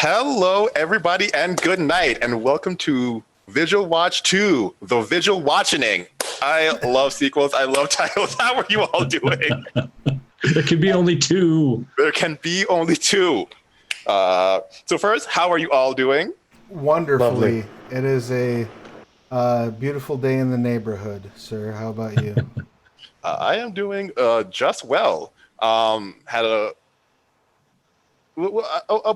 Hello, everybody, and good night, and welcome to Vigil Watch 2, The Vigil Watching. I love sequels. I love titles. How are you all doing? There can be only two. There can be only two. So first, how are you all doing? Wonderfully. Lovely. It is a beautiful day in the neighborhood, sir. How about you? I am doing just well. Had a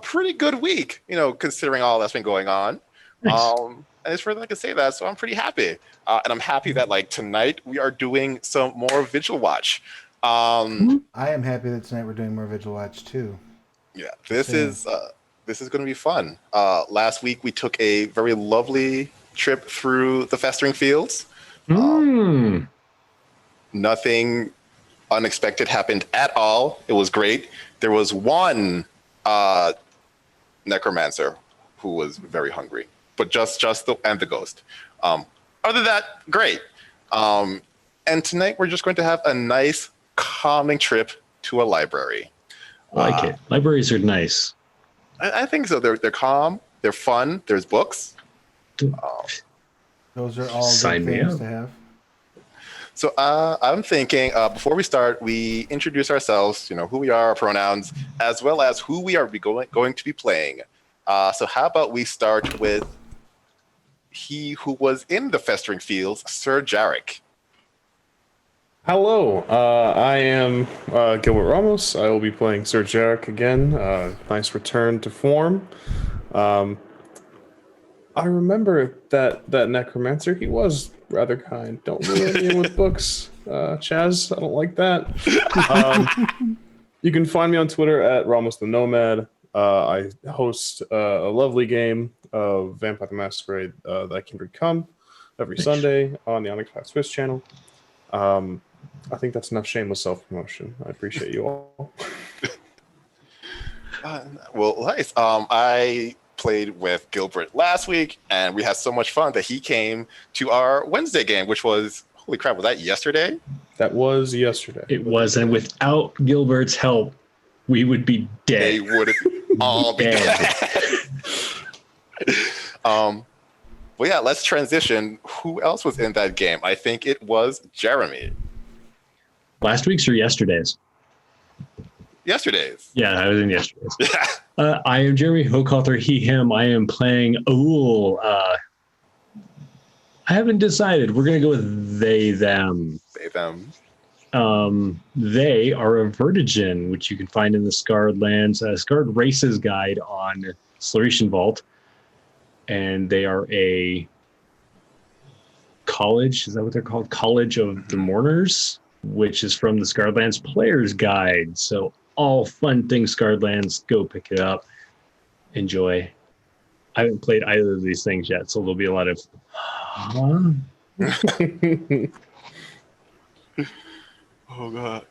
pretty good week, considering all that's been going on. Nice. And it's further I can say that, so I'm pretty happy. And I'm happy that tonight we are doing some more Vigil Watch. I am happy that tonight we're doing more Vigil Watch too. Yeah, this is going to be fun. Last week we took a very lovely trip through the Festering Fields. Nothing unexpected happened at all. It was great. There was one necromancer who was very hungry, but just the ghost. Other than that, great. And tonight we're just going to have a nice, calming trip to a library. I like it. Libraries are nice. I think so. They're calm. They're fun. There's books. Those are all Sign good me things up. to have. So I'm thinking before we start, we introduce ourselves, who we are, our pronouns, as well as who we are going to be playing. So how about we start with he who was in the Festering Fields, Sir Jarek. Hello, I am Gilbert Ramos. I will be playing Sir Jarek again. Nice return to form. I remember that necromancer. He was rather kind. Don't ruin me with books, Chaz. I don't like that. You can find me on Twitter at Ramos the Nomad. I host a lovely game of Vampire the Masquerade, Thy Kindred Come, every Sunday on the Onyx Path Swiss channel. I think that's enough shameless self-promotion. I appreciate you all. Well, nice. I played with Gilbert last week, and we had so much fun that he came to our Wednesday game, which was, holy crap, was that yesterday? That was yesterday. It was, and without Gilbert's help, we would be dead. They would all be dead. Well, yeah, let's transition. Who else was in that game? I think it was Jeremy. Last week's or yesterday's? Yesterday's. Yeah, I was in yesterday's. I am Jeremy Hochauthor, he, him. I am playing Oul. I haven't decided. We're going to go with they, them. They, them. They are a vertigen, which you can find in the Scarred Lands, Scarred Races Guide on Slurration Vault. And they are a college, is that what they're called? College of the Mourners, which is from the Scarred Lands Player's Guide. So all fun things Scarred Lands, go pick it up. Enjoy. I haven't played either of these things yet, so there'll be a lot of... Oh, God.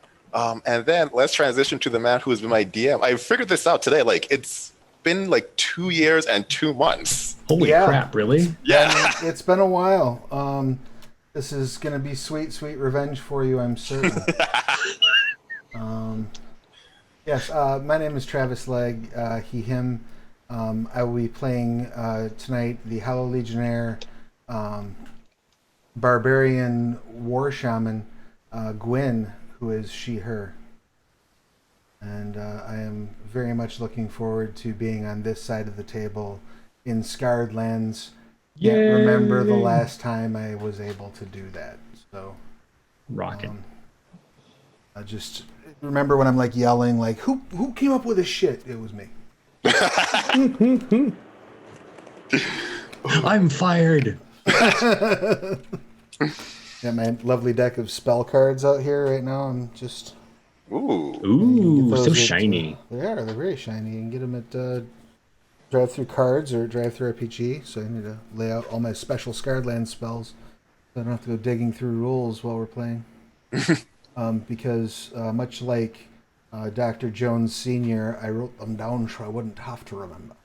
And then let's transition to the man who has been my DM. I figured this out today. It's been 2 years and 2 months. Holy crap, really? Yeah. It's been a while. This is going to be sweet, sweet revenge for you, I'm certain. Yes, my name is Travis Legg, he, him. I will be playing tonight the Hollow Legionnaire Barbarian War Shaman, Gwyn, who is she, her. And I am very much looking forward to being on this side of the table in Scarred Lands. Can't remember the last time I was able to do that. So, Rockin'. I just remember when I'm yelling, who came up with this shit? It was me. I'm fired. Yeah, my lovely deck of spell cards out here right now. I'm just... Ooh, so shiny. They're very shiny. You can get them at Drive Through Cards or Drive Through RPG. So I need to lay out all my special Scarred Land spells so I don't have to go digging through rules while we're playing. Because much like Dr. Jones Sr., I wrote them down so I wouldn't have to remember.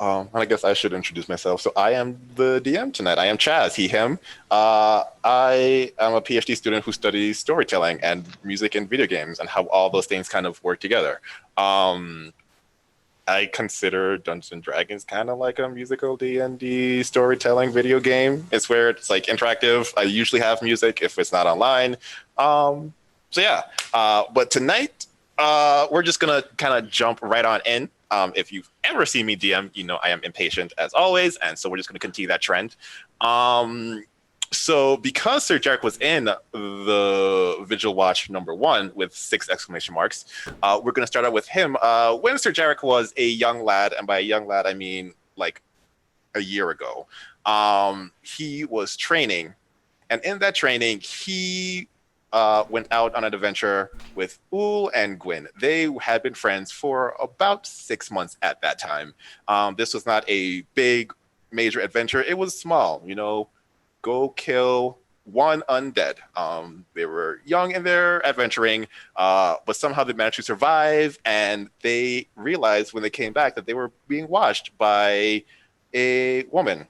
I guess I should introduce myself. So I am the DM tonight. I am Chaz, he, him. I am a PhD student who studies storytelling and music and video games and how all those things kind of work together. I consider Dungeons and Dragons kind of like a musical D&D storytelling video game. It's where it's like interactive. I usually have music if it's not online. So yeah, but tonight we're just gonna kind of jump right on in. If you've ever seen me DM, you know I am impatient as always, and so we're just gonna continue that trend. So because Sir Jarek was in the Vigil Watch #1 with 6 exclamation marks, we're going to start out with him. When Sir Jarek was a young lad, and by a young lad I mean like a year ago, he was training, and in that training he went out on an adventure with Ul and Gwyn. They had been friends for about 6 months at that time. This was not a big major adventure. It was small, you know, go kill one undead. They were young in their adventuring, but somehow they managed to survive, and they realized when they came back that they were being watched by a woman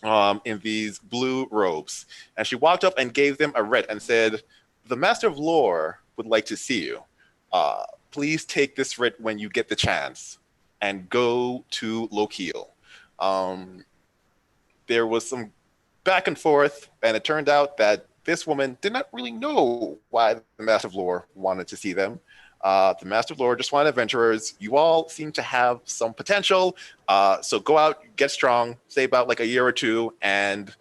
in these blue robes. And she walked up and gave them a writ and said, "The Master of Lore would like to see you. Please take this writ when you get the chance and go to Lokiel." There was some back and forth, and it turned out that this woman did not really know why the Master of Lore wanted to see them. The Master of Lore just wanted adventurers. You all seem to have some potential, so go out, get strong, stay about like a year or two, and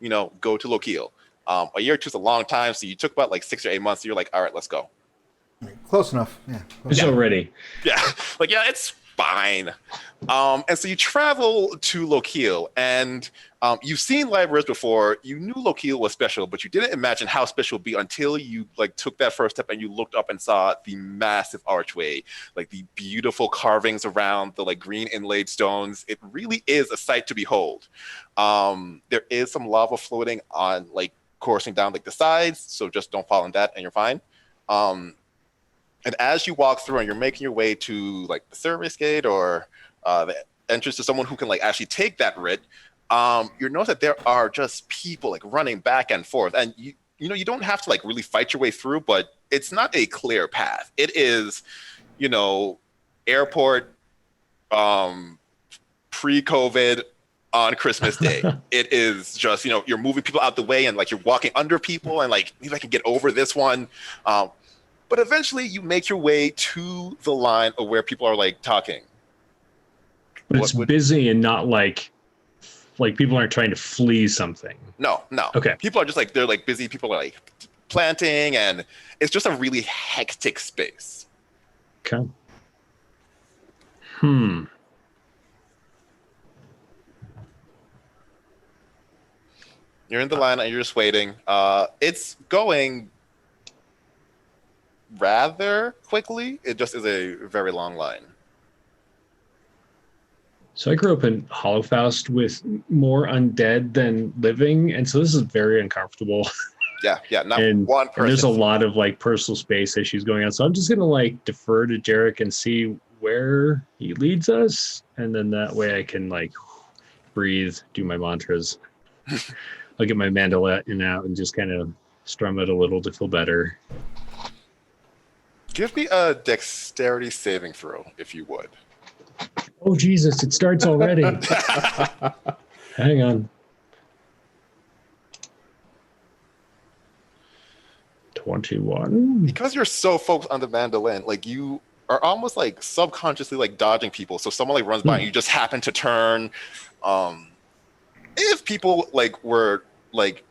you know, go to Lokiel. A year or two is a long time, so you took about like 6 or 8 months. So you're like, all right, let's go. Close enough. Yeah. It's already. Yeah, like yeah, it's fine. And so you travel to Lokiel, and you've seen libraries before. You knew Lokiel was special, but you didn't imagine how special it would be until you like took that first step and you looked up and saw the massive archway, like the beautiful carvings around the like green inlaid stones. It really is a sight to behold. There is some lava floating on like coursing down like the sides, so just don't fall in that and you're fine. And as you walk through and you're making your way to like the service gate or the entrance to someone who can like actually take that writ, you notice that there are just people like running back and forth, and you know you don't have to like really fight your way through, but it's not a clear path. It is, you know, airport pre-COVID on Christmas Day. It is just, you know, you're moving people out the way and like you're walking under people and like maybe I can get over this one. But eventually you make your way to the line of where people are like talking. But it's busy and not like people aren't trying to flee something. No. Okay. People are just like, they're like busy. People are like planting, and it's just a really hectic space. Okay. You're in the line and you're just waiting. It's going rather quickly. It just is a very long line. So I grew up in Holocaust with more undead than living, and so this is very uncomfortable. Yeah, not and, one person. And there's a lot of like personal space issues going on. So I'm just gonna like defer to Jarek and see where he leads us, and then that way I can like breathe, do my mantras. I'll get my mandolin out and just kind of strum it a little to feel better. Give me a dexterity saving throw, if you would. Oh, Jesus, it starts already. Hang on. 21. Because you're so focused on the mandolin, like you are almost like subconsciously like dodging people. So someone like runs by and you just happen to turn. If people like were like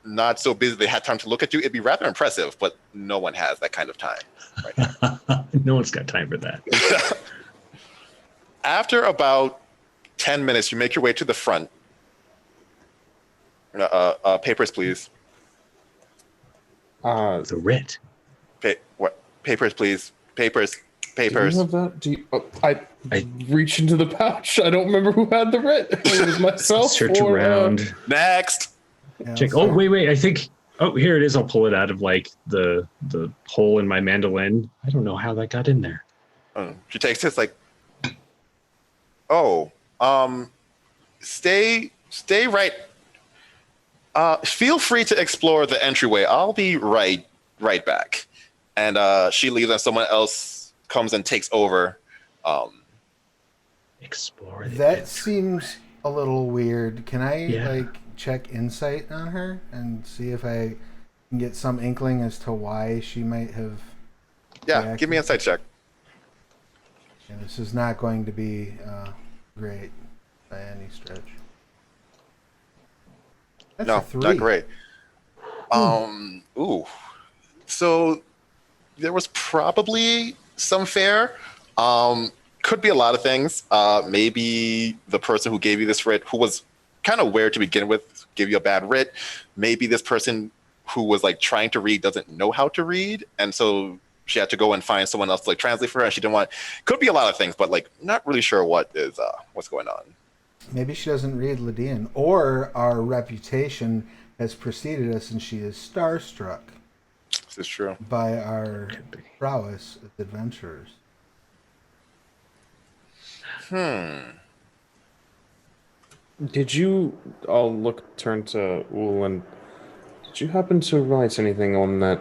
not so busy they had time to look at you, it'd be rather impressive, but no one has that kind of time right now. No one's got time for that. After about 10 minutes, you make your way to the front. Papers, please. The writ. What? Papers, please. Papers. Do you have that? I reach into the pouch. I don't remember who had the writ. It was myself. Search around. Next. Yeah, Check. Oh, wait. I think. Oh, here it is. I'll pull it out of like the hole in my mandolin. I don't know how that got in there. She takes it. It's like, oh, Stay right. Feel free to explore the entryway. I'll be right back. And she leaves, and someone else comes and takes over. Explore the That entry. seems a little weird. Can I Yeah. like check insight on her and see if I can get some inkling as to why she might have? Yeah, give me an insight check. And this is not going to be great by any stretch. That's a No, 3. not great. Ooh. So there was probably some fare. Could be a lot of things. Maybe the person who gave you this writ, who was kind of weird to begin with, give you a bad writ. Maybe this person who was like trying to read doesn't know how to read, and so she had to go and find someone else to like translate for her, and she didn't want. Could be a lot of things, but like not really sure what's going on. Maybe she doesn't read Lydian, or our reputation has preceded us and she is starstruck This is true. by our Could be. prowess as adventurers. Did you? I'll turn to Wool, and did you happen to write anything on that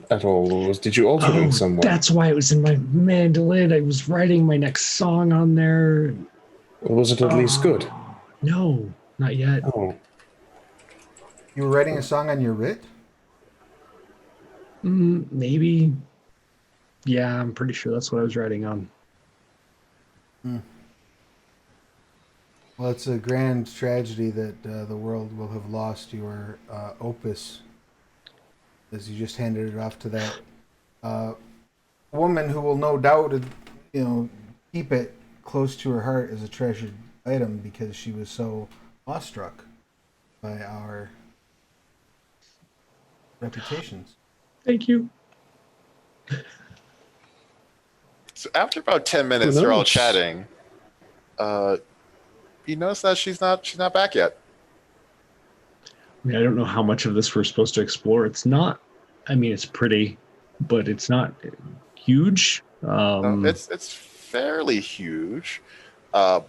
at all? Or did you alter it in some way? That's why it was in my mandolin. I was writing my next song on there. Or was it at least good? No, not yet. Oh, You were writing a song on your writ? Maybe. Yeah, I'm pretty sure that's what I was writing on. Well, it's a grand tragedy that the world will have lost your opus, as you just handed it off to that woman who will no doubt, keep it close to her heart as a treasured item because she was so awestruck by our reputations. Thank you. So after about 10 minutes, Who you're all knows? chatting. You notice that she's not back yet. I mean, I don't know how much of this we're supposed to explore. It's not. I mean, it's pretty, but it's not huge. It's fairly huge, but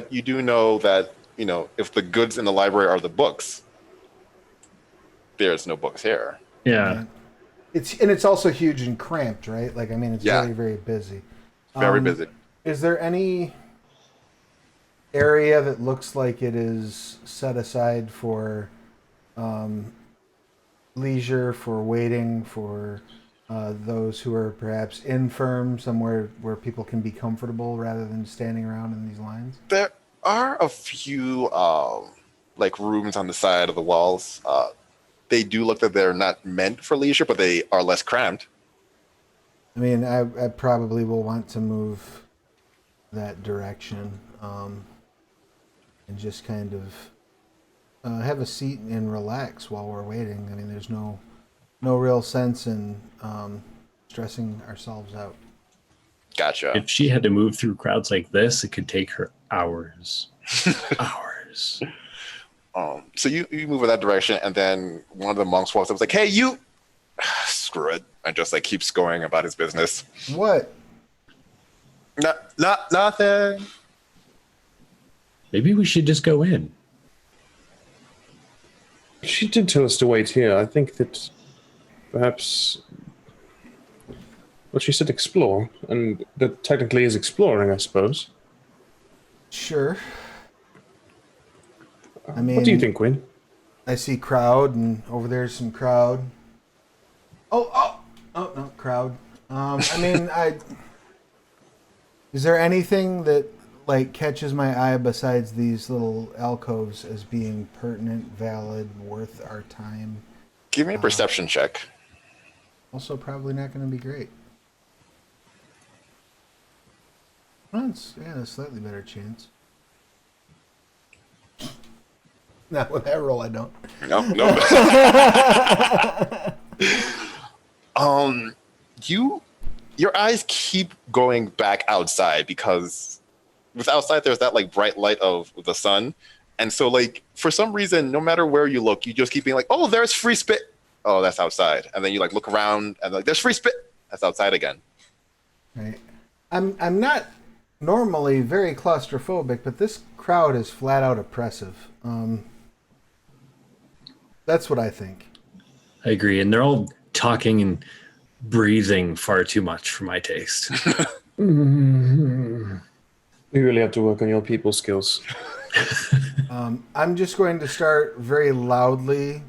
you do know that if the goods in the library are the books, there's no books here. Yeah. And it's also huge and cramped, right? Like, I mean, it's Yeah. very, very busy. Very busy. Is there any area that looks like it is set aside for leisure, for waiting, for those who are perhaps infirm, somewhere where people can be comfortable rather than standing around in these lines? There are a few like rooms on the side of the walls. They do look like they're not meant for leisure, but they are less cramped. I mean, I probably will want to move that direction and just kind of have a seat and relax while we're waiting. I mean, there's no real sense in stressing ourselves out. Gotcha. If she had to move through crowds like this, it could take her hours. Hours. So you move in that direction, and then one of the monks walks up and is like, "Hey, you!" Screw it, and just like keeps going about his business. What? Nothing. Maybe we should just go in. she did tell us to wait here. I think that perhaps. Well, she said explore, and that technically is exploring, I suppose. Sure. I mean, What do you think, Quinn? I see crowd, and over there's some crowd. Oh, no, crowd. I mean, is there anything that like catches my eye besides these little alcoves as being pertinent, valid, worth our time? Give me a perception check. Also, probably not going to be great. Well, it's a slightly better chance. Not with that roll, I don't. No. Your eyes keep going back outside because with outside there's that like bright light of the sun, and so like for some reason, no matter where you look, you just keep being like, oh, there's free spit. Oh, that's outside, and then you like look around and like there's free spit. That's outside again. Right. I'm not normally very claustrophobic, but this crowd is flat out oppressive. That's what I think. I agree, and they're all talking and breathing far too much for my taste. You really have to work on your people skills. I'm just going to start very loudly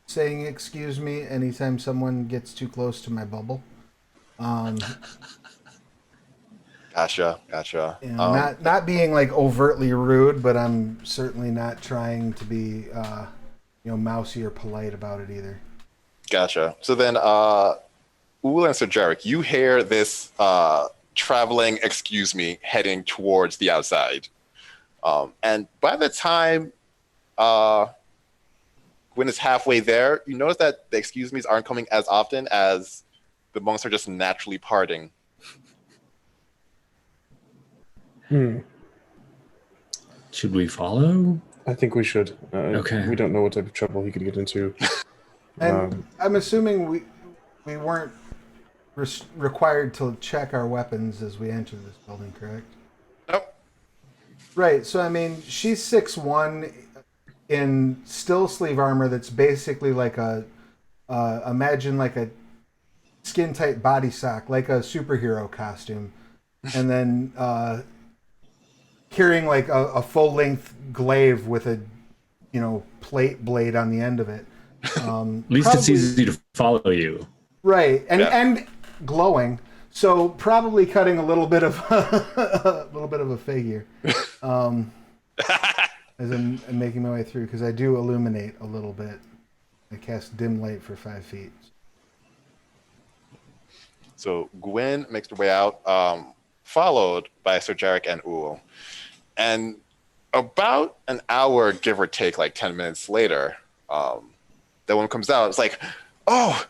saying "excuse me" anytime someone gets too close to my bubble. Gotcha. You know, not being like overtly rude, but I'm certainly not trying to be mousy or polite about it either. Gotcha. So then, Uul and Sir Jarek, you hear this traveling "excuse me" heading towards the outside. And by the time Gwyn is halfway there, you notice that the "excuse me's" aren't coming as often as the monks are just naturally parting. Should we follow? I think we should. Okay. We don't know what type of trouble he could get into. And I'm assuming we weren't required to check our weapons as we enter this building, correct? Nope. Right. So I mean, she's 6'1" in still sleeve armor that's basically like imagine like a skin tight body sock, like a superhero costume, and then carrying like a full length glaive with a plate blade on the end of it. At least it's easy to follow you. Right, and glowing. So probably cutting a little bit of a figure as I'm making my way through, because I do illuminate a little bit. I cast dim light for 5 feet. So Gwyn makes her way out, followed by Sir Jarek and Uul. And about an hour, give or take, like 10 minutes later, that one comes out. It's like, "Oh,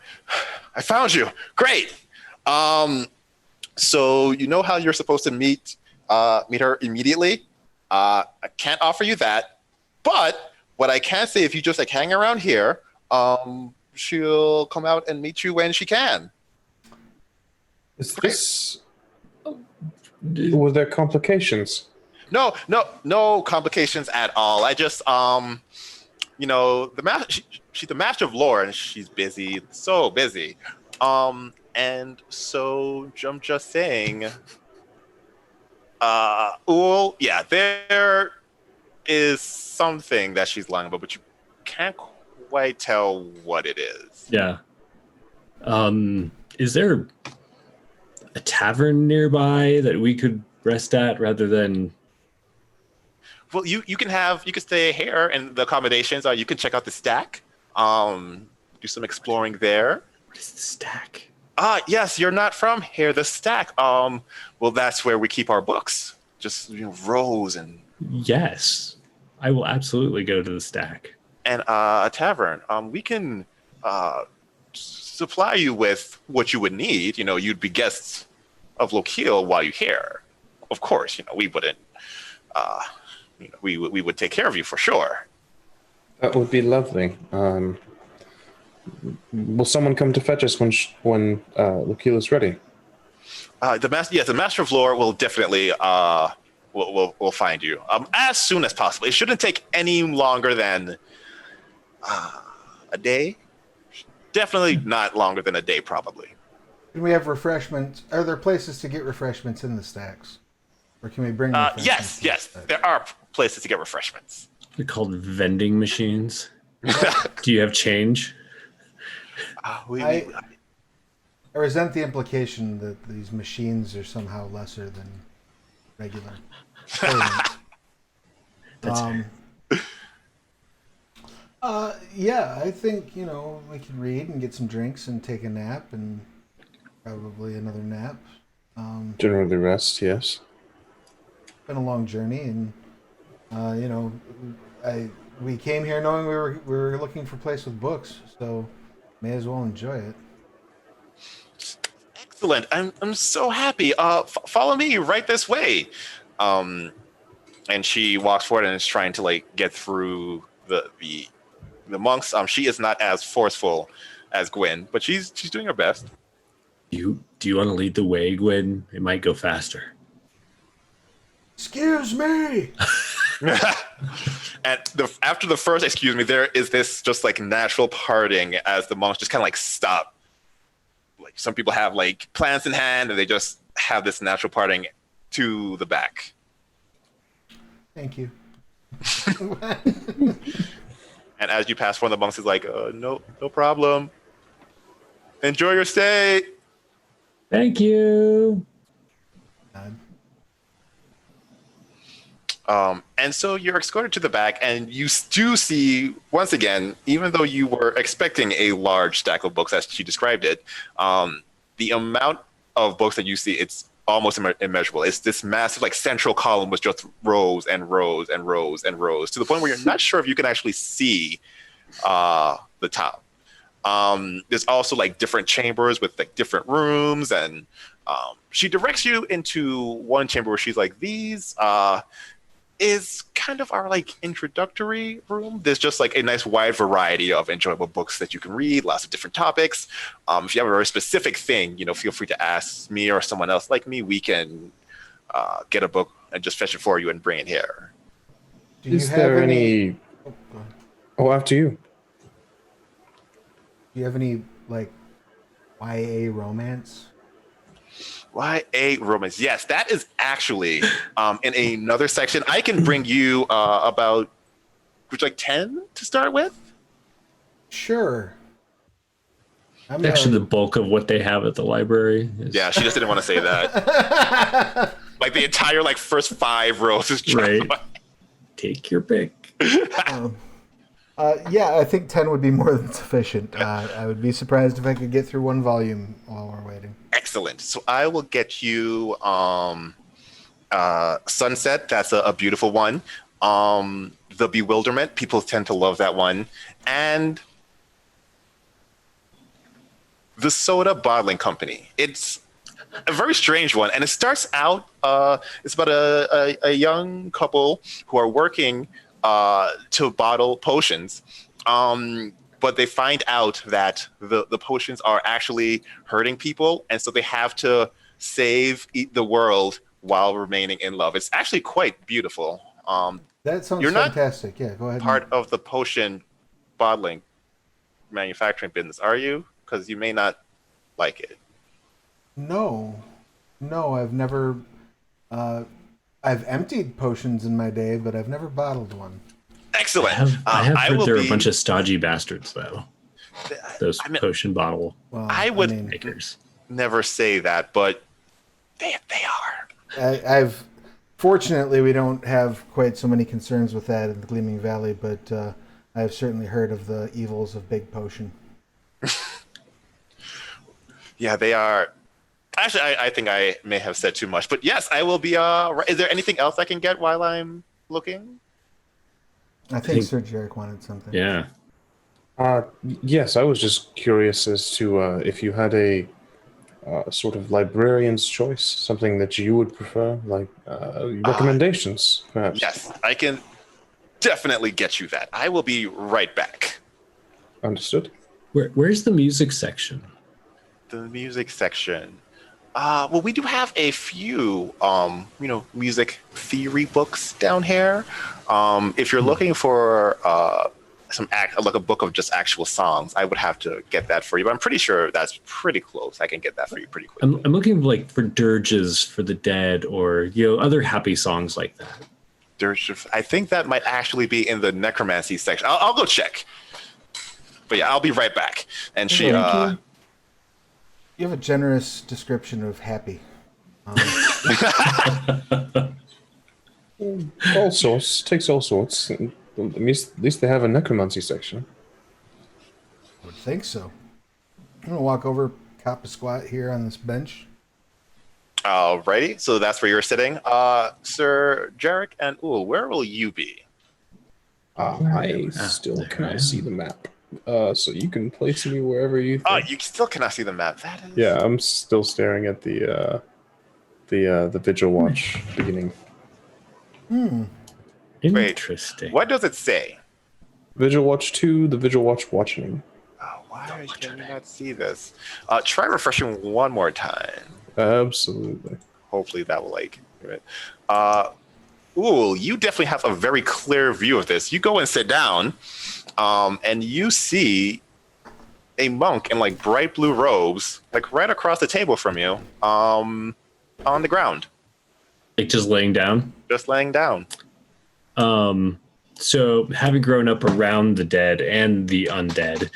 I found you! Great!" So you know how you're supposed to meet her immediately. I can't offer you that, but what I can say, if you just like hang around here, she'll come out and meet you when she can. Is this? Were there complications? No complications at all. I just, she's the master of lore, and she's busy, so busy. And so I'm just saying, Uul, yeah, there is something that she's lying about, but you can't quite tell what it is. Yeah. Is there a tavern nearby that we could rest at rather than? Well, you can stay here, and the accommodations are, you can check out the stack, do some exploring there. What is the stack? Yes, you're not from here. The stack. Well, that's where we keep our books. Just rows and. Yes, I will absolutely go to the stack. And a tavern. We can supply you with what you would need. You'd be guests of Lokiel while you're here. Of course, we wouldn't. We would take care of you for sure. That would be lovely. Will someone come to fetch us when Lokiel is ready? The master of lore will definitely will find you as soon as possible. It shouldn't take any longer than a day. Definitely not longer than a day, probably. Can we have refreshments? Are there places to get refreshments in the stacks, or can we bring? Refreshments yes, there are places to get refreshments. They're called vending machines. Do you have change? I resent the implication that these machines are somehow lesser than regular. Yeah, I think we can read and get some drinks and take a nap and probably another nap. Generally rest, yes. It's been a long journey, and we came here knowing we were looking for a place with books, so may as well enjoy it. Excellent. I'm so happy. Follow me right this way. And she walks forward and is trying to get through the monks. She is not as forceful as Gwyn, but she's doing her best. Do you want to lead the way, Gwyn? It might go faster. Excuse me. And after the first excuse me, there is this just like natural parting as the monks just kind of like stop. Like some people have like plants in hand and they just have this natural parting to the back. Thank you. And as you pass one of the monks is like, no problem. Enjoy your stay. Thank you. And so you're escorted to the back, and you do see, once again, even though you were expecting a large stack of books as she described it, the amount of books that you see, it's almost immeasurable. It's this massive like central column with just rows and rows and rows and rows to the point where you're not sure if you can actually see the top. There's also like different chambers with like different rooms, and she directs you into one chamber where she's like, these is kind of our like introductory room. There's just like a nice wide variety of enjoyable books that you can read, lots of different topics. If you have a very specific thing, feel free to ask me or someone else like me. We can get a book and just fetch it for you and bring it here. Is there any... Oh, after you. Do you have any like YA romance? YA romance. Yes, that is actually in another section. I can bring you about, would you like 10 to start with? Sure. Actually, the bulk of what they have at the library. Yeah, she just didn't want to say that. Like the entire like first 5 rows is right. Take your pick. Yeah, I think 10 would be more than sufficient. I would be surprised if I could get through one volume while we're waiting. Excellent. So I will get you Sunset. That's a beautiful one. The Bewilderment. People tend to love that one. And the Soda Bottling Company. It's a very strange one. And it starts out, it's about a young couple who are working to bottle potions. But they find out that the potions are actually hurting people, and so they have to save the world while remaining in love. It's actually quite beautiful. That sounds you're fantastic. Yeah, go ahead. Part of the potion bottling manufacturing business, are you? Because you may not like it. No, I've never. I've emptied potions in my day, but I've never bottled one. Excellent. I have heard there are a bunch of stodgy bastards, though. Those potion bottle makers. Never say that, but they are. I've fortunately we don't have quite so many concerns with that in the Gleaming Valley, but I've certainly heard of the evils of big potion. Yeah, they are. Actually, I think I may have said too much, but yes, I will be. Is there anything else I can get while I'm looking? I think Sir Jarek wanted something. Yeah. Yes, I was just curious as to if you had a sort of librarian's choice, something that you would prefer, like recommendations, perhaps. Yes, I can definitely get you that. I will be right back. Understood. Where's the music section? The music section. Well, we do have a few, music theory books down here. If you're looking for like a book of just actual songs, I would have to get that for you. But I'm pretty sure that's pretty close. I can get that for you pretty quickly. I'm looking like for dirges for the dead, or other happy songs like that. Dirge. I think that might actually be in the necromancy section. I'll go check. But yeah, I'll be right back. And she. You have a generous description of happy. All sorts. Takes all sorts. At least they have a necromancy section. I would think so. I'm going to walk over, cop a squat here on this bench. Alrighty, so that's where you're sitting. Sir Jarek and Ul, where will you be? I still cannot see the map. So you can place me wherever you think. Oh, you still cannot see the map. That is... Yeah, I'm still staring at the Vigil Watch beginning. Interesting. What does it say? Vigil Watch 2, the Vigil Watch Watching. Oh, why can you not see this? Try refreshing one more time. Absolutely. Hopefully that will do it. ooh, you definitely have a very clear view of this. You go and sit down, and you see a monk in like bright blue robes, like right across the table from you, on the ground, Like just laying down. just laying down. So having grown up around the dead and the undead,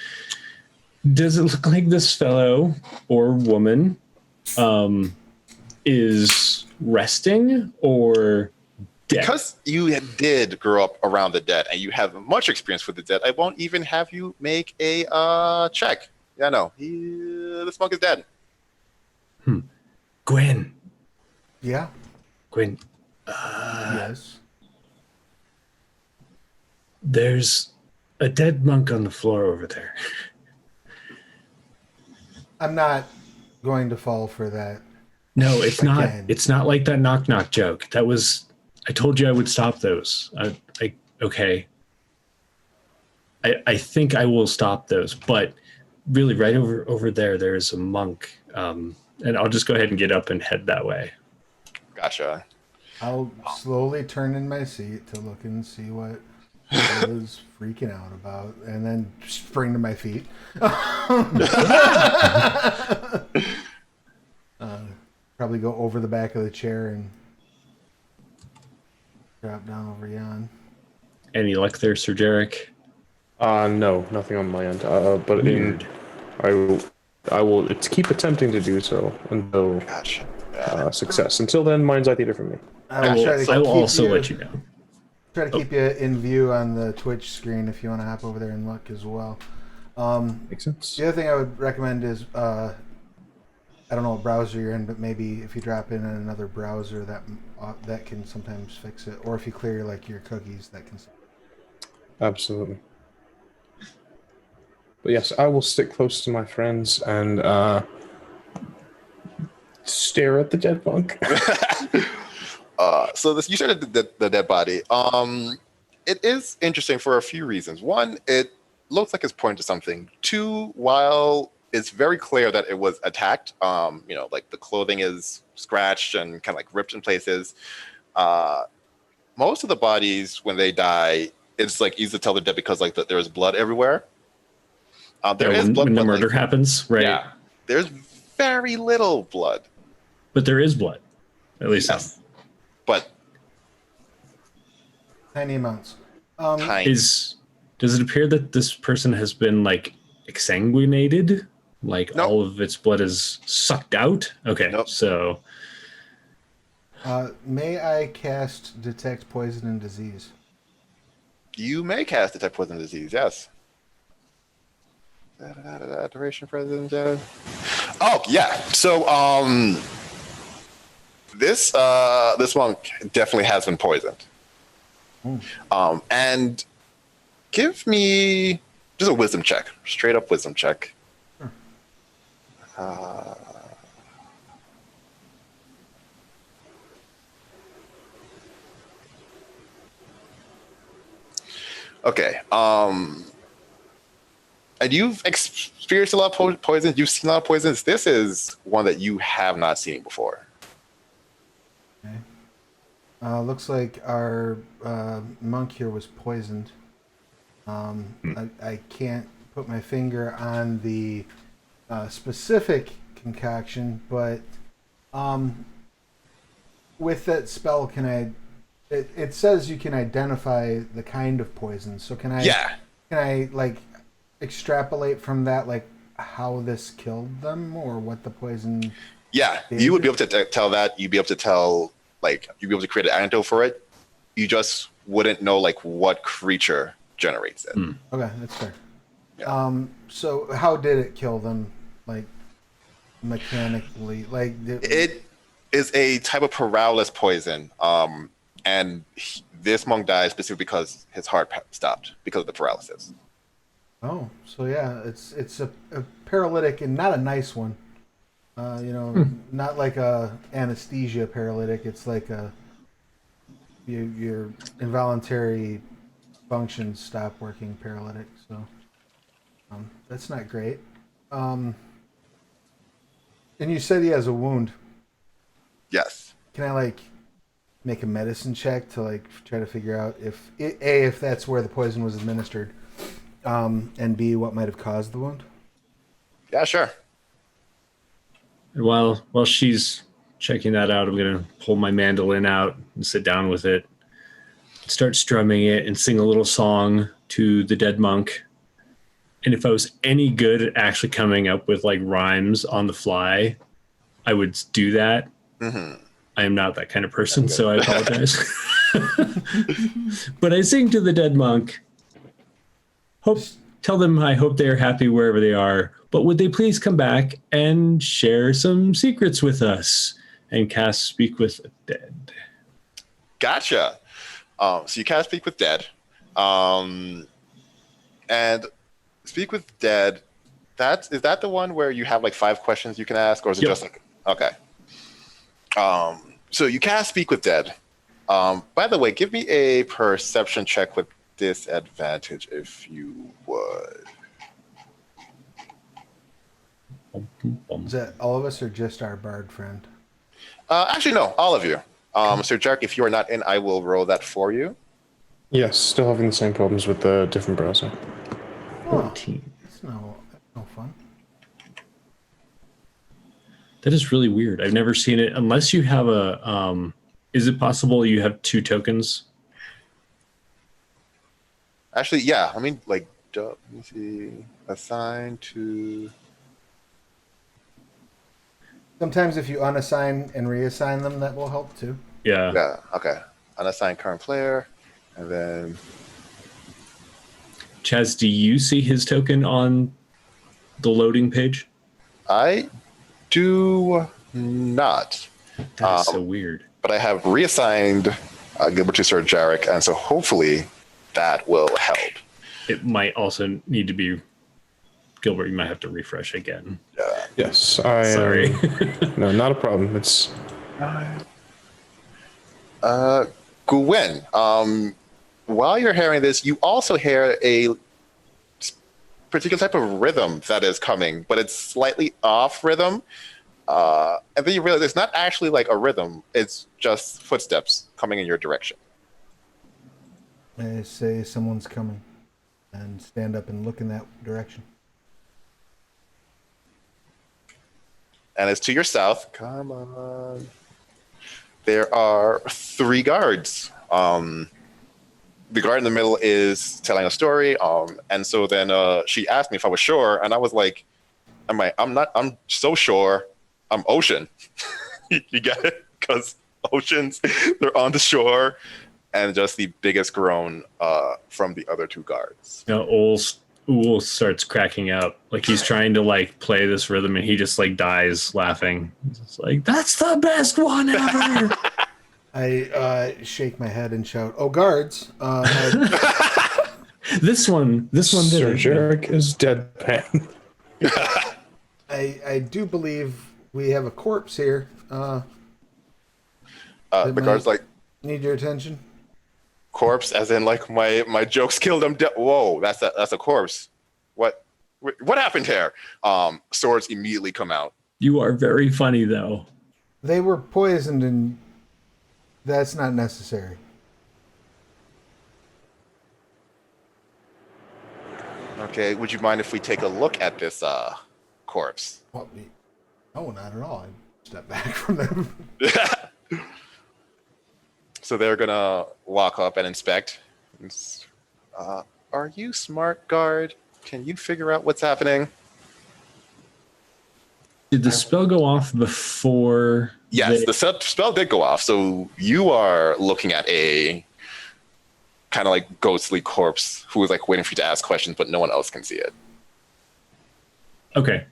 does it look like this fellow or woman is resting or dead? Because you did grow up around the dead and you have much experience with the dead, I won't even have you make a check. Yeah, no, this monk is dead. Gwen. Yeah. Gwen. Yes. There's a dead monk on the floor over there. I'm not going to fall for that. No, it's not. Again. It's not like that knock knock joke. That was. I told you I would stop those. Okay. I think I will stop those, but really, right over there is a monk, and I'll just go ahead and get up and head that way. Gotcha. I'll slowly turn in my seat to look and see what I was freaking out about, and then spring to my feet. Probably go over the back of the chair and drop down over yon. Any luck there, Sir Jarek? No, nothing on my end. But Weird. I will keep attempting to do so until Gotcha. success. Until then, mind's eye theater from me. I will, I will also let you know. Try to keep you in view on the Twitch screen if you want to hop over there and look as well. Makes sense. The other thing I would recommend is I don't know what browser you're in, but maybe if you drop in another browser, that can sometimes fix it. Or if you clear like your cookies, that can. Absolutely. But yes, I will stick close to my friends and stare at the dead monk. So you said the dead body. It is interesting for a few reasons. One, it looks like it's pointing to something. Two, while it's very clear that it was attacked, like the clothing is scratched and kind of like ripped in places. Most of the bodies, when they die, it's like easy to tell they're dead because like there is blood everywhere. There is blood when the but, murder like, happens, right? Yeah, there's very little blood. But there is blood, at least Yes. some. But Tiny amounts. tiny. Does it appear that this person has been like exsanguinated? Like Nope. all of its blood is sucked out? Okay, Nope. so May I cast Detect Poison and Disease? You may cast Detect Poison Disease, yes. Duration presence, yeah. Oh, yeah. So, this monk definitely has been poisoned. And give me just a wisdom check. Straight up wisdom check. Okay. And you've experienced a lot of poisons. You've seen a lot of poisons. This is one that you have not seen before. Okay. Looks like our monk here was poisoned. I can't put my finger on the specific concoction, but with that spell, can I? It says you can identify the kind of poison. So can I? Yeah. Can I like extrapolate from that, like how this killed them or what the poison? Yeah. You would be able to tell that. You'd be able to tell, like, you'd be able to create an antidote for it. You just wouldn't know, like, what creature generates it. Okay, that's fair. Yeah. So how did it kill them? Like mechanically, like It is a type of paralysis poison. And this monk died specifically because his heart stopped because of the paralysis. Oh, so yeah, it's a paralytic and not a nice one. Not like a anesthesia paralytic. It's like your involuntary functions stop working paralytic. So that's not great. And you said he has a wound. Yes. Can I like make a medicine check to like try to figure out if that's where the poison was administered, and B, what might have caused the wound. Yeah, sure. And while she's checking that out, I'm gonna pull my mandolin out and sit down with it, start strumming it, and sing a little song to the dead monk. And if I was any good at actually coming up with like rhymes on the fly, I would do that. Mm-hmm. I am not that kind of person, so I apologize. But I sing to the dead monk. Tell them I hope they are happy wherever they are, but would they please come back and share some secrets with us and cast Speak with the Dead. Gotcha. So you cast Speak with Dead. And Speak with Dead, is that the one where you have like 5 questions you can ask, or is it just like, okay. So you cast Speak with Dead. By the way, give me a perception check with disadvantage if you would. Is that all of us or just our bard friend? Actually, no, all of you. Sir Jark, if you are not in, I will roll that for you. Yes, still having the same problems with the different browser. 14. That's no fun. That is really weird. I've never seen it unless you have a. Is it possible you have 2 tokens? Actually, yeah. I mean, like, let me see. Assign to. Sometimes if you unassign and reassign them, that will help too. Yeah. Yeah. Okay. Unassigned current player, and then. Chaz, do you see his token on the loading page? I do not. That is so weird. But I have reassigned Gilbert to Sir Jarek, and so hopefully that will help. It might also need to be Gilbert. You might have to refresh again. Yeah. Yes, Sorry. No, not a problem. It's Gwen, while you're hearing this, you also hear a particular type of rhythm that is coming, but it's slightly off rhythm. And then you realize it's not actually like a rhythm. It's just footsteps coming in your direction. I say someone's coming, and stand up and look in that direction. And it's to your south. Come on. There are 3 guards. The guard in the middle is telling a story. And so then she asked me if I was sure, and I was like, I'm so sure. I'm Ocean. You get it? Because Oceans, they're on the shore, and just the biggest groan from the other 2 guards. Now, Ool starts cracking up. Like he's trying to like play this rhythm and he just like dies laughing. It's like, that's the best one ever. I shake my head and shout, "Oh, guards!" This one did Sir it. Jarek is deadpan. I do believe we have a corpse here. The guard's like, Need your attention? corpse, as in like my jokes killed him. Whoa, that's a corpse. What happened here? Swords immediately come out. You are very funny though. They were poisoned, and that's not necessary. Okay, would you mind if we take a look at this corpse? Well, no, not at all. I step back from them. So they're gonna walk up and inspect. Are you smart, guard? Can you figure out what's happening? Did the spell go off before? Yes, the spell did go off. So you are looking at a kind of like ghostly corpse who is like waiting for you to ask questions, but no one else can see it. Okay.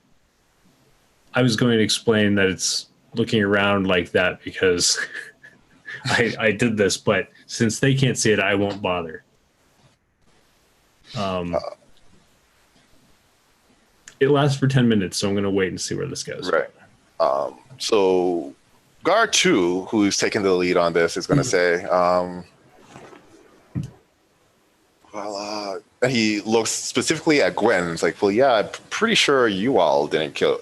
I was going to explain that it's looking around like that because I did this, but since they can't see it, I won't bother. It lasts for 10 minutes, so I'm going to wait and see where this goes. Right. So guard 2, who's taking the lead on this, is going to say, and he looks specifically at Gwen. It's like, well, yeah, I'm pretty sure you all didn't kill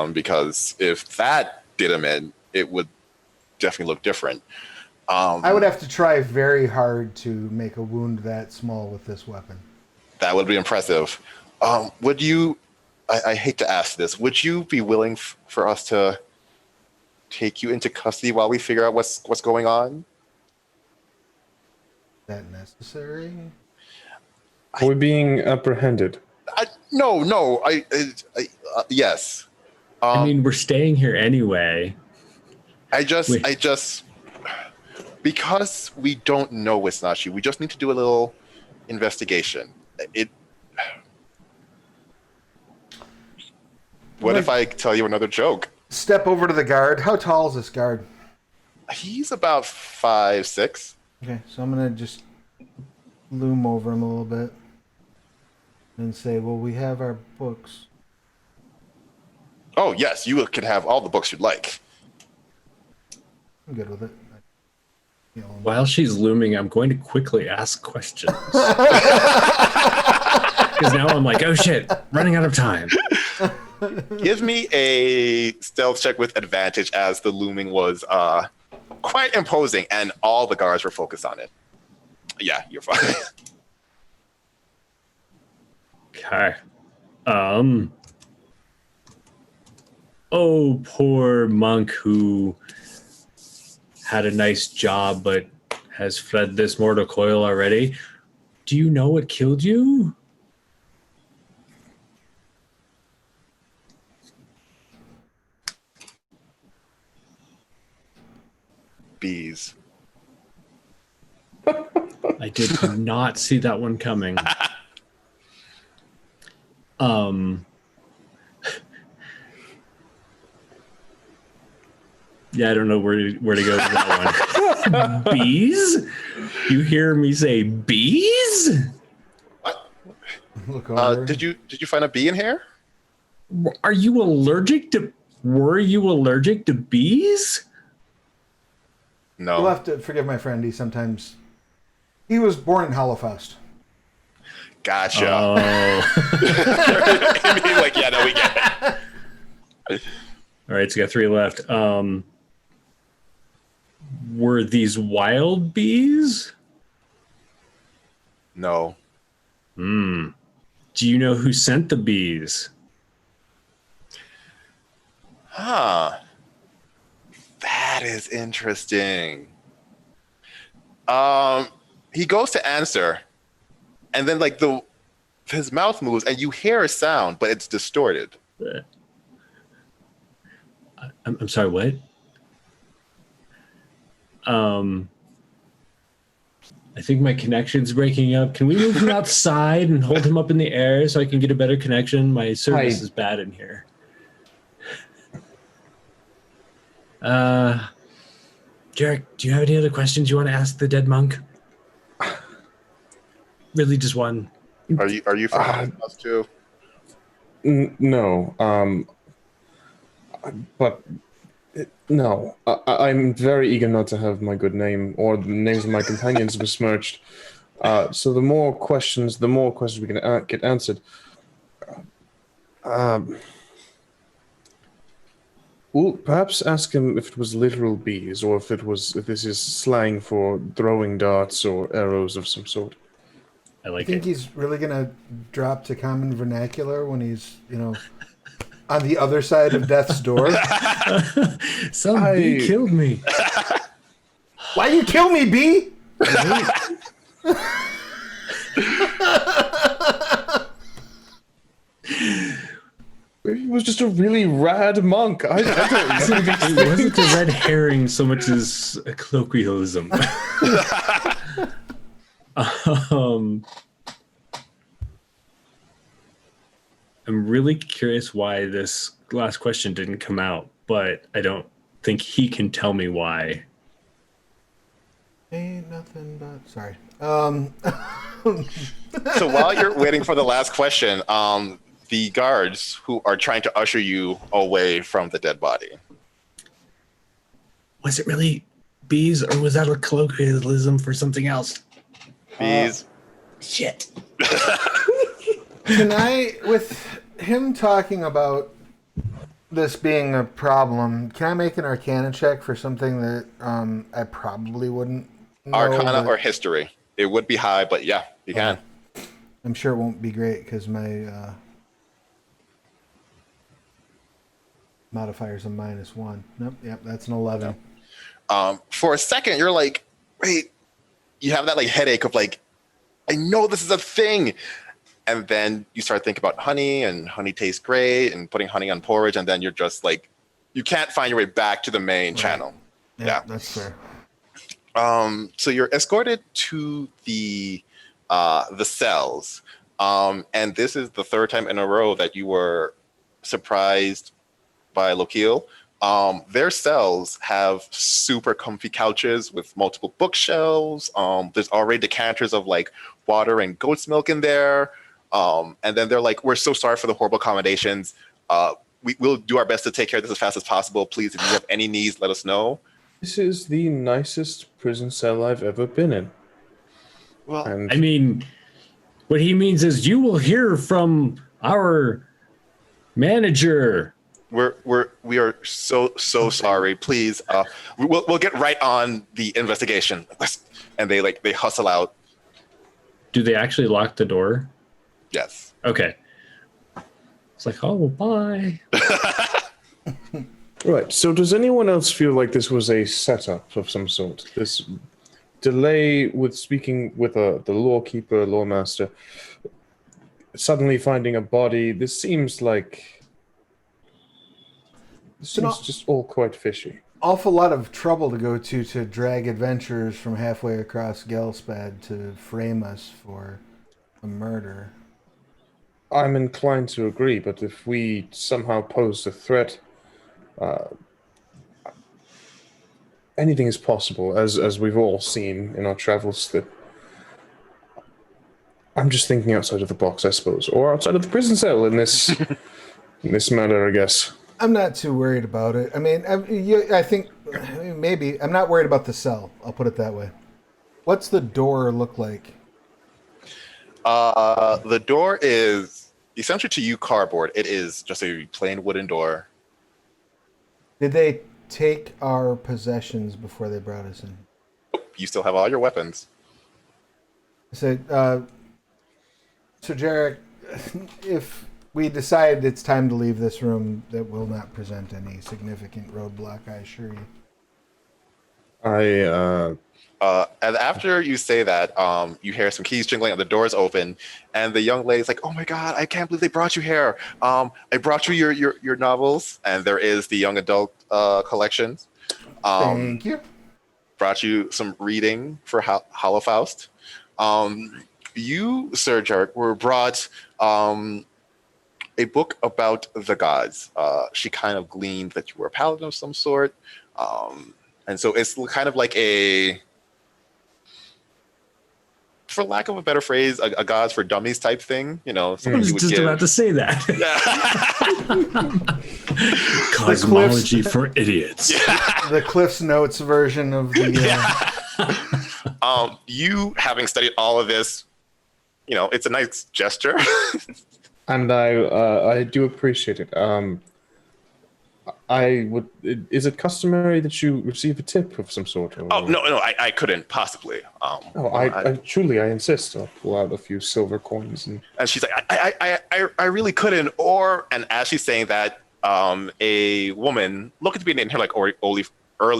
him, because if that did him in, it would definitely look different. I would have to try very hard to make a wound that small with this weapon. That would be impressive. Would you? I hate to ask this. Would you be willing for us to take you into custody while we figure out what's going on? Is that necessary? Are we being apprehended? No. Yes. I mean, we're staying here anyway. I just, because we don't know it's not you, we just need to do a little investigation. What if I tell you another joke? Step over to the guard. How tall is this guard? He's about 5'6". Okay, so I'm gonna just loom over him a little bit and say, well, we have our books. Oh, yes, you can have all the books you'd like. I'm good with it. While she's looming, I'm going to quickly ask questions. Because now I'm like, oh shit, running out of time. Give me a stealth check with advantage, as the looming was quite imposing and all the guards were focused on it. Yeah, you're fine. Okay. Oh, poor monk who had a nice job but has fled this mortal coil already. Do you know what killed you? Bees. I did not see that one coming. Yeah, I don't know where to go with that one. Bees? You hear me say bees? Look over. Did you find a bee in here? Were you allergic to bees? No. You'll have to forgive my friend. He was born in Hallowfest. Gotcha. Oh. I mean, like, yeah, no, we get it. All right, so we got 3 left. Were these wild bees? No. Do you know who sent the bees? Huh. That is interesting. He goes to answer, and then like his mouth moves, and you hear a sound, but it's distorted. I'm sorry, what? I think my connection's breaking up. Can we move him outside and hold him up in the air so I can get a better connection? My service is bad in here. Jarek, do you have any other questions you want to ask the dead monk? Really, just one. Are you from us too? No. But no. I'm very eager not to have my good name or the names of my companions besmirched. So the more questions we can get answered. Well, perhaps ask him if it was literal bees or if this is slang for throwing darts or arrows of some sort. I like think it. he's really gonna drop to common vernacular when he's, on the other side of death's door. Some bee killed me. Why you kill me, bee? He was just a really rad monk. I don't know. It wasn't a red herring so much as a colloquialism. I'm really curious why this last question didn't come out, but I don't think he can tell me why. Ain't nothing but sorry. So while you're waiting for the last question, the guards who are trying to usher you away from the dead body. Was it really bees, or was that a colloquialism for something else? Bees. Shit. Can I, with him talking about this being a problem, can I make an Arcana check for something that I probably wouldn't know? Arcana or history? It would be high, but yeah, you can. I'm sure it won't be great because my modifier's a -1. Nope, yep, that's an 11. For a second, you're like, wait, you have that like headache of like, I know this is a thing. And then you start thinking about honey, and honey tastes great, and putting honey on porridge, and then you're just like, you can't find your way back to the main channel. Yeah, that's fair. So you're escorted to the cells, and this is the third time in a row that you were surprised by Lokil. Their cells have super comfy couches with multiple bookshelves. There's already decanters of like water and goat's milk in there. And then they're like, we're so sorry for the horrible accommodations. We'll do our best to take care of this as fast as possible. Please, if you have any needs, let us know. This is the nicest prison cell I've ever been in. Well, And I mean, what he means is you will hear from our manager. we are so sorry. Please, we'll get right on the investigation. And they hustle out. Do they actually lock the door? Yes. Okay. It's like, oh, bye. right, so does anyone else feel like this was a setup of some sort? This delay with speaking with the lawkeeper, lawmaster, suddenly finding a body, this seems just all quite fishy. Awful lot of trouble to go to drag adventurers from halfway across Gelspad to frame us for a murder. I'm inclined to agree, but if we somehow posed a threat, anything is possible, as we've all seen in our travels. That I'm just thinking outside of the box, I suppose, or outside of the prison cell in this in this matter, I guess. I'm not too worried about it. I mean, I think maybe I'm not worried about the cell. I'll put it that way. What's the door look like? The door is essentially to you cardboard. It is just a plain wooden door. Did they take our possessions before they brought us in? You still have all your weapons. So Jarek, if we decide it's time to leave this room, that will not present any significant roadblock, I assure you. And after you say that, you hear some keys jingling and the doors open, and the young lady's like, "Oh my God, I can't believe they brought you here. I brought you your novels," and there is the young adult collections. Thank you. Brought you some reading for Holofaust. You, Sir Jarek, were brought a book about the gods. She kind of gleaned that you were a paladin of some sort. And so it's kind of like for lack of a better phrase, a gods for dummies type thing. You know, I was just about to say that. Cosmology for idiots. Yeah. The Cliff's Notes version of the... You, having studied all of this, you know, it's a nice gesture. And I do appreciate it. Is it customary that you receive a tip of some sort? Or... Oh, no, I couldn't possibly. I truly insist. I'll pull out a few silver coins. And she's like, I really couldn't. And as she's saying that, a woman, looking to be in her like early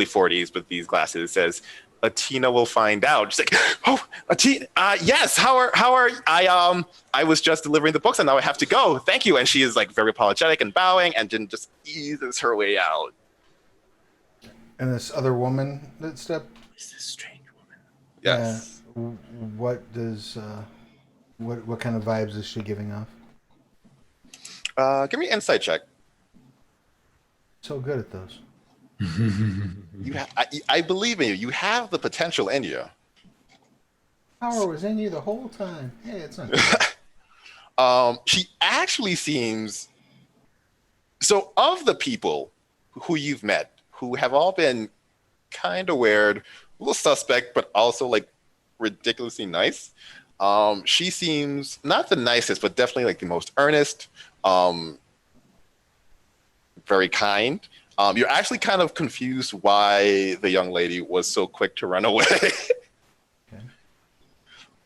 40s with these glasses, says, "Atina will find out." She's like, "Oh, Atina, yes. How are I was just delivering the books and now I have to go. Thank you." And she is like very apologetic and bowing, and then just eases her way out. And this other woman that stepped... Is this strange woman? Yes. What does... what kind of vibes is she giving off? Give me an insight check. So good at those. I believe in you. You have the potential in you. Power was in you the whole time. Hey, it's not. She actually seems... So of the people who you've met, who have all been kind of weird, a little suspect, but also like ridiculously nice, she seems not the nicest, but definitely like the most earnest, very kind. You're actually kind of confused why the young lady was so quick to run away. Okay.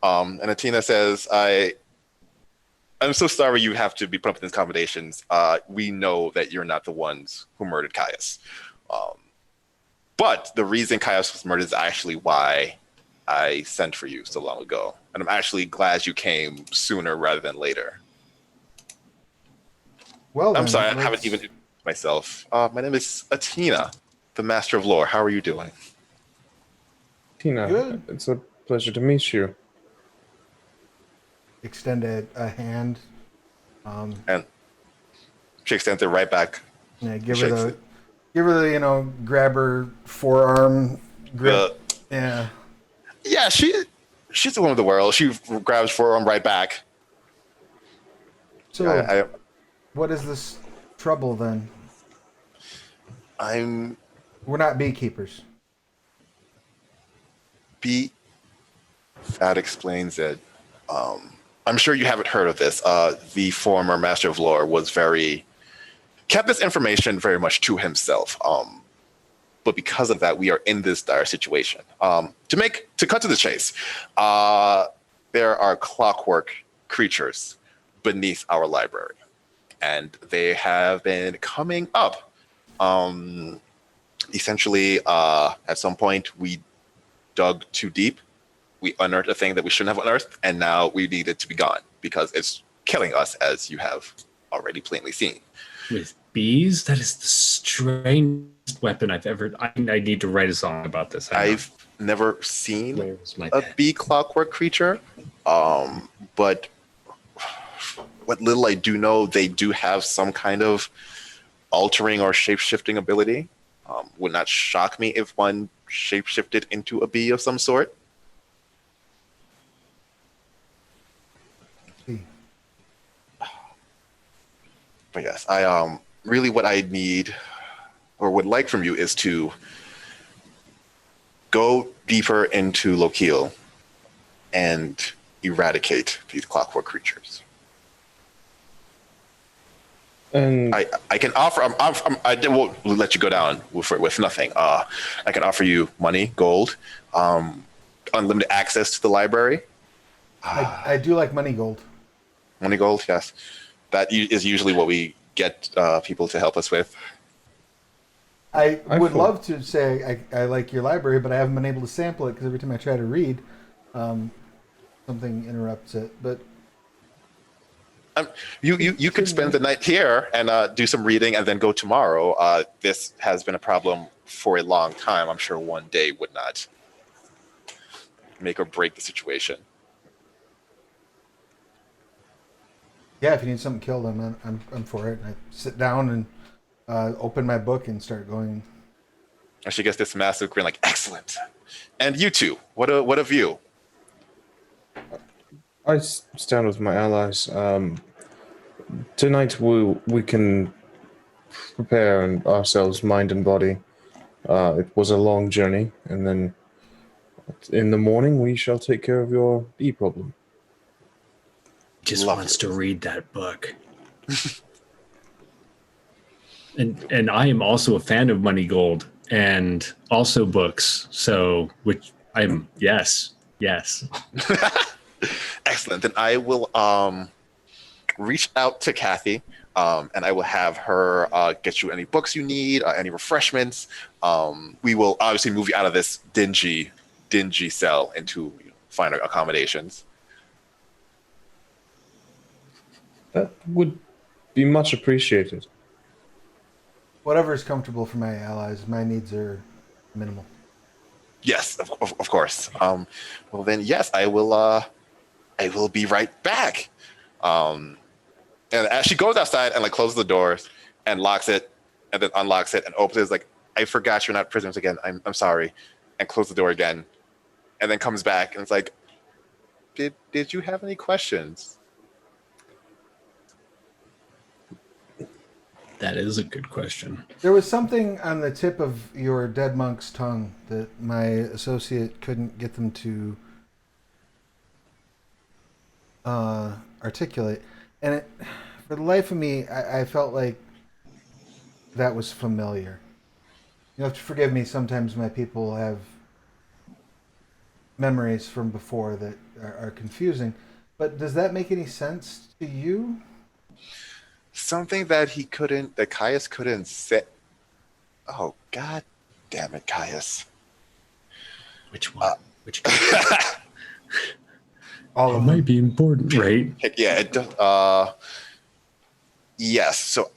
And Atina says, I'm so sorry you have to be put up in these accommodations. We know that you're not the ones who murdered Caius. But the reason Caius was murdered is actually why I sent for you so long ago. And I'm actually glad you came sooner rather than later. Well, I'm then, sorry, I let's- haven't even introduced myself. My name is Atina, the Master of Lore. How are you doing? Tina, Good. it's a pleasure to meet you. extend a hand. And she extends it right back. Yeah, Shakes it. give her the grab her forearm grip. Yeah. Yeah, she's the one of the world. She grabs forearm right back. So, what is this trouble then? I'm We're not beekeepers. That explains it. I'm sure you haven't heard of this. The former Master of Lore kept this information very much to himself. But because of that, we are in this dire situation. To cut to the chase, there are clockwork creatures beneath our library, and they have been coming up. Essentially, at some point, we dug too deep. We unearthed a thing that we shouldn't have unearthed, and now we need it to be gone because it's killing us, as you have already plainly seen. With bees? That is the strangest weapon I've ever... I need to write a song about this. I've never seen Where was my a pen? bee clockwork creature, but what little I do know, they do have some kind of altering or shape-shifting ability. Would not shock me if one shape-shifted into a bee of some sort. But yes, I really what I need or would like from you is to go deeper into Lokiel and eradicate these clockwork creatures. And I can offer. I won't let you go down with nothing. I can offer you money, gold, unlimited access to the library. I do like money gold. Money, gold, yes. That is usually what we get people to help us with. I would thought- love to say I like your library, but I haven't been able to sample it because every time I try to read, something interrupts it. But You could spend the night here and do some reading and then go tomorrow. This has been a problem for a long time. I'm sure one day would not make or break the situation. yeah, if you need something killed, I'm for it. I sit down and open my book and start going. And she gets this massive grin, like, excellent. And you two, what of you? I stand with my allies. Tonight we can prepare ourselves, mind and body. It was a long journey, and then in the morning we shall take care of your bee problem. Just Love wants it. to read that book. and I am also a fan of money gold and also books. So yes. Excellent. Then I will reach out to Kathy, and I will have her get you any books you need, any refreshments. We will obviously move you out of this dingy cell into finer accommodations. That would be much appreciated. Whatever is comfortable for my allies. My needs are minimal. Yes, of course. Well then, yes, I will be right back. And as she goes outside and like closes the doors and locks it, and then unlocks it and opens it, is like, I forgot you're not prisoners again. I'm sorry, and close the door again, and then comes back and it's like, did you have any questions? That is a good question. There was something on the tip of your dead monk's tongue that my associate couldn't get them to articulate, and for the life of me, I felt like that was familiar. You have to forgive me. Sometimes my people have memories from before that are confusing. But does that make any sense to you? Something that Caius couldn't say. Oh, god damn it, Caius. Which one? Which All it of might them. be important, right? Heck yeah, it does. Yes, so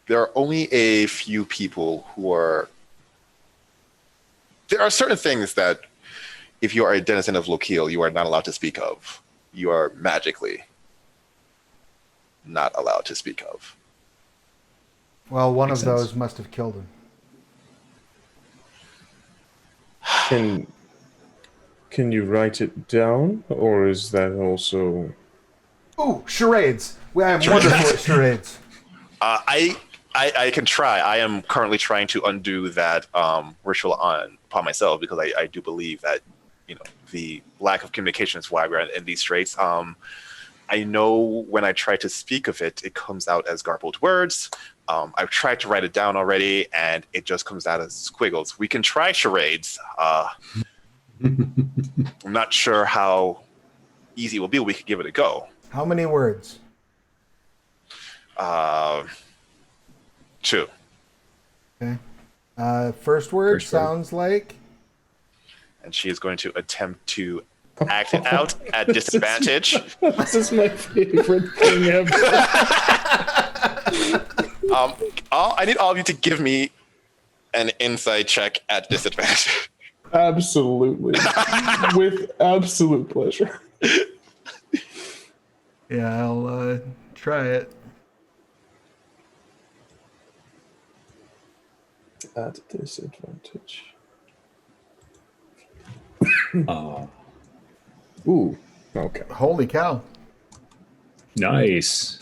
there are only a few people who are. There are certain things that, if you are a denizen of Lokiel, you are not allowed to speak of. You are magically not allowed to speak of. Well, one Makes of sense. those must have killed him. Can you write it down, or is that also? Ooh, charades. Well, I'm wonderful at charades. I can try. I am currently trying to undo that ritual upon myself because I do believe that the lack of communication is why we're in these straits. I know when I try to speak of it, it comes out as garbled words. I've tried to write it down already, and it just comes out as squiggles. We can try charades. I'm not sure how easy it will be. We could give it a go. How many words? 2. Okay. First word First word. sounds like. And she is going to attempt to act it out at disadvantage. This is my favorite thing ever. I need all of you to give me an insight check at disadvantage. Absolutely, with absolute pleasure. Yeah, I'll try it. At disadvantage. Ooh. Okay. Holy cow. Nice.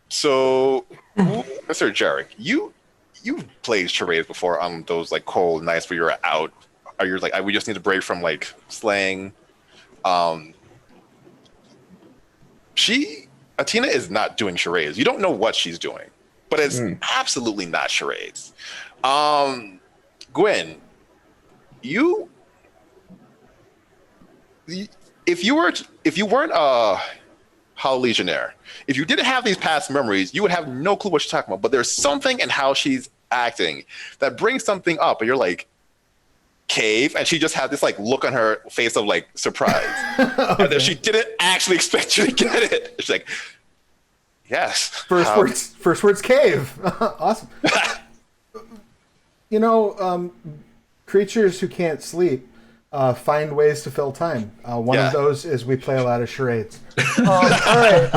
So, Mr. Jarek, you've played charades before on those like cold nights where you're out. Are you like, we just need a break from like slaying? Atina is not doing charades. You don't know what she's doing, but it's absolutely not charades. Gwen, if you weren't a Hall Legionnaire, if you didn't have these past memories, you would have no clue what she's talking about. But there's something in how she's acting that brings something up, and you're like, cave, and she just had this like look on her face of like surprise. Okay. And then she didn't actually expect you to get it. She's like, yes. First words cave. Awesome. Creatures who can't sleep find ways to fill time. One of those is we play a lot of charades. All right.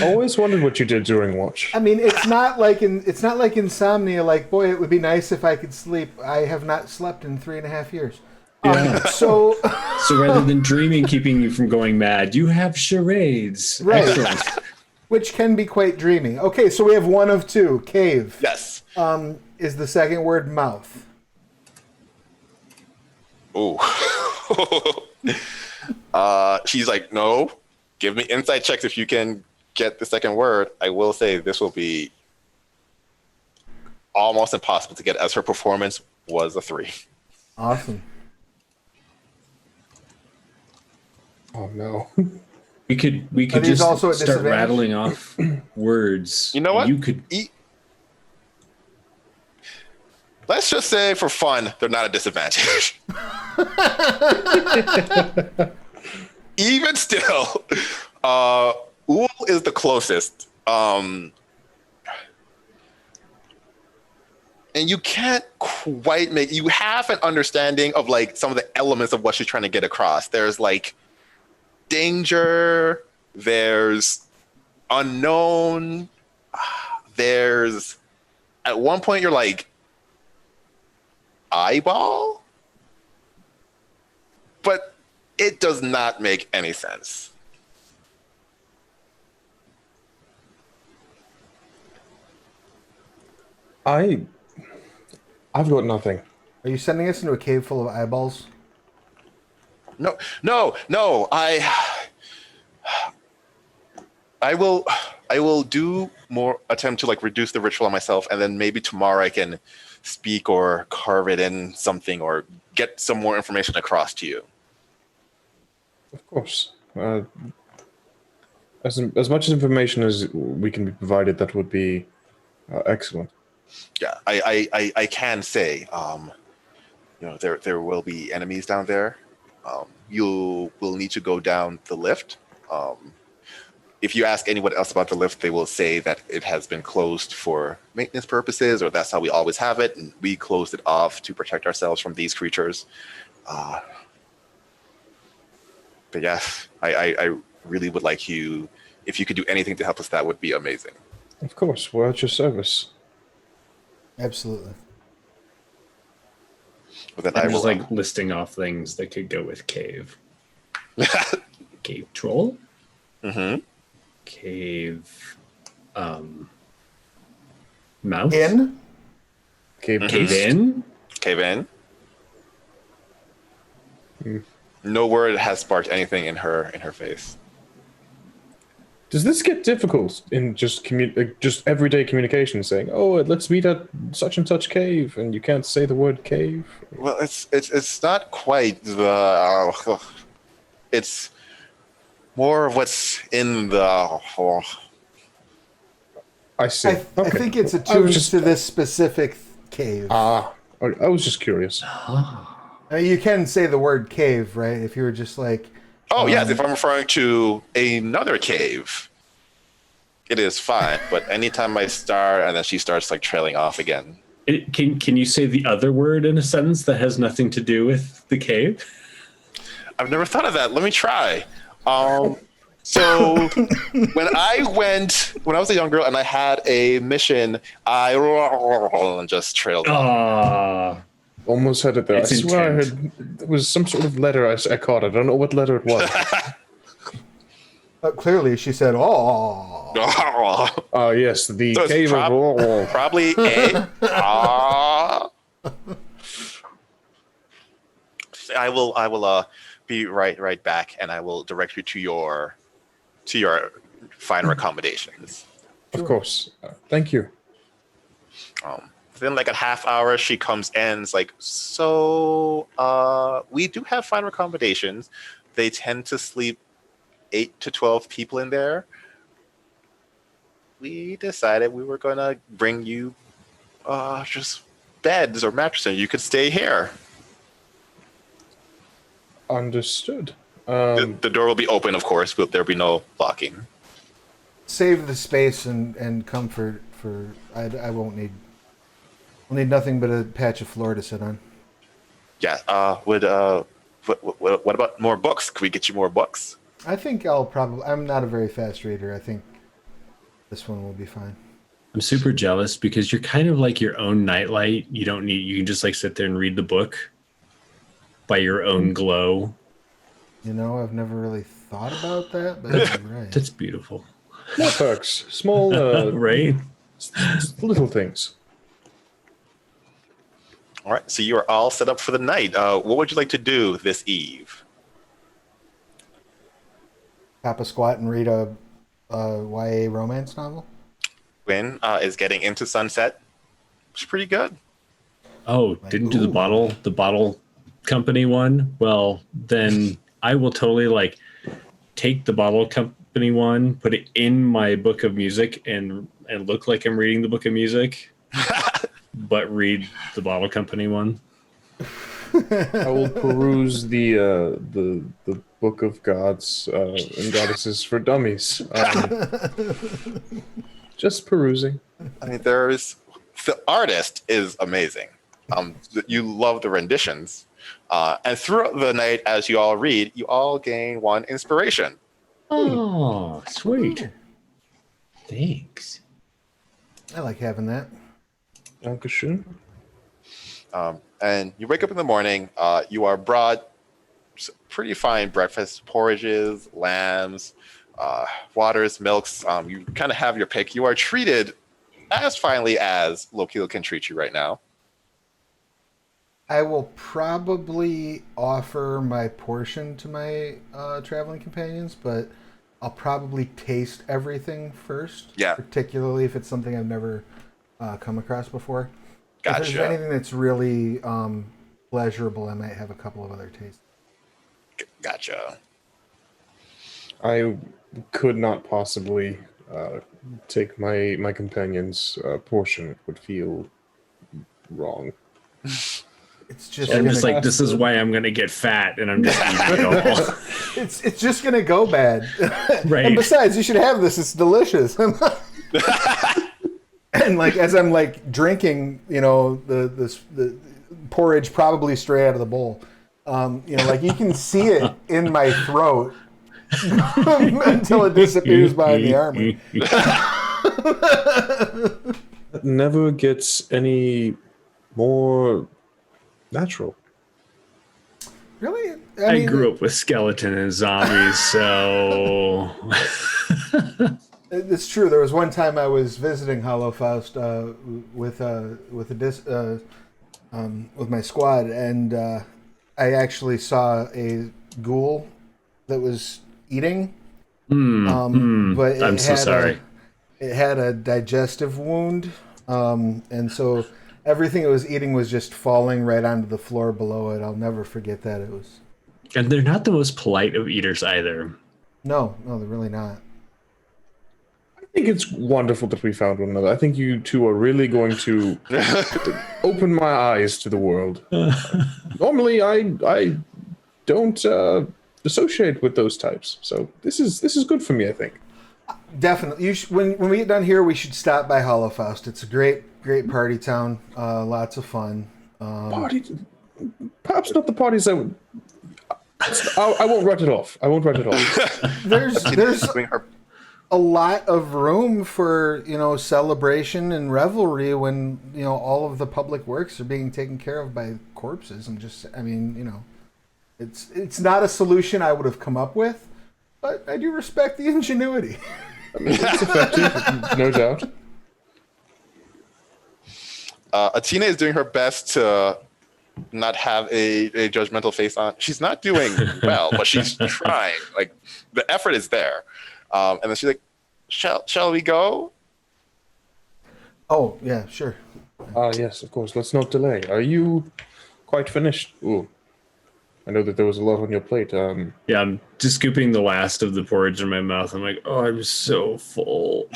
Always wondered what you did during watch. I mean, it's not like insomnia. Like, boy, it would be nice if I could sleep. I have not slept in 3.5 years. So rather than dreaming keeping you from going mad, you have charades. Right. Excellent. which can be quite dreamy. Okay, so we have one of two. Cave. Yes. Is the second word mouth? Ooh. She's like, no. Give me insight checks if you can get the second word. I will say this will be almost impossible to get, as her performance was a 3. Awesome. Oh no. We could Are these just also at start disadvantage? rattling off words. You know what? You could. Let's just say for fun, they're not a disadvantage. Even still, Uul is the closest. And you can't quite you have an understanding of like some of the elements of what she's trying to get across. There's like danger, there's unknown, there's, at one point you're like, eyeball? But it does not make any sense. I've got nothing. Are you sending us into a cave full of eyeballs? No. I will do more attempt to like reduce the ritual on myself, and then maybe tomorrow I can speak or carve it in something or get some more information across to you. Of course. As much information as we can be provided, that would be excellent. Yeah, I can say, there will be enemies down there. You will need to go down the lift. If you ask anyone else about the lift, they will say that it has been closed for maintenance purposes, or that's how we always have it, and we closed it off to protect ourselves from these creatures. But yes, I really would like you, if you could do anything to help us, that would be amazing. Of course, we're at your service. Absolutely. But then I'm I just will, like listing off things that could go with cave. Cave troll. Mhm. Cave. Mouse. In? Cave Cave in. Cave in. No word has sparked anything in her face. Does this get difficult in just just everyday communication? Saying, "Oh, let's meet at such and such cave," and you can't say the word cave. Well, it's not quite the. It's more of what's in the. I see. I Okay. think it's I was attuned just- to this specific cave. I was just curious. I mean, you can say the word cave, right? If you were just like, Oh yes, if I'm referring to another cave, it is fine. But anytime I start and then she starts like trailing off again. Can you say the other word in a sentence that has nothing to do with the cave? I've never thought of that. Let me try. So when I was a young girl and I had a mission, I just trailed off. Ah, Almost had it there. It's I swear I intent. heard there was some sort of letter I caught. I don't know what letter it was. clearly she said, "Oh." Yes, the So it's cave of... probably a. I will be right back, and I will direct you to your finer accommodations. Of course. Thank you. Within like a half hour, she comes in. And is like, so we do have finer accommodations. They tend to sleep 8 to 12 people in there. We decided we were gonna bring you just beds or mattresses. You could stay here. Understood. The door will be open, of course, but there'll be no locking. Save the space and comfort for. I won't need. We'll need nothing but a patch of floor to sit on. Yeah. What about more books? Could we get you more books? I think I'll probably. I'm not a very fast reader. I think this one will be fine. I'm super jealous because you're kind of like your own nightlight. You don't need. You can just like sit there and read the book by your own glow. You know, I've never really thought about that, but you're right. That's beautiful, Small perks. Small, right? little things. All right. So you are all set up for the night. What would you like to do this eve? Pop a squat and read a YA romance novel. Gwen is getting into sunset. It's pretty good. Oh, didn't do the bottle company one. Well, then I will totally like take the bottle company one, put it in my book of music, and look like I'm reading the book of music, but read the bottle company one. I will peruse the book of gods and goddesses for dummies. Just perusing. I mean, the artist is amazing. You love the renditions. And throughout the night, as you all read, you all gain 1 inspiration. Oh, sweet. Thanks. I like having that. Dankeschön. And you wake up in the morning. You are brought pretty fine breakfast, porridges, lambs, waters, milks. You kind of have your pick. You are treated as finely as Lokil can treat you right now. I will probably offer my portion to my traveling companions, but I'll probably taste everything first. Yeah. Particularly if it's something I've never come across before. If there's Gotcha. anything that's really pleasurable, I might have a couple of other tastes. Gotcha. I could not possibly take my companion's portion. It would feel wrong. It's just. I'm just gonna- like, this is why I'm gonna get fat, and I'm just eating it all. It's just gonna go bad. Right. And besides, you should have this. It's delicious. And like as I'm like drinking, you know, the porridge probably straight out of the bowl. You know, like you can see it in my throat until it disappears behind the armor. That never gets any more natural. Really? I grew up with skeleton and zombies, so It's true. There was one time I was visiting Hollowfaust with my squad, and I actually saw a ghoul that was eating. But I'm so sorry. It had a digestive wound, and so everything it was eating was just falling right onto the floor below it. I'll never forget that. It was And they're not the most polite of eaters either. no, they're really not. I think it's wonderful that we found one another. I think you two are really going to open my eyes to the world. Normally, I don't associate with those types, so this is good for me. I think. Definitely. When we get done here, we should stop by Hollowfaust. It's a great party town. Lots of fun. Party, perhaps not the parties I would. I won't write it off. I won't write it off. There's Doing her- a lot of room for, you know, celebration and revelry when, you know, all of the public works are being taken care of by corpses. I mean, you know, it's not a solution I would have come up with, but I do respect the ingenuity. I mean, it's effective, no doubt. Atina is doing her best to not have a judgmental face on. She's not doing well, but she's trying. Like the effort is there. And then she's like, "Shall we go?" Oh, yeah, sure. Yes, of course. Let's not delay. Are you quite finished? Ooh, I know that there was a lot on your plate. Yeah, I'm just scooping the last of the porridge in my mouth. I'm like, oh, I'm so full.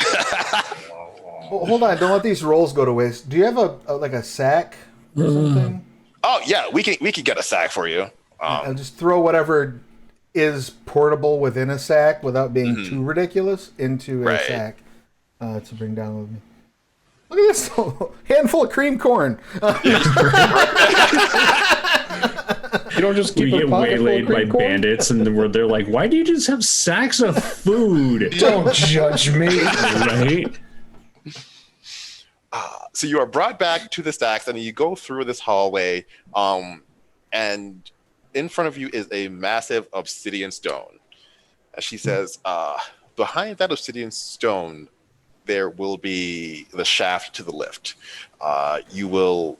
Well, hold on, don't let these rolls go to waste. Do you have a sack or something? Oh yeah, we can get a sack for you. I'll just throw whatever is portable within a sack without being too ridiculous into a Right. sack to bring down with me. Look at this handful of cream corn. You don't just We keep a get pocket full of waylaid by cream corn? bandits, and they're like, why do you just have sacks of food? Don't judge me. Right? So you are brought back to the stacks, and you go through this hallway, and in front of you is a massive obsidian stone. As she says, behind that obsidian stone, there will be the shaft to the lift. You will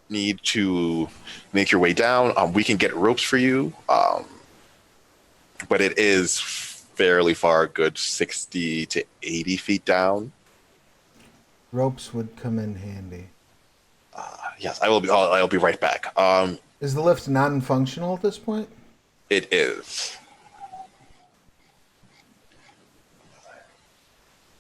need to make your way down. We can get ropes for you, but it is fairly far, good 60 to 80 feet down. Ropes would come in handy. Yes, I'll be right back. Is the lift non-functional at this point? It is.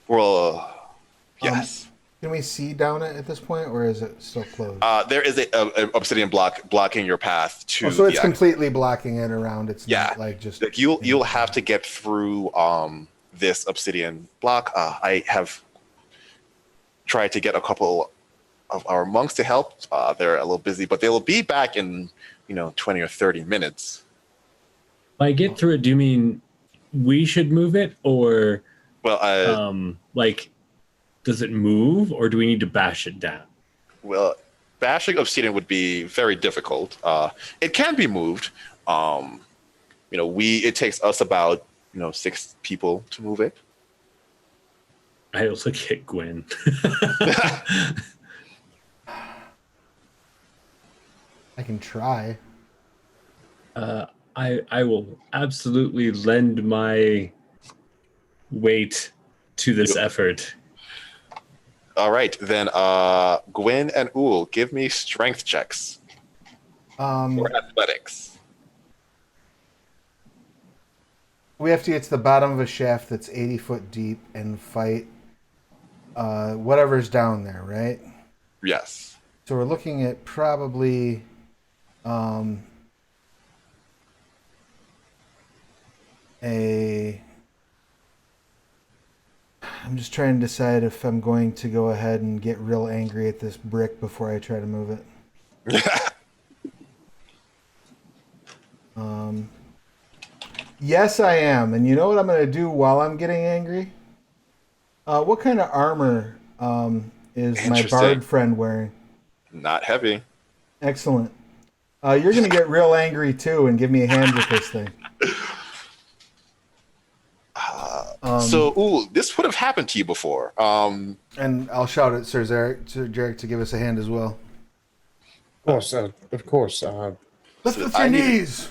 Well, yes. Can we see down it at this point, or is it still closed? There is a obsidian block blocking your path to. So it's the completely blocking it around. It's Yeah. not like just Like you'll have to get through this obsidian block. I have tried to get a couple of our monks to help. They're a little busy, but they will be back in 20 or 30 minutes. By get through it, do you mean we should move it, or Well, like, does it move, or do we need to bash it down? well, bashing obsidian would be very difficult. It can be moved. It takes us about 6 people to move it. I also get Gwen. I can try. I will absolutely lend my weight to this effort. All right, then Gwyn and Ool, give me strength checks or athletics. We have to get to the bottom of a shaft that's 80 foot deep and fight whatever's down there, right? Yes. So we're looking at probably I'm just trying to decide if I'm going to go ahead and get real angry at this brick before I try to move it. Yes, I am. And you know what I'm going to do while I'm getting angry? What kind of armor is my bard friend wearing? Not heavy. Excellent. You're going to get real angry too and give me a hand with this thing. So, Ool, this would have happened to you before. And I'll shout at Sir Jarek to give us a hand as well. Of course. Lift with your knees.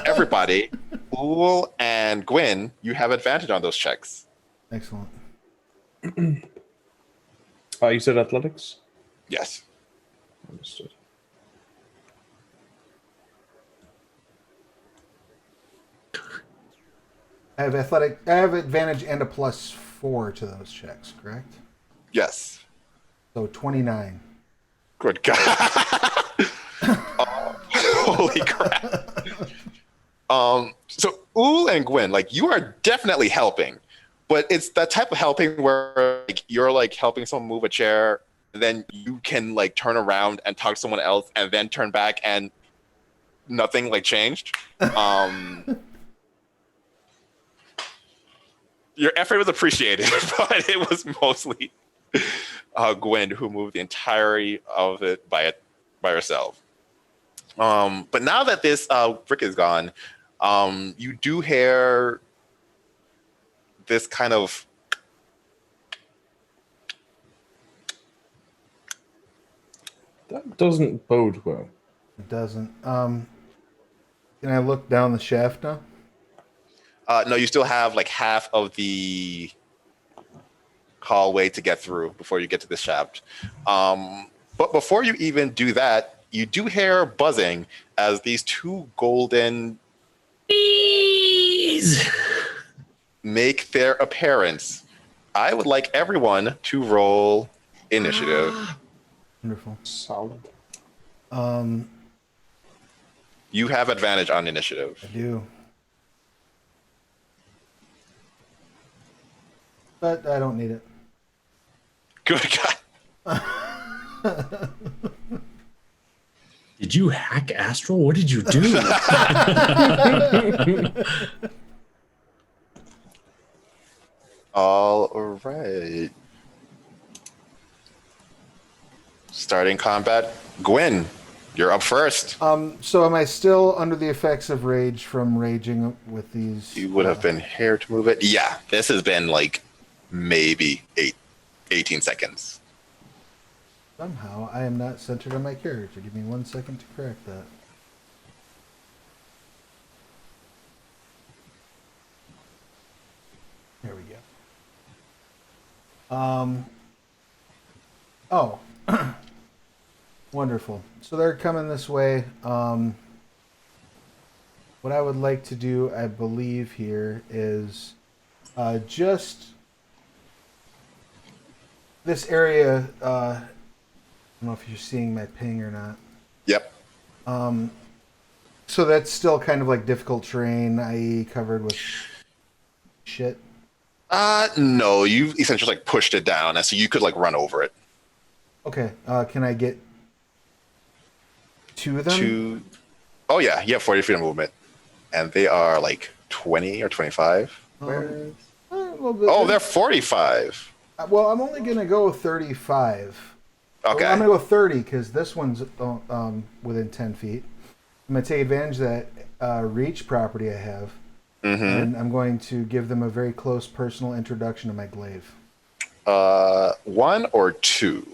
Everybody, Ool and Gwyn, you have advantage on those checks. Excellent. You said athletics? Yes. Understood. I have advantage and a +4 to those checks, correct? Yes. So 29. Good God. Holy crap. So Ool and Gwyn, like, you are definitely helping, but it's that type of helping where like you're like helping someone move a chair, and then you can like turn around and talk to someone else and then turn back and nothing like changed. Your effort was appreciated, but it was mostly Gwyn who moved the entirety of it by herself. But now that this brick is gone, you do hear this kind of That doesn't bode well. It doesn't. Can I look down the shaft now? no, you still have like half of the hallway to get through before you get to the shaft. But before you even do that, you do hear buzzing as these two golden Bees! make their appearance. I would like everyone to roll initiative. Wonderful. Solid. You have advantage on initiative. I do. But I don't need it. Good God. Did you hack Astral? What did you do? All right. Starting combat. Gwyn, you're up first. So am I still under the effects of rage from raging with these? You would have been here to move it. Yeah, this has been like maybe 18 seconds. Somehow I am not centered on my character. Give me 1 second to correct that. There we go. Oh. Wonderful. So they're coming this way. What I would like to do, I believe here, is just this area. I don't know if you're seeing my ping or not. Yep. So that's still kind of like difficult terrain, i.e. covered with shit. No, you essentially like pushed it down, and so you could like run over it. Okay. Can I get two of them? Oh yeah, you have 40 feet of movement, and they are like 20 or 25. Well, They're 45. Well, I'm only gonna go 35. Okay. Well, I'm gonna go 30 because this one's within 10 feet. I'm gonna take advantage of that reach property I have, and I'm going to give them a very close personal introduction to my glaive. 1 or 2?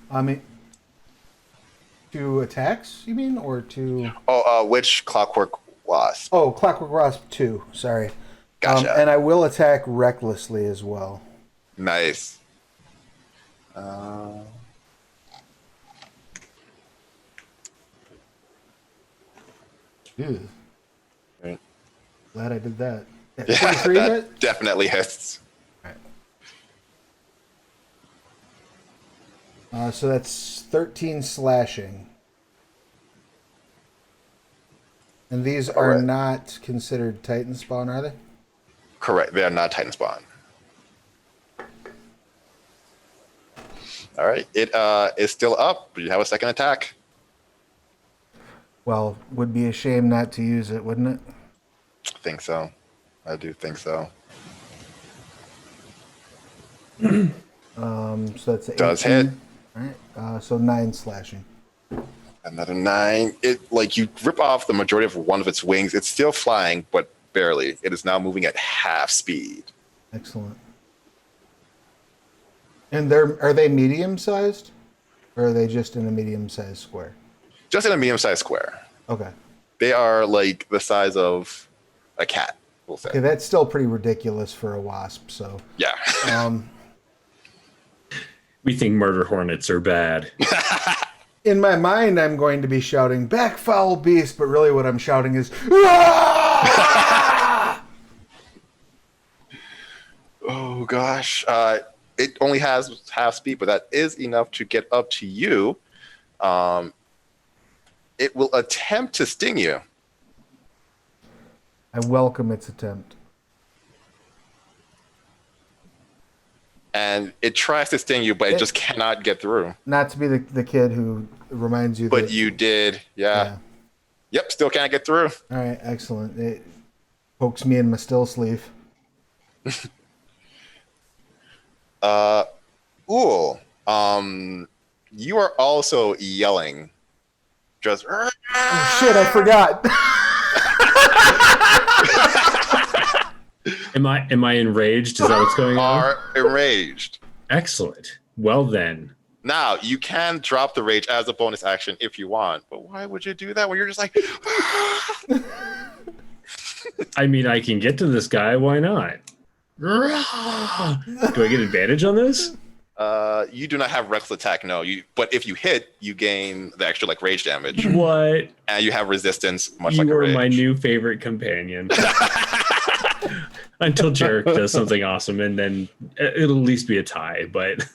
I mean, 2 attacks, you mean, or 2? Which Clockwork Wasp? Oh, Clockwork Wasp 2. Sorry. Gotcha. And I will attack recklessly as well. Nice. Ew. Right. Glad I did that. Yeah, 23 that hit? definitely hits. So that's 13 slashing. And these are Alright. not considered Titan spawn, are they? Correct. They are not Titan spawn. All right. It is still up. You have a second attack. Well, would be a shame not to use it, wouldn't it? I think so. I do think so. So that's 18. Does hit. All right. So 9 slashing. Another 9. It like you rip off the majority of one of its wings. It's still flying, but barely. It is now moving at half speed. Excellent. And are they medium sized? Or are they just in a medium sized square? Just in a medium-sized square. Okay. They are like the size of a cat, we'll say. Okay, that's still pretty ridiculous for a wasp, so Yeah. We think murder hornets are bad. In my mind, I'm going to be shouting, "Back, foul beast," but really what I'm shouting is, "Ah!" Oh gosh. It only has half speed, but that is enough to get up to you. It will attempt to sting you. I welcome its attempt. And it tries to sting you, but it just cannot get through. Not to be the kid who reminds you But that... you did. Yeah. Yep, still can't get through. All right, excellent. It pokes me in my still sleeve. Ooh. You are also yelling. Just Oh, shit, I forgot. Am I enraged? Is that what's going on? are enraged. Excellent. Well then. Now, you can drop the rage as a bonus action if you want, but why would you do that when you're just like... I mean, I can get to this guy. Why not? Do I get advantage on this? You do not have reckless attack, no. But if you hit, you gain the extra like rage damage, What? and you have resistance, much You like a are rage. my new favorite companion. Until Jarek does something awesome, and then it'll at least be a tie. But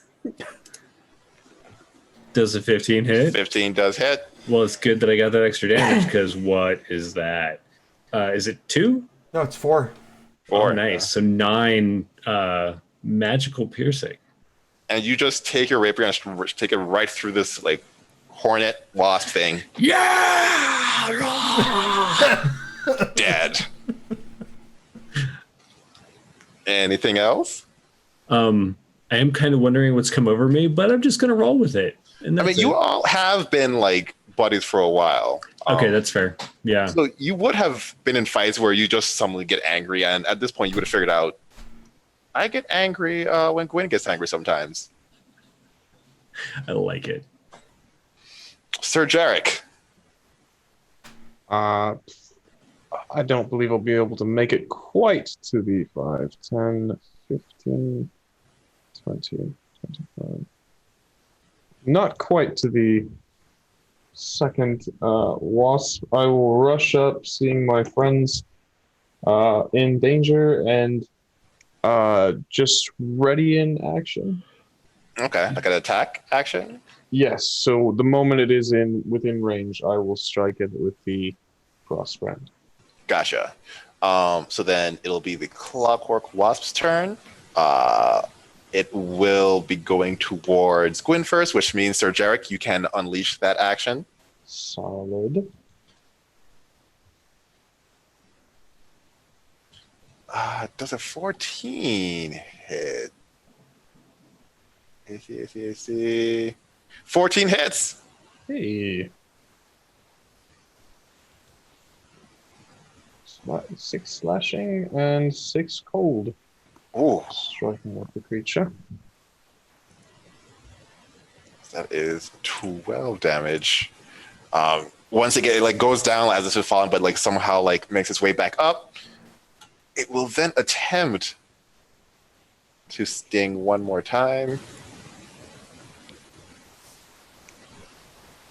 does a 15 hit? 15 does hit. Well, it's good that I got that extra damage because what is that? Is it 2? No, it's 4. 4. Oh, nice. So 9 magical piercing. And you just take your rapier and take it right through this like hornet wasp thing. Yeah! Dead. Anything else? I am kind of wondering what's come over me, but I'm just gonna roll with it. And I mean, that's you it. all have been like buddies for a while. Okay, that's fair. Yeah. So you would have been in fights where you just suddenly get angry, and at this point, you would have figured out. I get angry when Gwen gets angry sometimes. I like it. Sir Jarek. I don't believe I'll be able to make it quite to the 5, 10, 15, 20, 25. Not quite to the second wasp. I will rush up, seeing my friends in danger, and just ready in action. Okay, like an attack action. Yes, so the moment it is within range, I will strike it with the crossbrand. Gotcha. So then it'll be the Clockwork Wasp's turn. It will be going towards Gwyn first, which means, Sir Jarek, you can unleash that action. Solid. Does a 14 hit? Let's see. 14 hits. Hey. 6 slashing and 6 cold. Ooh, Striking at the creature. that is 12 damage. Once it like goes down as if it's falling, but like somehow like makes its way back up. it will then attempt to sting one more time.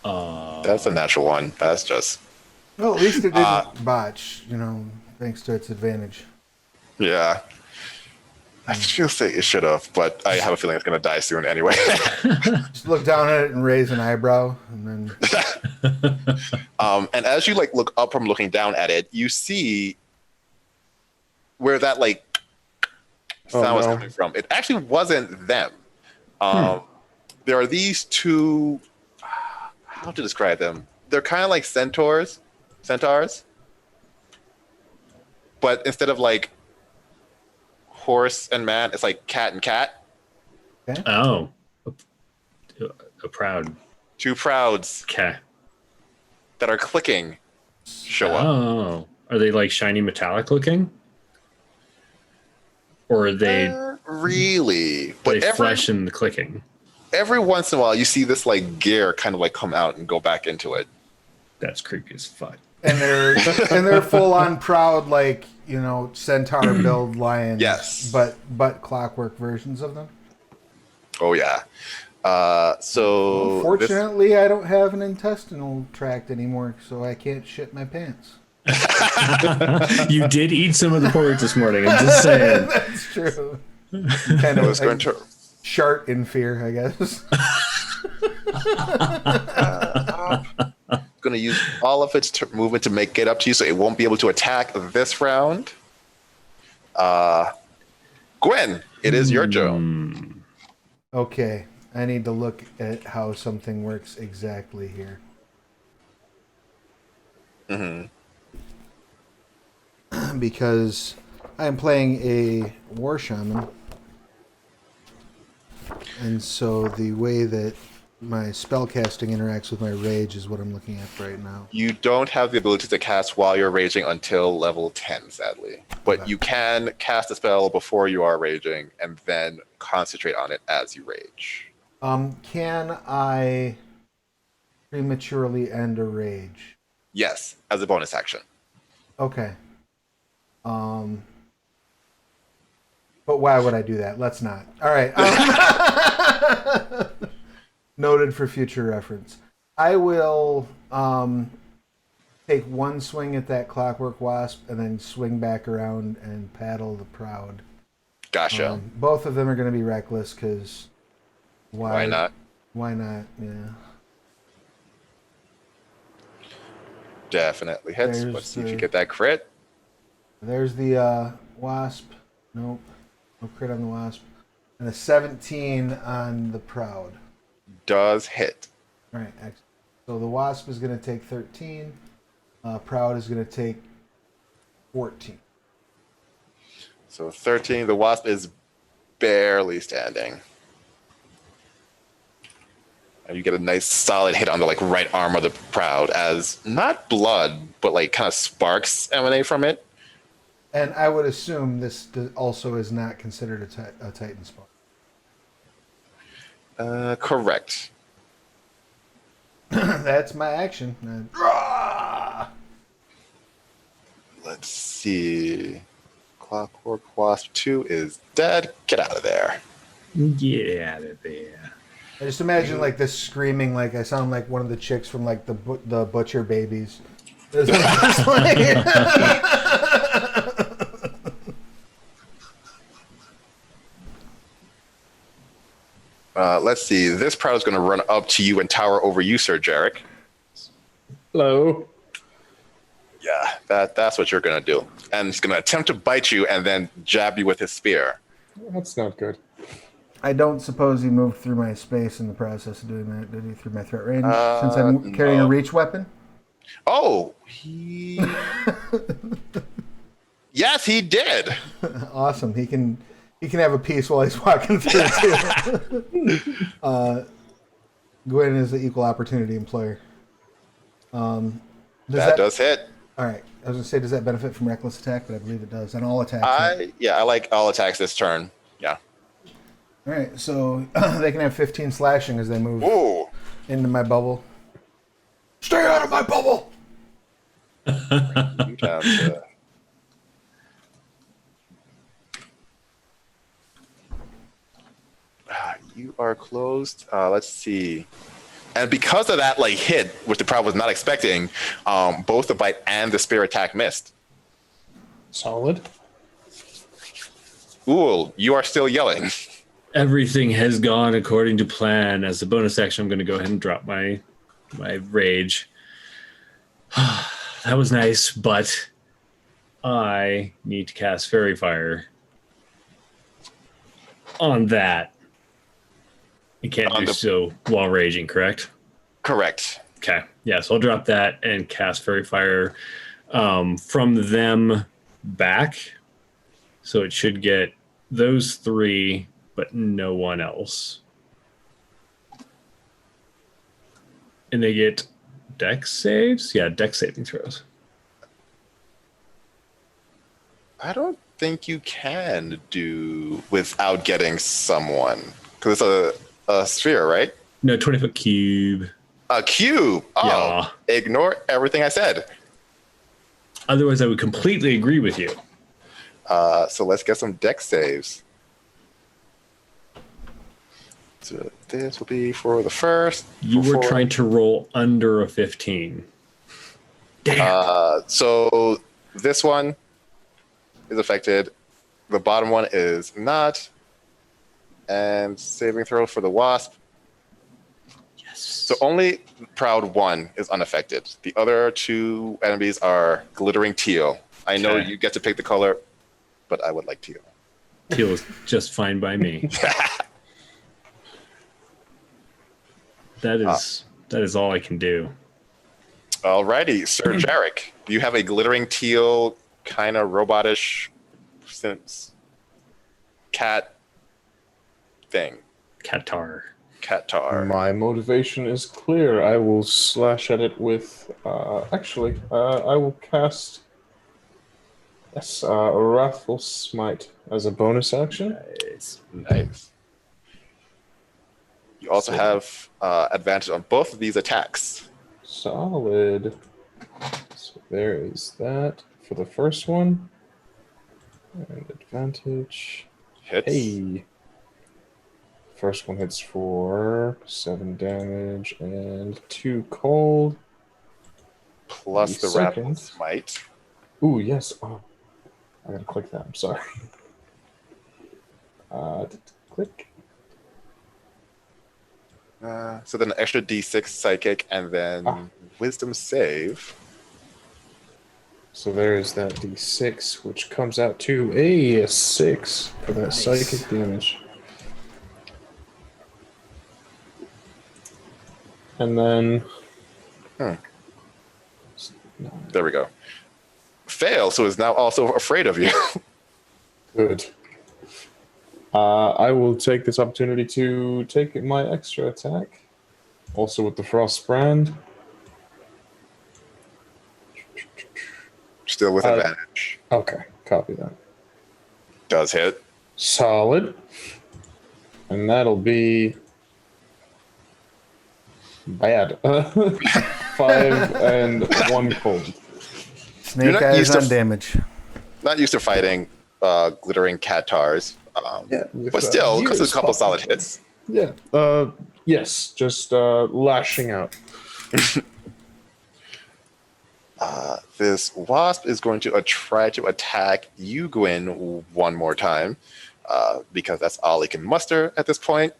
That's a natural one. That's just... Well, at least it didn't botch, thanks to its advantage. Yeah. I feel like it should have, but I have a feeling it's going to die soon anyway. Just look down at it and raise an eyebrow, and then... And as you look up from looking down at it, you see where that sound was coming from. It actually wasn't them. There are these two... How to describe them? They're kind of like centaurs, but instead of horse and man, it's like cat and cat. Okay. Oh, a proud. Two prouds. Okay. That are clicking. Show up. Oh, are they shiny metallic looking, or are they really? But flesh and the clicking. Every once in a while, you see this gear kind of come out and go back into it. That's creepy as fuck. And they're full on proud, centaur build lions. Yes. But clockwork versions of them. Oh yeah. So unfortunately, I don't have an intestinal tract anymore, so I can't shit my pants. You did eat some of the porridge this morning. I'm just saying. That's true. Kind of going to shart in fear, I guess. Going to use all of its movement to make it up to you, so it won't be able to attack this round. Gwen, it is your turn. Okay, I need to look at how something works exactly here. Because I'm playing a war shaman, and so the way that my spellcasting interacts with my rage is what I'm looking at right now. You don't have the ability to cast while you're raging until level 10, sadly. But you can cast a spell before you are raging and then concentrate on it as you rage. Can I prematurely end a rage? Yes, as a bonus action. Okay. But why would I do that? Let's not. All right. Noted for future reference. I will take one swing at that clockwork wasp and then swing back around and paddle the proud. Gotcha. Both of them are going to be reckless because why not? Why not? Yeah. Definitely hits. Let's see if you get that crit. There's the wasp. Nope. No crit on the wasp. And a 17 on the proud. Does hit. All right, excellent. So the wasp is going to take 13. Proud is going to take 14. So 13. The wasp is barely standing. And you get a nice solid hit on the right arm of the proud, as not blood, but kind of sparks emanate from it. And I would assume this also is not considered a Titan spawn. Correct. That's my action. Let's see. Clockwork Wasp 2 is dead. Get out of there. Get out of there. I just imagine this screaming I sound like one of the chicks from the Butcher Babies. Let's see. This proud is going to run up to you and tower over you, Sir Jarek. Hello. Yeah, that's what you're going to do. And he's going to attempt to bite you and then jab you with his spear. That's not good. I don't suppose he moved through my space in the process of doing that, did he? Through my threat range? Since I'm carrying a reach weapon? Oh, he... Yes, he did. Awesome. He can have a piece while he's walking through too. Gwen is the equal opportunity employer. That does hit. All right. I was going to say, does that benefit from reckless attack? But I believe it does. And all attacks. I like all attacks this turn. Yeah. All right. So they can have 15 slashing as they move into my bubble. Stay out of my bubble! closed. Let's see. And because of that like hit, which the crowd was not expecting, both the bite and the spear attack missed. Solid. Ooh, you are still yelling. Everything has gone according to plan. As a bonus action, I'm going to go ahead and drop my rage. That was nice, but I need to cast Fairy Fire on that. You can't do so while raging, correct? Correct. Okay. Yeah, so I'll drop that and cast Fairy Fire from them back. So it should get those 3, but no one else. And they get dex saves? Yeah, dex saving throws. I don't think you can do without getting someone. Because it's a sphere, right? No, 20-foot cube. A cube. Oh, Yeah. Ignore everything I said. Otherwise, I would completely agree with you. So let's get some dex saves. So this will be for the first. You were trying to roll under a 15. Damn. So this one is affected. The bottom one is not. And saving throw for the wasp. Yes. So only Proud 1 is unaffected. The other 2 enemies are glittering teal. I know Okay. you get to pick the color, but I would like teal. Teal is just fine by me. That is all I can do. Alrighty, Sir Jarek. You have a glittering teal, kind of robotish cat thing. Qatar. Qatar. My motivation is clear. I will slash at it with. I will cast. Yes, a Wrathful Smite as a bonus action. Nice. You also have advantage on both of these attacks. Solid. So there is that for the first one. And advantage. Hits. Hey. First one hits for 7 damage and 2 cold. Plus the Second. Wrathful Smite. Ooh, yes. Oh, I gotta click that. I'm sorry. Click. So then an extra D6 psychic and then wisdom save. So there is that D6, which comes out to a 6 for that psychic damage. And then... There we go. Fail, so is now also afraid of you. Good. I will take this opportunity to take my extra attack. Also with the Frost Brand. Still with advantage. Okay, copy that. Does hit. Solid. And that'll be... bad. 5 and 1 cold. Snake not eyes used to on damage. Not used to fighting glittering Qatars. With, But still, because years a couple possible. solid hits. Yeah. Yes, just lashing out. This wasp is going to try to attack you, Gwyn, one more time. Because that's all it can muster at this point.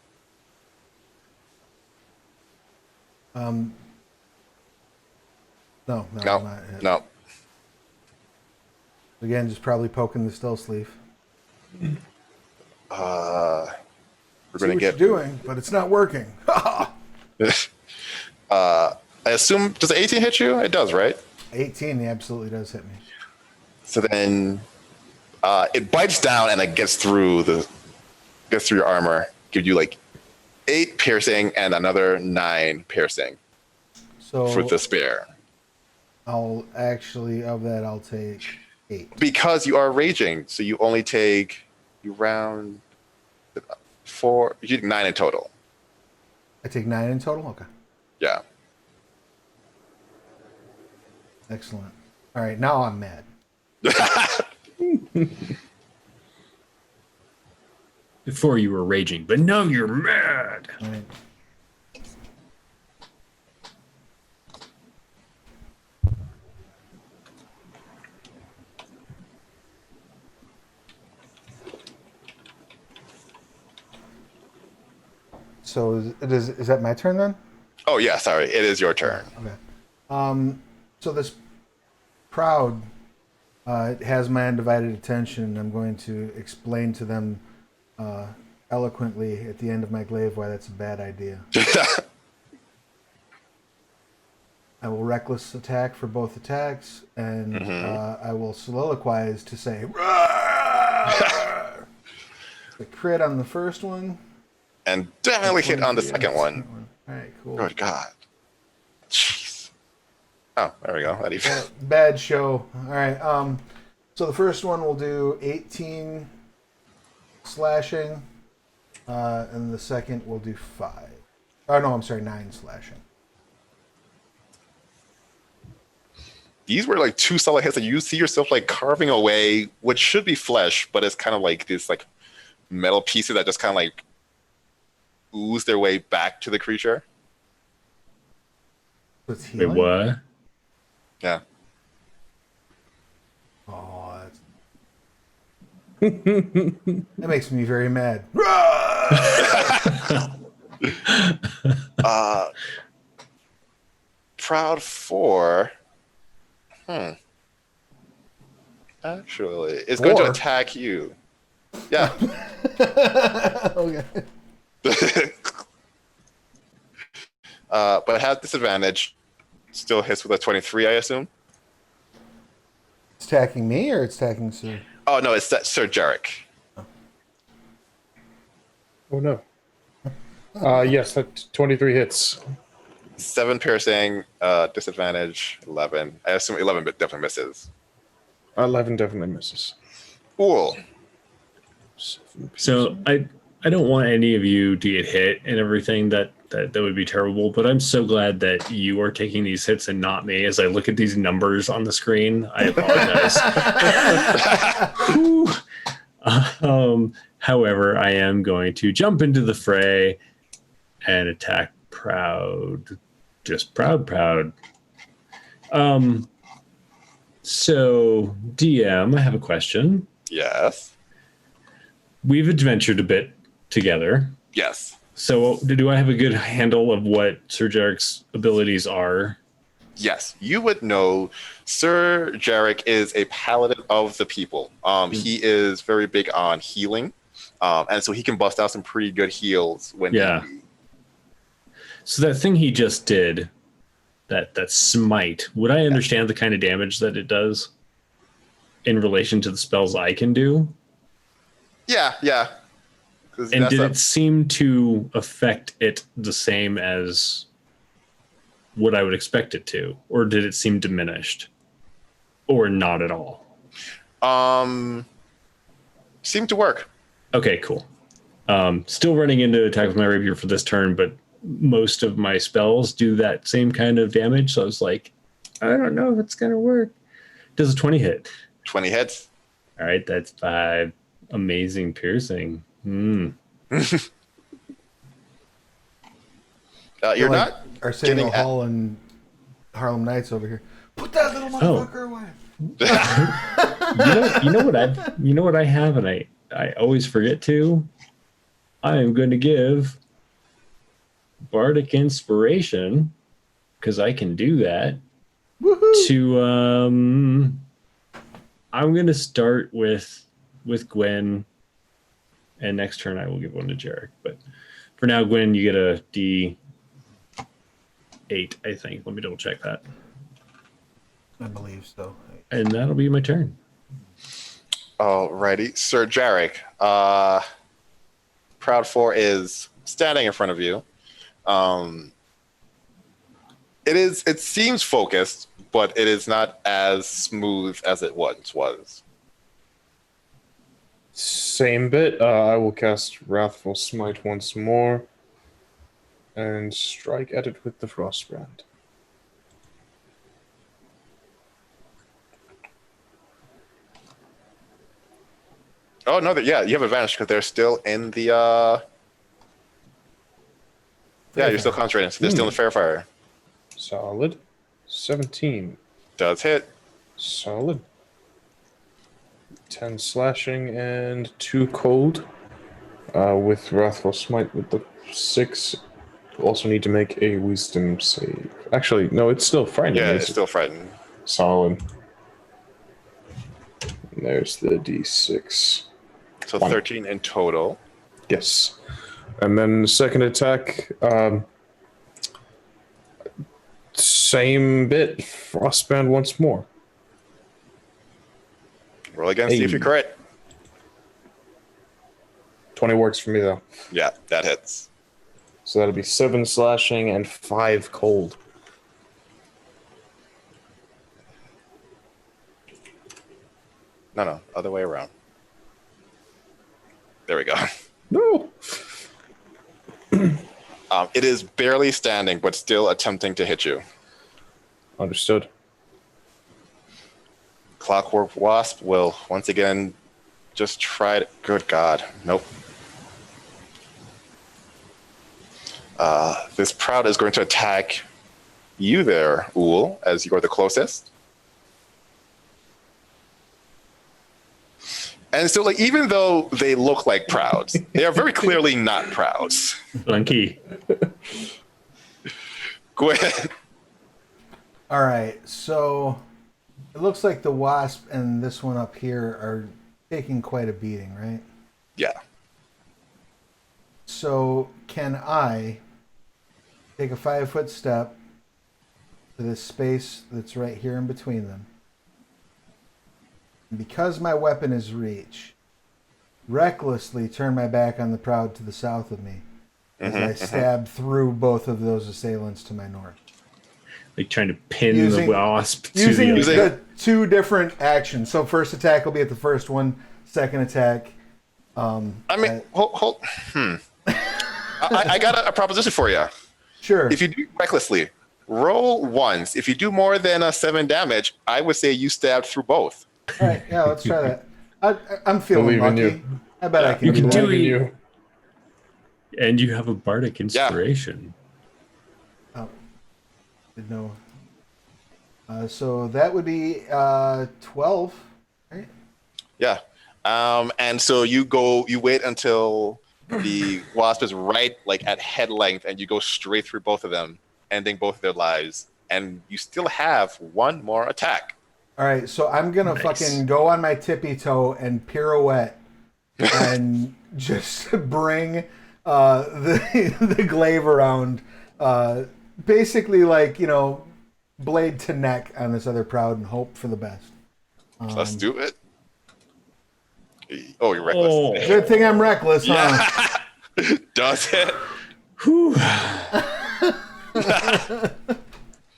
No, No, not yet. no. Again, just probably poking the still sleeve. We're See going to what get... you're doing, but it's not working. I assume... Does 18 hit you? It does, right? 18 absolutely does hit me. So then it bites down and it gets through your armor. Gives you like 8 piercing and another 9 piercing So for the spear. I'll actually, of that, I'll take 8. Because you are raging, so you only take... You round 4... You take 9 in total. I take 9 in total? Okay. Yeah. Excellent. All right, now I'm mad. Before you were raging, but now you're mad. God. Right. So is that my turn then? Oh yeah, sorry. It is your turn. Okay. So this proud has my undivided attention. I'm going to explain to them eloquently at the end of my glaive why that's a bad idea. I will reckless attack for both attacks, and I will soliloquize to say, "Roar!" The crit on the first one. And definitely hit on the 23 second one. All right, cool. Good God. Jeez. Oh, there we go. That even. Bad show. All right. So the first one will do 18 slashing, and the second will do 5. Oh no, I'm sorry, 9 slashing. These were like 2 solid hits, and you see yourself like carving away what should be flesh, but it's kind of like these like metal pieces that just kind of like ooze their way back to the creature. So it's Wait, healing? what? Yeah. Oh, that makes me very mad. Proud 4. Actually, it's going to 4? attack you. Yeah. Okay. But it has disadvantage. Still hits with a 23, I assume. It's attacking me or it's attacking Sir? Oh no, it's that Sir Jarek. Oh no. Yes, that 23 hits. 7 piercing, disadvantage 11. I assume 11, but definitely misses. 11 definitely misses. Cool. 7 So I don't want any of you to get hit and everything. That would be terrible. But I'm so glad that you are taking these hits and not me. As I look at these numbers on the screen, I apologize. However, I am going to jump into the fray and attack Proud. Just Proud. So DM, I have a question. Yes. We've adventured a bit together. Yes. So do I have a good handle of what Sir Jarek's abilities are? Yes. You would know Sir Jarek is a paladin of the people. He is very big on healing. And so he can bust out some pretty good heals when Yeah. So that thing he just did, that smite, would I understand the kind of damage that it does in relation to the spells I can do? Yeah. And did it seem to affect it the same as what I would expect it to? Or did it seem diminished? Or not at all? Seemed to work. Okay, cool. Still running into attack with my rapier for this turn, but most of my spells do that same kind of damage. So I was like, I don't know if it's going to work. Does a 20 hit? 20 hits. All right, that's 5 amazing piercing. You're Like not Arsenio getting Hall and Harlem Nights over here. Put that little motherfucker away. You know what I have, and I always forget to. I am going to give Bardic Inspiration, because I can do that. Woohoo! To I'm going to start with Gwen, and next turn I will give one to Jarek. But for now, Gwen, you get a D8, I think. Let me double check that. I believe so. And that'll be my turn. Alrighty. Sir Jarek, Proud 4 is standing in front of you. It seems focused, but it is not as smooth as it once was. Same bit. I will cast Wrathful Smite once more and strike at it with the Frostbrand. Oh no! Yeah, you have advantage because they're still in the Yeah, you're still concentrating. So they're still in the fair fire. Solid. 17. Does hit. Solid. 10 slashing and 2 cold. With Wrathful Smite with the 6. Also need to make a wisdom save. Actually, no, it's still frightening. Yeah, it's still frightened. Solid. And there's the d6. So 20. 13 in total. Yes. And then the second attack, same bit. Frostband once more. Roll again, see if you crit. 20 works for me, though. Yeah, that hits. So that'll be 7 slashing and 5 cold. No, other way around. There we go. No! It is barely standing, but still attempting to hit you. Understood. Clockwork Wasp will once again just try to... Good God. Nope. This Proud is going to attack you there, Uhl, as you are the closest. And so, like, even though they look like Prouds, they are very clearly not Prouds. Lunky. Go ahead. All right, so it looks like the Wasp and this one up here are taking quite a beating, right? Yeah. So can I take a 5-foot step to this space that's right here in between them? And because my weapon is reach, recklessly turn my back on the Proud to the south of me as I stab through both of those assailants to my north. Like trying to pin the wasp to using the other. the 2 different actions. So first attack will be at the first one. Second attack. I mean, I got a proposition for you. Sure. If you do recklessly, roll once. If you do more than 7 damage, I would say you stabbed through both. All right, yeah, let's try that. I'm feeling Believe in lucky. you. I bet I can You do can that. do it. You. And you have a bardic inspiration. Oh, didn't know. So that would be 12, right? Yeah. And so you wait until the wasp is right like at head length, and you go straight through both of them, ending both of their lives. And you still have 1 more attack. All right, so I'm gonna fucking go on my tippy toe and pirouette and just bring the glaive around, basically like, you know, blade to neck on this other Proud and hope for the best. Let's do it. Oh, you're reckless. Oh. Good thing I'm reckless, huh? Does it? Whew.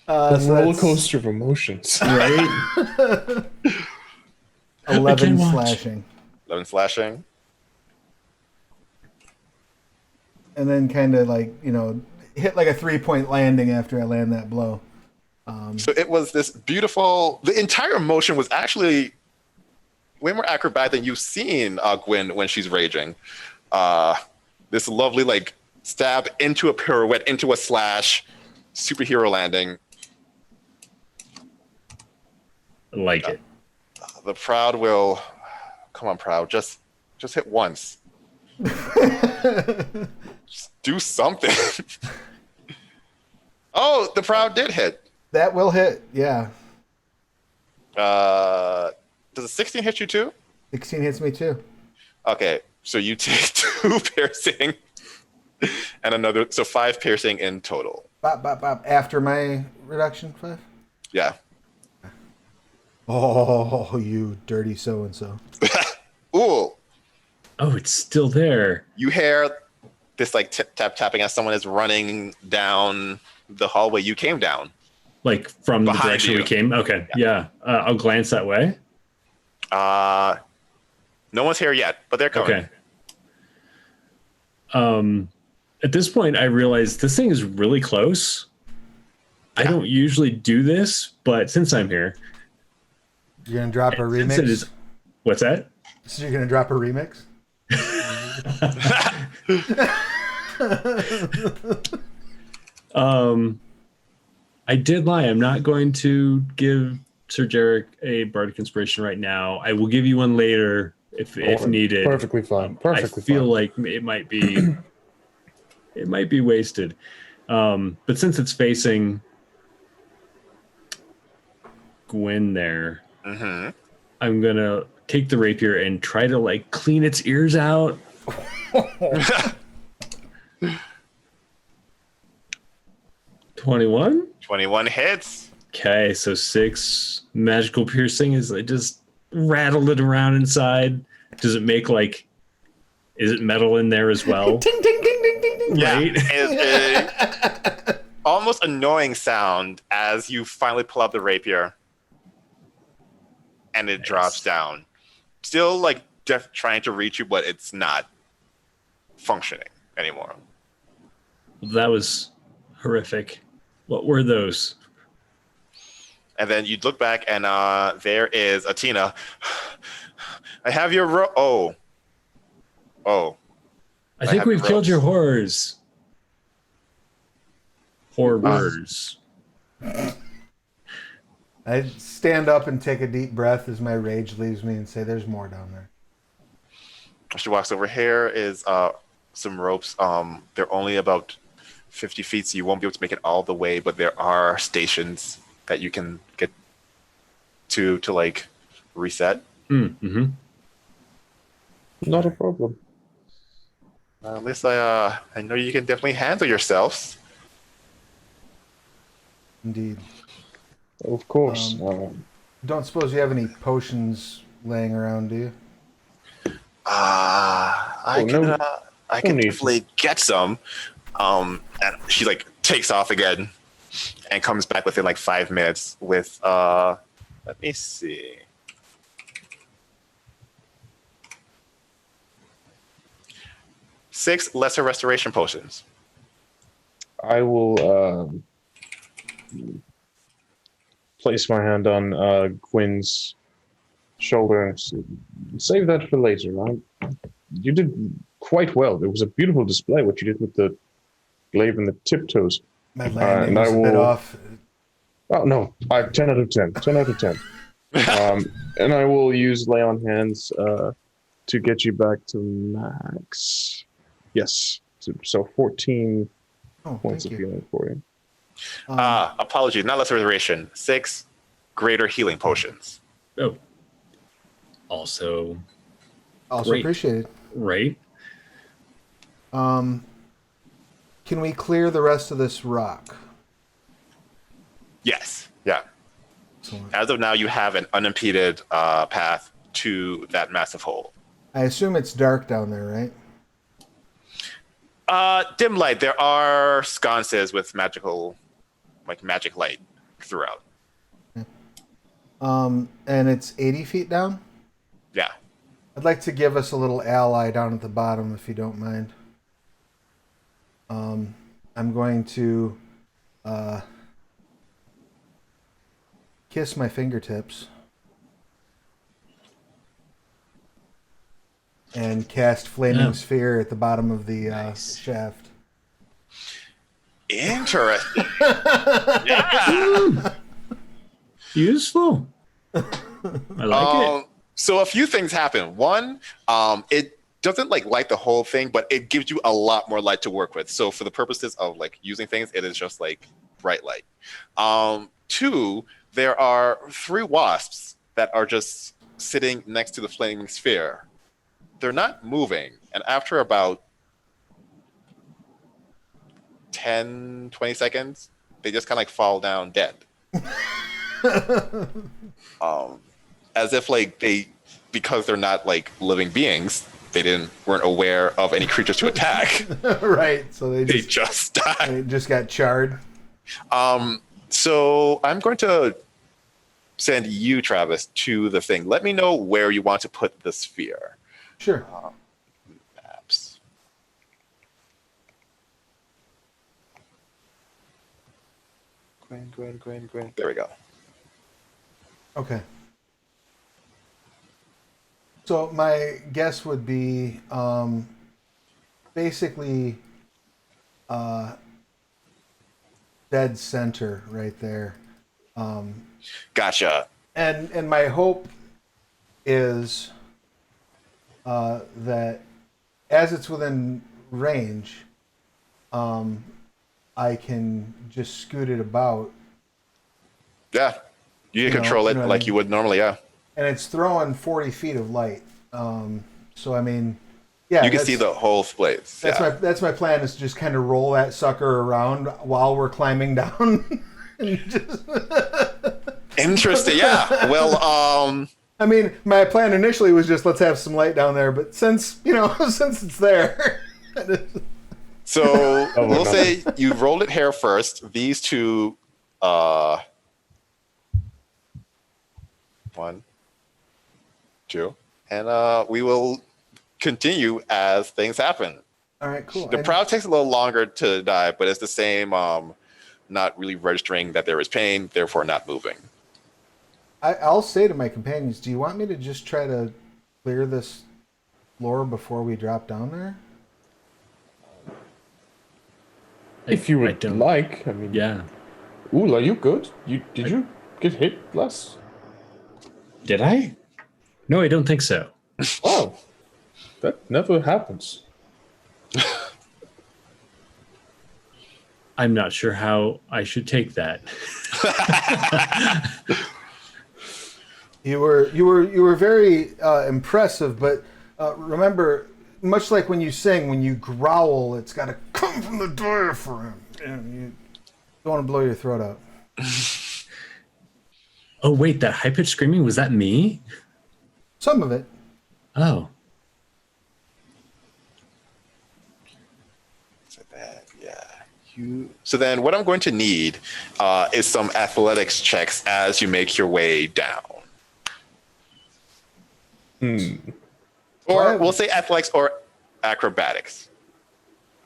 So Roller that's coaster of emotions. Right? 11 watch. slashing. 11 slashing. And then kind of like, you know, hit like a 3-point landing after I land that blow. So it was this beautiful... The entire motion was actually way more acrobatic than you've seen Gwyn when she's raging. This lovely, like, stab into a pirouette, into a slash, superhero landing. I like it. The Proud will... Come on, Proud. Just hit once. Just do something. Oh, the Proud did hit. That will hit, yeah. Does a 16 hit you too? 16 hits me too. Okay, so you take 2 piercing and another, so 5 piercing in total. Bop, bop, bop. After my reduction, 5? Yeah. Oh, you dirty so-and-so. Ooh, Oh, it's still there. you hear this like tapping as someone is running down the hallway you came down. Like from the Behind direction you. we came. Okay. Yeah. I'll glance that way. No one's here yet, but they're coming. Okay. At this point, I realize this thing is really close. I don't usually do this, but since I'm here, You're going to drop a since remix? it is, what's that? So you're going to drop a remix? I did lie. I'm not going to give Sir Jarek a bardic inspiration right now. I will give you one later if needed. Perfectly fine. Perfectly I feel fine. like it might be wasted. But since it's facing Gwyn there, I'm gonna take the rapier and try to like clean its ears out. 21? 21 hits. Okay, so 6 magical piercing is I just rattled it around inside. Does it make like is it metal in there as well? Ding, ding, ding, ding, ding, ding. Yeah, Right? it's a almost annoying sound as you finally pull out the rapier and it drops down. Still like trying to reach you, but it's not functioning anymore. That was horrific. What were those? And then you look back and there is Atina. I have your Oh. I think have we've killed ropes. your horrors. Horrors. I stand up and take a deep breath as my rage leaves me and say, "There's more down there." She walks over. Here is some ropes. They're only about 50 feet, so you won't be able to make it all the way, but there are stations that you can get to like reset. Mm-hmm. Not a problem. At least I know you can definitely handle yourselves. Indeed. Of course. Don't suppose you have any potions laying around, do you? I no can need. definitely get some. And she like takes off again and comes back within like 5 minutes with let me see. Six lesser restoration potions. I will place my hand on Gwyn's shoulder and save that for later. You did quite well. It was a beautiful display what you did with the glaive and the tiptoes. My landing and I was a bit will- off. Oh no, 10 out of 10. 10 out of 10. And I will use lay on hands to get you back to max. Yes. So 14 Oh, points thank of you. healing for you. Apologies, not lesser restoration. 6 greater healing potions. Oh. Also, Also great. appreciated. right? Can we clear the rest of this rock? Yes. Yeah. Excellent. As of now, you have an unimpeded path to that massive hole. I assume it's dark down there, right? Dim light. There are sconces with magic light throughout. And it's 80 feet down? Yeah. I'd like to give us a little ally down at the bottom, if you don't mind. I'm going to kiss my fingertips and cast Flaming Yeah. Sphere at the bottom of the Nice. shaft. Interesting. Yeah. Useful. I like it. So a few things happen. One, it doesn't like light the whole thing, but it gives you a lot more light to work with. So for the purposes of like using things, it is just like bright light. 2, there are 3 wasps that are just sitting next to the flaming sphere. They're not moving, and after about 10, 20 seconds, they just kind of like fall down dead. As if like because they're not like living beings, they weren't aware of any creatures to attack. Right, so They just died. they just got charred. So I'm going to send you, Travis, to the thing. Let me know where you want to put the sphere. Sure. Maps. Gwen. There we go. Okay. So my guess would be basically dead center right there. Gotcha. And my hope is that as it's within range, I can just scoot it about. Yeah. You can You know- control it you know what I like mean? you would normally, yeah. And it's throwing 40 feet of light. So, I mean, yeah. You can see the whole place. That's my plan, is to just kind of roll that sucker around while we're climbing down. And just... Interesting. Yeah. Well, I mean, my plan initially was just let's have some light down there, but since since it's there, so Oh, we'll no. say you rolled it here first. These two, 1, 2, and we will continue as things happen. all right, cool. The proud takes a little longer to die, but it's the same. Not really registering that there is pain, therefore not moving. I'll say to my companions, do you want me to just try to clear this floor before we drop down there? If you I would don't- like, I mean, Yeah. Ooh, are you good? Did you get hit less? Did I? No, I don't think so. Oh, that never happens. I'm not sure how I should take that. You were very impressive, but remember, much like when you sing, when you growl, it's got to come from the diaphragm. And you don't want to blow your throat out. Oh, wait, that high-pitched screaming, was that me? Some of it. Oh. So that, yeah. So then what I'm going to need is some athletics checks as you make your way down. Or Well, we'll say athletics or acrobatics.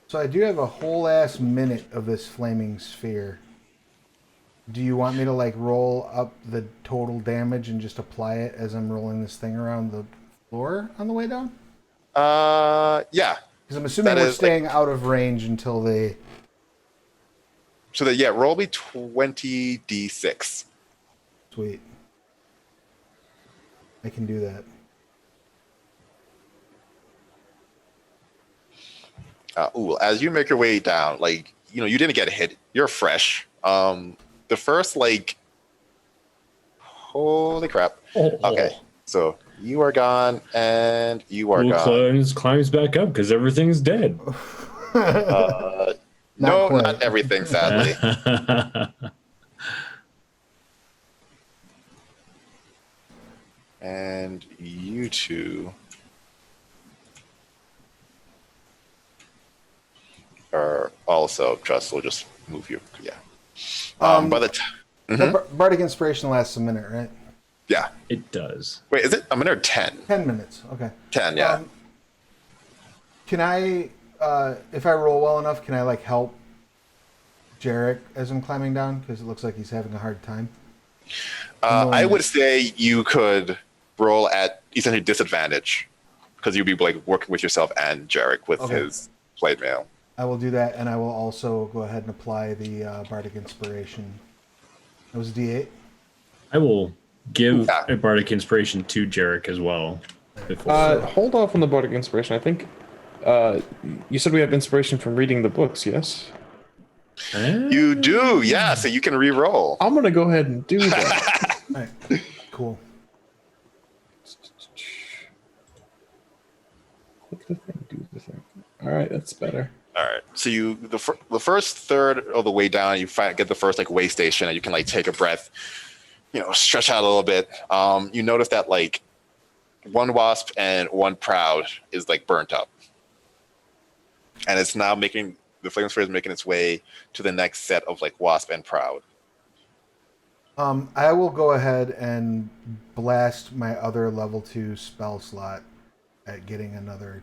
So I do have a whole ass minute of this flaming sphere. Do you want me to like roll up the total damage and just apply it as I'm rolling this thing around the floor on the way down? Yeah. Because I'm assuming That we're is, staying out of range until they... So that, yeah, roll me 20d6. Sweet. I can do that. As you make your way down, like, you didn't get hit. You're fresh. The first, like, holy crap. Okay, so you are gone, and you are Who gone. climbs back up because everything's dead. No, quite. not everything, sadly. And you two are also just. We'll just move you. Yeah. By the time. The Bardic Inspiration lasts a minute, right? Yeah. It does. Wait, is it a minute or 10? 10 minutes, okay. 10, yeah. Can I, if I roll well enough, can I like help Jarek as I'm climbing down? Because it looks like he's having a hard time. I would say you could roll at essentially disadvantage because you'd be like working with yourself and Jarek with Okay. his plate mail. I will do that, and I will also go ahead and apply the Bardic Inspiration. It was D8. I will give Yeah. a bardic inspiration to Jarek as well. Hold off on the Bardic Inspiration. I think you said we have inspiration from reading the books, yes? You do, yeah, so you can re-roll. I'm going to go ahead and do that. All right, cool. Click the thing, do the thing. All right, that's better. All right. So the first third of the way down, you get the first like way station, and you can like take a breath, stretch out a little bit. You notice that like one wasp and one proud is like burnt up, and it's now making the flame sphere is making its way to the next set of like wasp and proud. I will go ahead and blast my other level 2 spell slot at getting another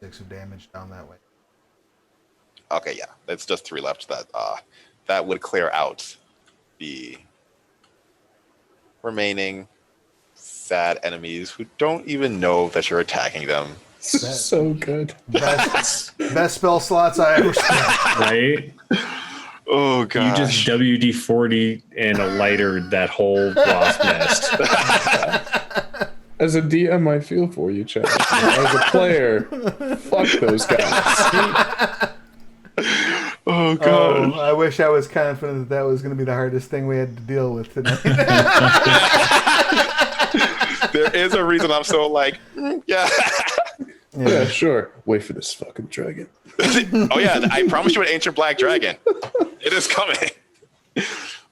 26 of damage down that way. Okay, yeah, that's just 3 left. That would clear out the remaining sad enemies who don't even know that you're attacking them. So good. Best spell slots I ever spent. Right? Oh You gosh. just WD-40 and a lighter that whole wasp nest. As a DM, I feel for you, Chad. As a player, fuck those guys. Oh Oh, god. I wish I was confident that was going to be the hardest thing we had to deal with tonight. There is a reason I'm so like, yeah. Yeah, sure. Wait for this fucking dragon. Oh yeah, I promised you an ancient black dragon. It is coming.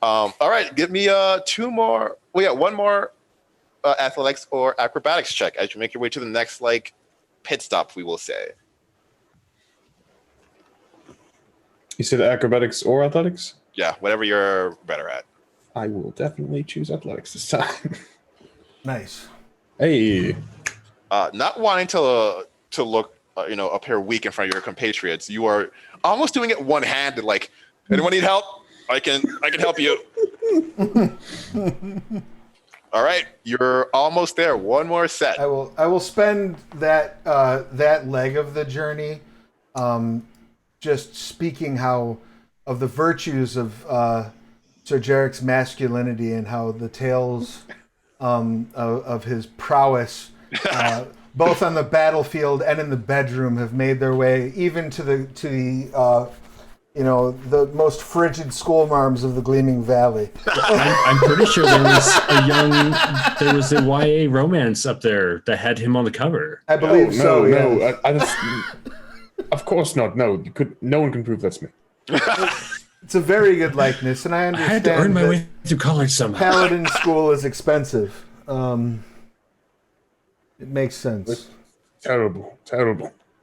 All right, give me two more. Well, yeah, one more athletics or acrobatics check as you make your way to the next like pit stop. We will say. You said acrobatics or athletics? Yeah, whatever you're better at. I will definitely choose athletics this time. Nice. Hey. Not wanting to look, appear weak in front of your compatriots. You are almost doing it one-handed. Like, anyone need help? I can help you. All right, you're almost there. One more set. I will spend that that leg of the journey just speaking of the virtues of Sir Jarek's masculinity and how the tales of his prowess both on the battlefield and in the bedroom have made their way even to the most frigid schoolmarms of the Gleaming Valley. I'm pretty sure there was a YA romance up there that had him on the cover. I believe so. No. Yeah. I just, of course not. No, no one can prove that's me. It's a very good likeness, and I I understand had to earn my that way through college somehow. Paladin school is expensive. It makes sense. Terrible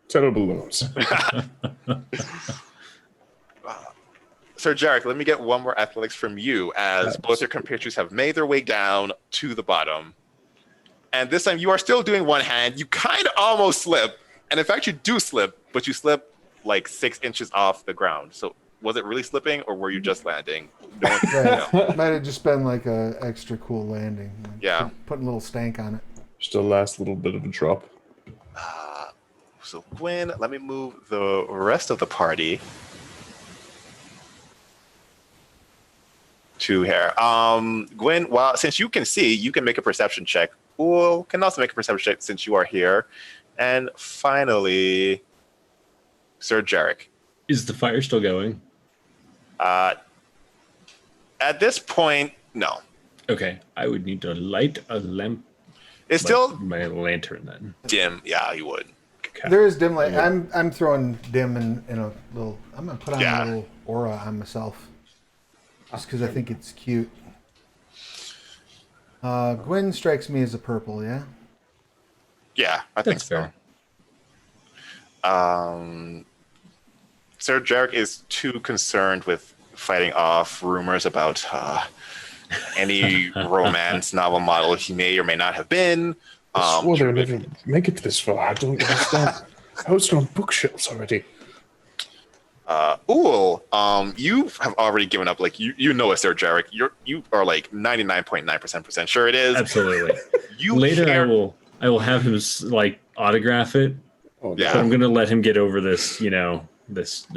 loans. Sir Jarek, let me get one more athletics from you as both your compatriots have made their way down to the bottom. And this time you are still doing one hand. You kind of almost slip. And in fact, you do slip, but you slip like 6 inches off the ground. So was it really slipping or were you just landing? No one can Right. know. Might have just been like a extra cool landing. Yeah. Putting a little stank on it. Just a last little bit of a drop. So Gwen, let me move the rest of the party to here. Gwen, well, since you can see, you can make a perception check. Uul can also make a perception check since you are here. And finally, Sir Jarek. Is the fire still going? At this point, no. Okay, I would need to light a lamp. It's still my lantern then. dim. Yeah, you would. Okay. There is dim light. I'm throwing dim in a little. I'm gonna put on Yeah. a little aura on myself, just because I think it's cute. Gwen strikes me as a purple. Yeah. Yeah, I think That's so. fair. Sir Jarek is too concerned with fighting off rumors about any romance novel model he may or may not have been. I swore they would never make it this far. I don't understand. I was on bookshelves already. Uul, you have already given up. Like you know it, Sir Jarek. You are like 99.9% sure it is. Absolutely. You Later, hear- I will have him like autograph it. Oh, Yeah. But I'm gonna let him get over this, this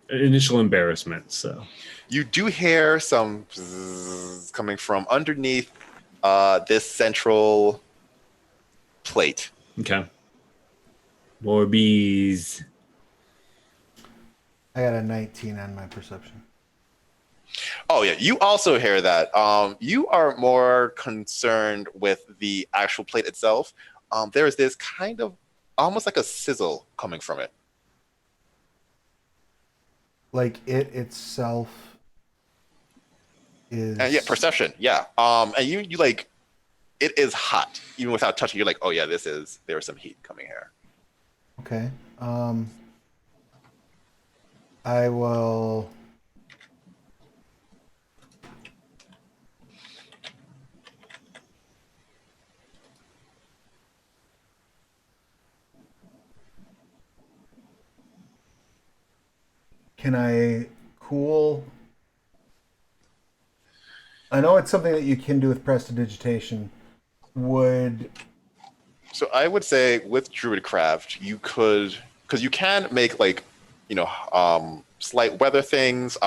initial embarrassment. So You do hear some bzzz coming from underneath this central plate. okay. More bees. I got a 19 on my perception. Oh yeah, you also hear that. You are more concerned with the actual plate itself. There is this kind of almost like a sizzle coming from it. Like it itself is. And yeah, perception. Yeah. And you like, it is hot even without touching. You're like, oh yeah, there's some heat coming here. Okay. I will. Can I cool? I know it's something that you can do with prestidigitation. Would So I would say with Druidcraft, you could, because you can make like, slight weather things.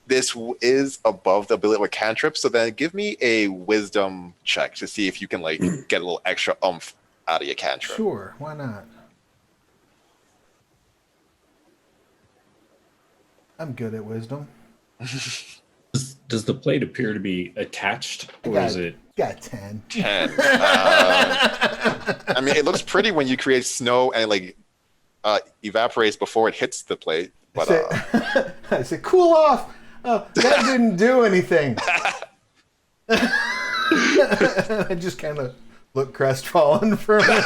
this is above the ability of a cantrip, so then give me a wisdom check to see if you can like get a little extra oomph out of your cantrip. Sure, why not? I'm good at wisdom. Does the plate appear to be attached, or is it? Got 10. 10. I mean, it looks pretty when you create snow and like evaporates before it hits the plate. But I said, cool off. Oh, that didn't do anything. I just kind of look crestfallen for a minute.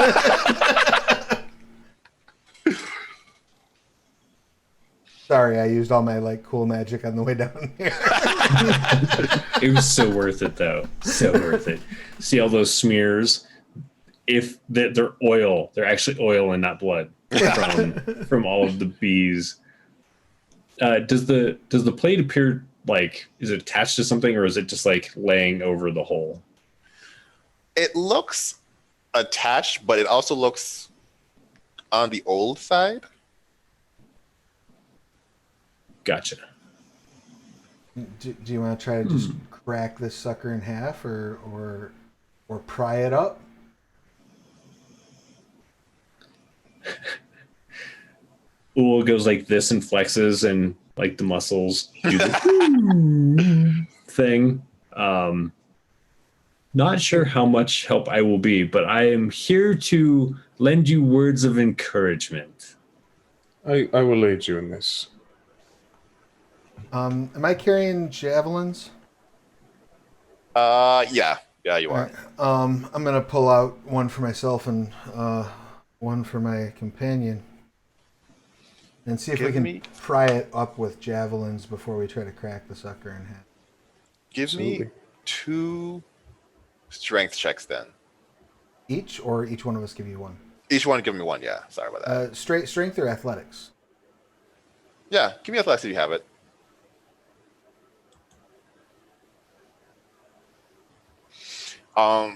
Sorry, I used all my like cool magic on the way down here. It was so worth it, though. So worth it. See all those smears? If they're oil, they're actually oil and not blood from all of the bees. Does the plate appear like, is it attached to something, or is it just like laying over the hole? it looks attached, but it also looks on the old side. Gotcha. Do you want to try to just crack this sucker in half, or pry it up? Uul goes like this and flexes, and like the muscles do the thing. Not sure how much help I will be, but I am here to lend you words of encouragement. I will aid you in this. Am I carrying javelins? Yeah, you are. I'm gonna pull out one for myself and one for my companion, and see if we can pry it up with javelins before we try to crack the sucker in half. Give me 2 strength checks then. Each, or each one of us give you one? Each one give me 1, yeah. Sorry about that. Strength or athletics? Yeah, give me athletics if you have it.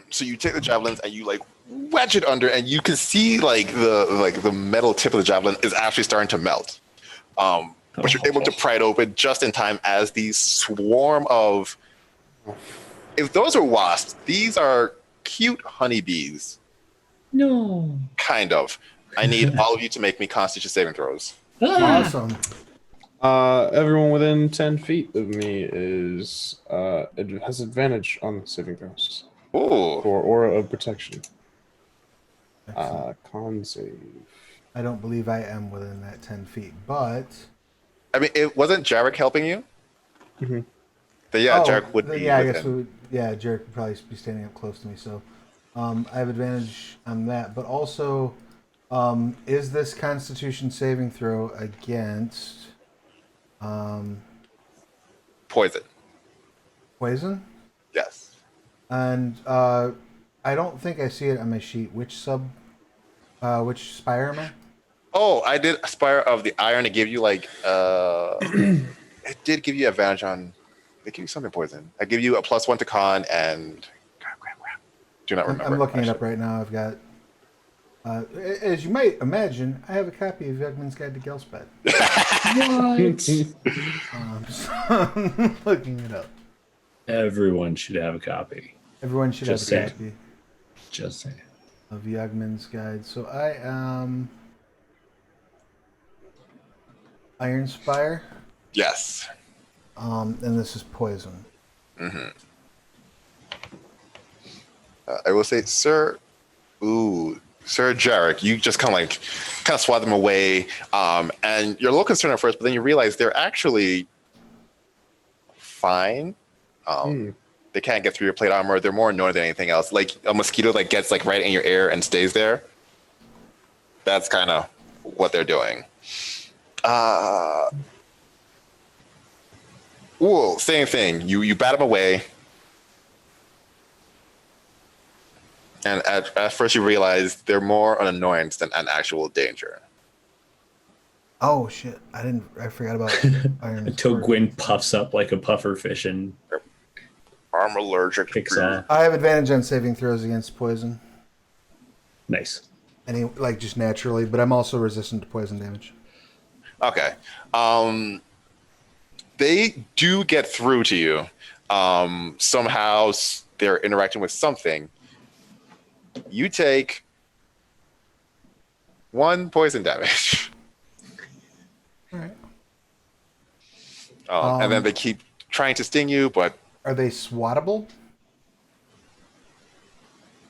So you take the javelins and you like wedge it under, and you can see like the metal tip of the javelin is actually starting to melt. But you're able to pry it open just in time as these swarm of, if those are wasps, these are cute honeybees. No. Kind of. I need all of you to make me Constitution saving throws. Awesome. Everyone within 10 feet of me is has advantage on saving throws. Ooh. For aura of protection. Con save. I don't believe I am within that 10 feet, but... I mean, it wasn't Jarek helping you? Mm-hmm. Then yeah, Jarek would be Yeah, I within. guess we would, yeah, Jarek would probably be standing up close to me, so I have advantage on that. But also, is this Constitution saving throw against Poison. poison? Yes. And I don't think I see it on my sheet. Which which spire am I? Oh, I did Aspire of the Iron. It gave you like it did give you advantage on. It gave you something poison. I give you a +1 to con and crap. Do not remember. I'm looking it up right now. I've got, as you might imagine, I have a copy of Yugman's Guide to Gelspad. So I'm looking it up. Everyone should have a copy. Everyone should Just have a saying. copy Just saying. of Yugman's Guide. So I am Iron Spire, Yes. and this is poison. Mm-hmm. I will say, Sir Jarek, you just kind of swat them away, and you're a little concerned at first, but then you realize they're actually fine. They can't get through your plate armor. They're more annoying than anything else. Like a mosquito that gets like right in your ear and stays there. That's kind of what they're doing. Same thing. You bat them away. And at first you realize they're more an annoyance than an actual danger. Oh shit! I forgot about Iron. Until Sword. Gwyn puffs up like a puffer fish and I'm allergic to kicks off. I have advantage on saving throws against poison. Nice. Like just naturally, but I'm also resistant to poison damage. Okay. they do get through to you. Somehow they're interacting with something. You take 1 poison damage. All right. And then they keep trying to sting you, but Are they swattable?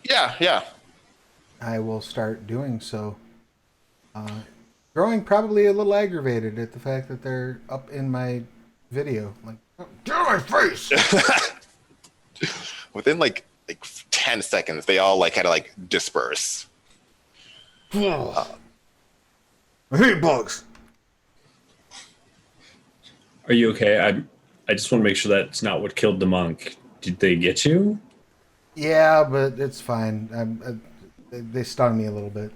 yeah. I will start doing so. Growing probably a little aggravated at the fact that they're up in my video. Like, get out of my face! Within like 10 seconds, they all like kind of like disperse. I hate bugs. Are you okay? I just want to make sure that's not what killed the monk. Did they get you? Yeah, but it's fine. They stung me a little bit.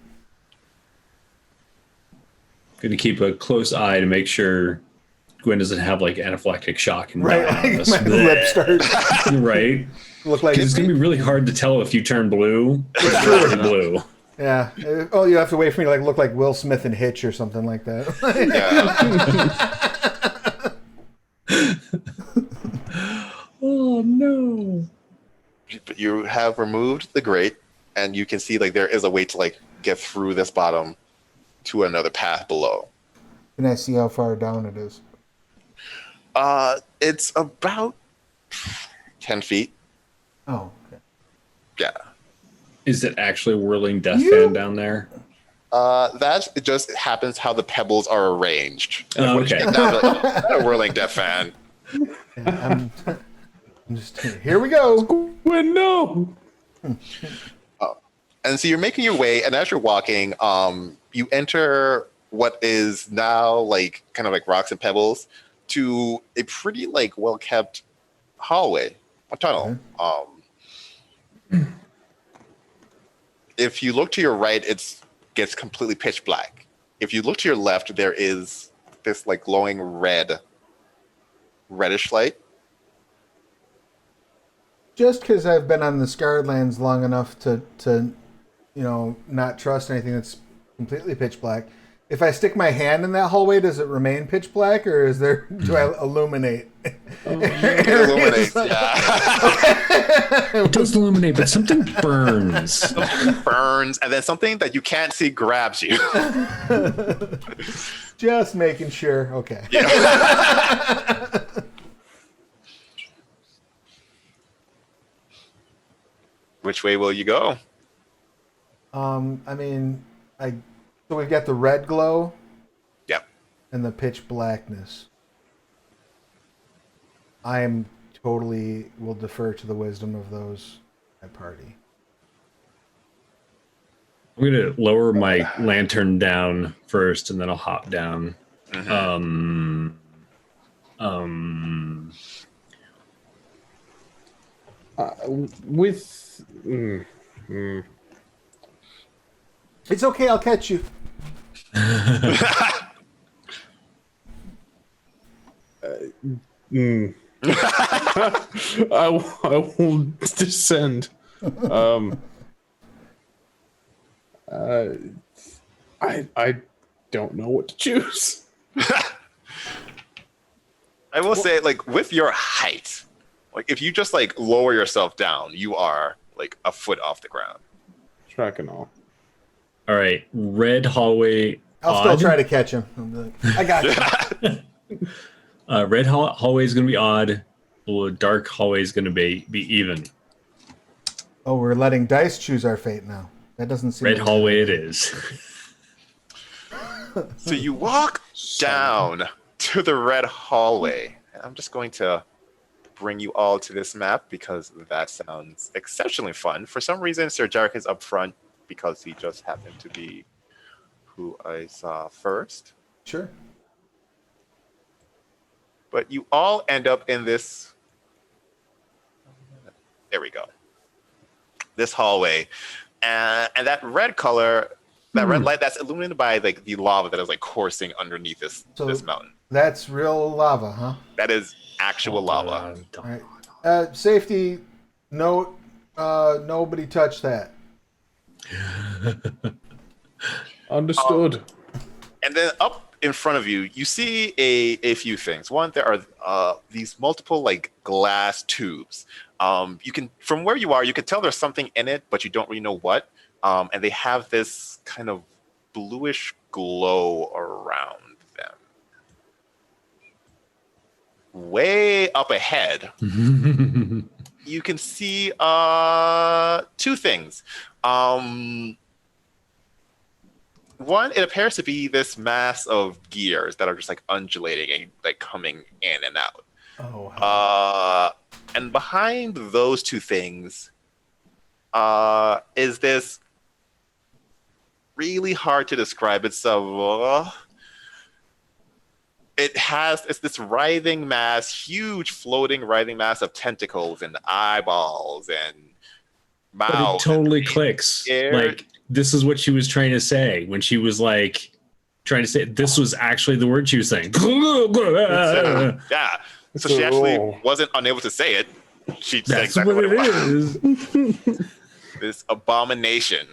Going to keep a close eye to make sure Gwen doesn't have like anaphylactic shock and Right, die on like us. my lip starts Right? look like It's going to be really hard to tell if you turn blue or turn blue. yeah. Oh, you have to wait for me to like look like Will Smith in Hitch or something like that. Yeah. Oh no. But you have removed the grate, and you can see like there is a way to like get through this bottom to another path below. Can I see how far down it is? It's about 10 feet. Oh, okay. Yeah. Is it actually a whirling death fan down there? That it just happens how the pebbles are arranged. Oh, Once you okay. get down to, like, a whirling death fan. Yeah, I'm just here we go. Gwen, no. And so you're making your way, and as you're walking, you enter what is now like kind of like rocks and pebbles to a pretty like well kept hallway, a tunnel. If you look to your right, it gets completely pitch black. If you look to your left, there is this like glowing reddish light. Just because I've been on the Scarred Lands long enough to not trust anything that's completely pitch black. If I stick my hand in that hallway, does it remain pitch black, or do I illuminate? It illuminates, yeah. It does illuminate, but something burns. Burns, and then something that you can't see grabs you. Just making sure. Okay. Yeah. Which way will you go? So we've got the red glow Yep. and the pitch blackness. I am totally will defer to the wisdom of those at party. I'm going to lower my lantern down first, and then I'll hop down. It's okay, I'll catch you. I will descend. I don't know what to choose. I will say, like, with your height, like, if you just, like, lower yourself down, you are, like, a foot off the ground. Tracking all. All right, red hallway. I'll still try to catch him. I'll be like, I got you. Red hallway is going to be odd. Blue dark hallway is going to be even. Oh, we're letting dice choose our fate now. That doesn't seem Red like hallway it is. So you walk down to the red hallway. And I'm just going to bring you all to this map because that sounds exceptionally fun. For some reason, Sir Jarek is up front because he just happened to be who I saw first. Sure. But you all end up in this. There we go. This hallway. And that red color, that red light, that's illuminated by like the lava that is like coursing underneath this mountain. That's real lava, huh? That is actual lava. All right. Safety note, nobody touch that. Understood. And then up in front of you, you see a few things. One, there are these multiple like glass tubes. You can, from where you are, you can tell there's something in it, but you don't really know what. And they have this kind of bluish glow around them. Way up ahead, you can see two things. One, it appears to be this mass of gears that are just like undulating and like coming in and out. Oh, wow. And behind those two things is this really hard to describe. It's this writhing mass, huge floating writhing mass of tentacles and eyeballs and But mouths. it totally clicks. Like, this is what she was trying to say when she was like trying to say this was actually the word she was saying. Yeah. So she actually wasn't unable to say it. She said That's exactly what it was. is. This abomination.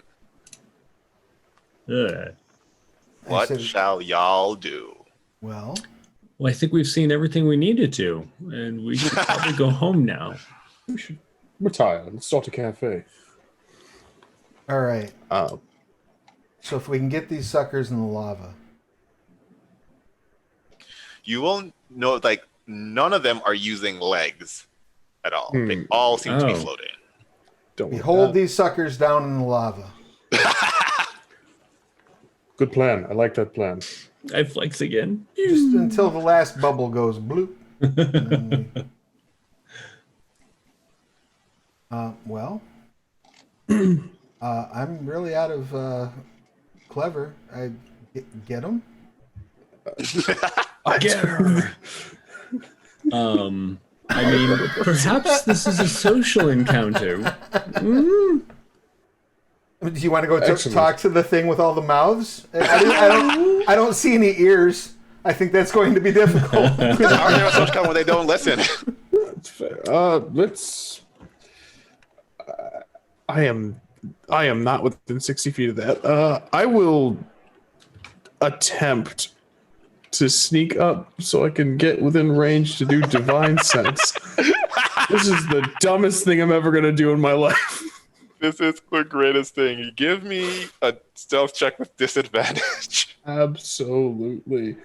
What said- shall y'all do? Well, Well, I think we've seen everything we needed to, and we should probably go home now. We should retire and start a cafe. all right. Uh, So if we can get these suckers in the lava, You will know, like, none of them are using legs at all. They all seem to be Oh. floating. don't we want hold that. these suckers down in the lava. Good plan. I like that plan. I flex again. Just until the last bubble goes bloop. And then well, I'm really out of clever. I get them. Get her. I mean, perhaps this is a social encounter. Do you want to go Excellent. talk to the thing with all the mouths? I don't see any ears. I think that's going to be difficult. How are they supposed to come when they don't listen? That's fair. Let's. I am not within 60 feet of that. I will attempt to sneak up so I can get within range to do divine sense. This is the dumbest thing I'm ever gonna do in my life. This is the greatest thing. You give me a stealth check with disadvantage. Absolutely.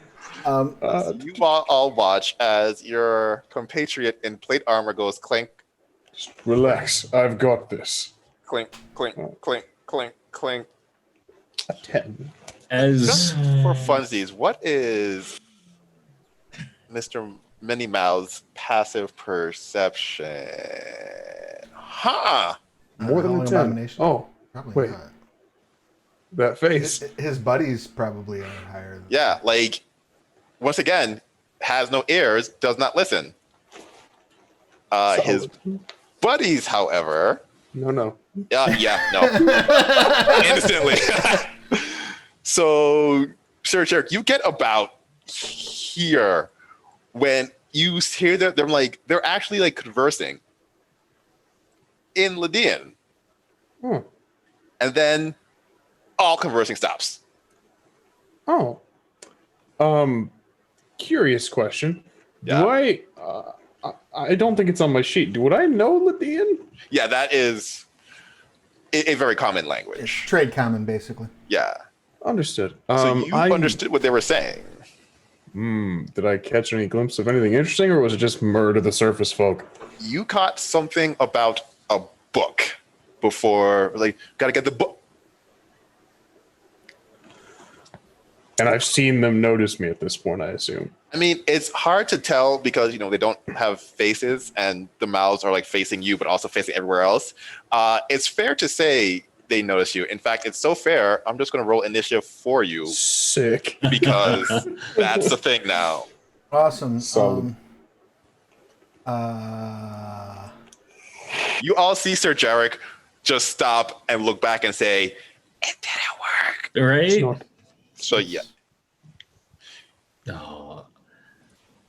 You all watch as your compatriot in plate armor goes clink, Relax. I've got this. clink, clink, clink, clink, clink. A 10. Just for funsies, what is Mr. Mini Mouth's passive perception? Huh. More than a Howling 10. Abomination? Oh, Probably wait. not. That face. His buddies probably are higher. Than Yeah, like, once again, has no ears, does not listen. His Solid. buddies, however, No. no. Instantly. So, Sir Jerk, you get about here when you hear that they're actually like conversing in Lydian. And then all conversing stops. Oh. Curious question. Yeah. Do I don't think it's on my sheet. Would I know Lydian? Yeah, that is a very common It's language. trade common, basically. Yeah. Understood. So you understood what they were saying. Did I catch any glimpse of anything interesting, or was it just murder the surface folk? You caught something about a book before, like, gotta get the book. And I've seen them notice me at this point, I assume. I mean, it's hard to tell because, they don't have faces and the mouths are like facing you, but also facing everywhere else. It's fair to say they notice you. In fact, it's so fair, I'm just going to roll initiative for you Sick. because that's the thing now. Awesome. Solid. You all see Sir Jarek just stop and look back and say, it didn't work. Right? So, yeah. Oh,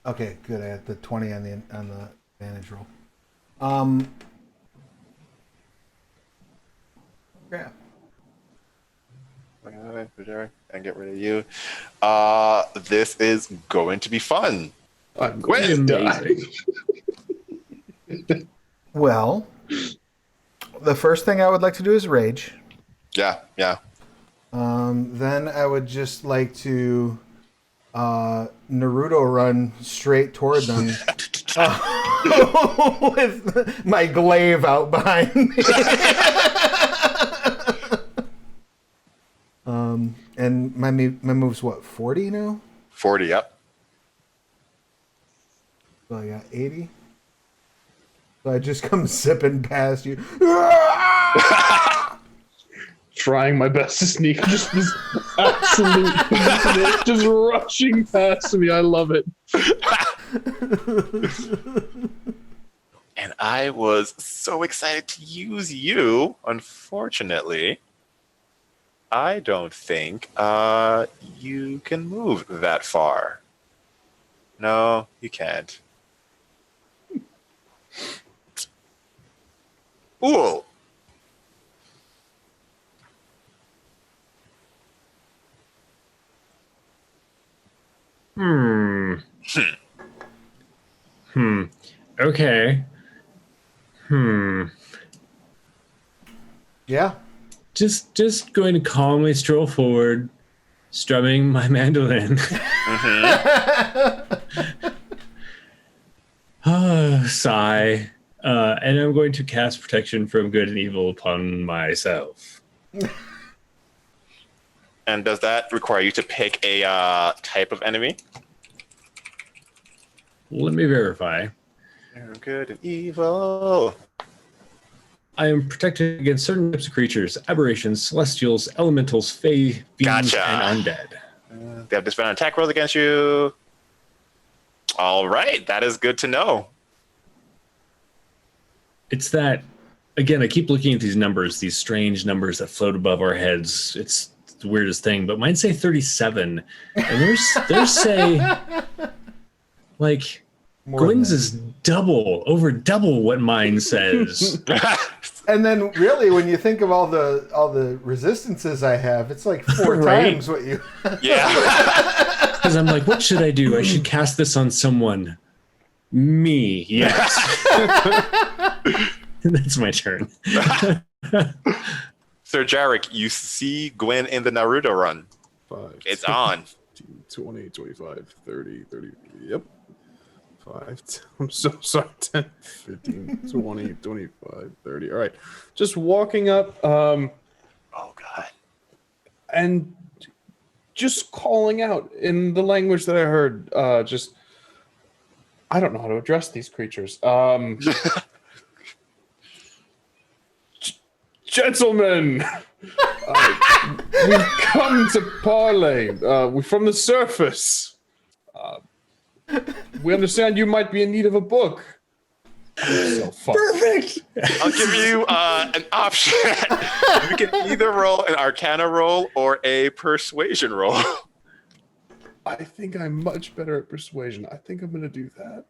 Okay, good. I had the 20 on the advantage roll. Crap. and get rid of you. This is going to be fun. I'm going to die. Amazing. Well, the first thing I would like to do is rage. Yeah. Then I would just like to Naruto run straight toward them with my glaive out behind me. And my move's what, 40 now? 40, yep. So I got 80. So I just come zipping past you. Trying my best to sneak, just this absolute just rushing past me. I love it. And I was so excited to use you. Unfortunately, I don't think you can move that far. No, you can't. Ooh. Okay. Yeah. Just going to calmly stroll forward, strumming my mandolin. Sigh. And I'm going to cast protection from good and evil upon myself. And does that require you to pick a type of enemy? Let me verify. Good and evil. I am protected against certain types of creatures, aberrations, celestials, elementals, fae, fiends, Gotcha. and undead. They have disadvantage on attack rolls against you. All right, that is good to know. It's that, again, I keep looking at these numbers, these strange numbers that float above our heads. It's the weirdest thing, but mine say 37. And there's say, like, Gwynn's is over double what mine says. And then really when you think of all the resistances I have, it's like 4 Right. times what you Yeah. Because I'm like, what should I do? I should cast this on someone. Me, yes. That's my turn. Sir Jarek, you see Gwyn in the Naruto run. 5, It's on. 20, 25, 30. Yep. 5. I'm so sorry. 10, 15, 20, 25, 30. All right. Just walking up Oh, God. and just calling out in the language that I heard. I don't know how to address these creatures. Gentlemen, we've come to parley. We're from the surface. We understand you might be in need of a book. Perfect. I'll give you an option. You can either roll an Arcana roll or a Persuasion roll. I think I'm much better at persuasion. I think I'm going to do that.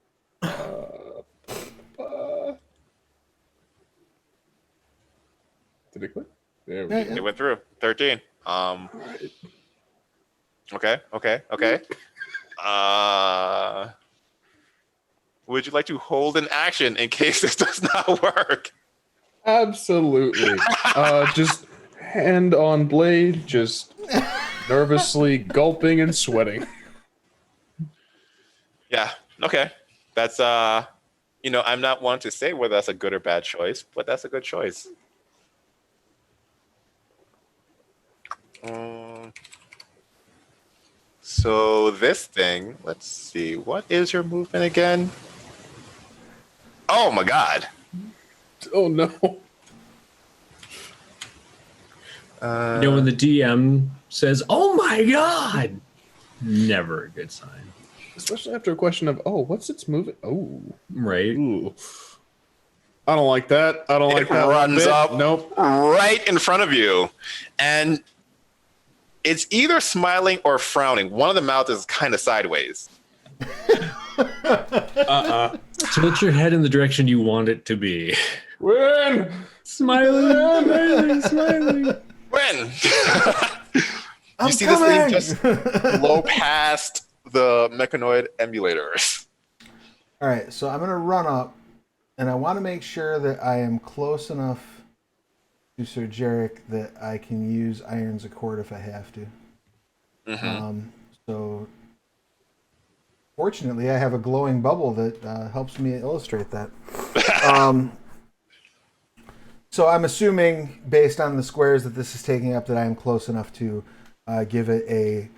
Did it click? There we go. It went through. 13. Right. Okay. Would you like to hold an action in case this does not work? Absolutely. Just hand on blade, just nervously gulping and sweating. Yeah. Okay. That's I'm not one to say whether that's a good or bad choice, but that's a good choice. So this thing, let's see, what is your movement again? Oh my God. Oh no. When the DM says, "Oh my God," never a good sign. Especially after a question of, oh, what's its movement? Oh. Right? Ooh. I don't like that. I don't like that. Runs up Nope. right in front of you. And it's either smiling or frowning. One of the mouths is kind of sideways. Tilt your head in the direction you want it to be. Win! Smiling. When? I'm see this thing coming! just blow past the mechanoid emulators. All right, so I'm going to run up, and I want to make sure that I am close enough to Sir Jarek that I can use Iron's Accord if I have to. So, fortunately, I have a glowing bubble that helps me illustrate that. So I'm assuming, based on the squares that this is taking up, that I am close enough to give it a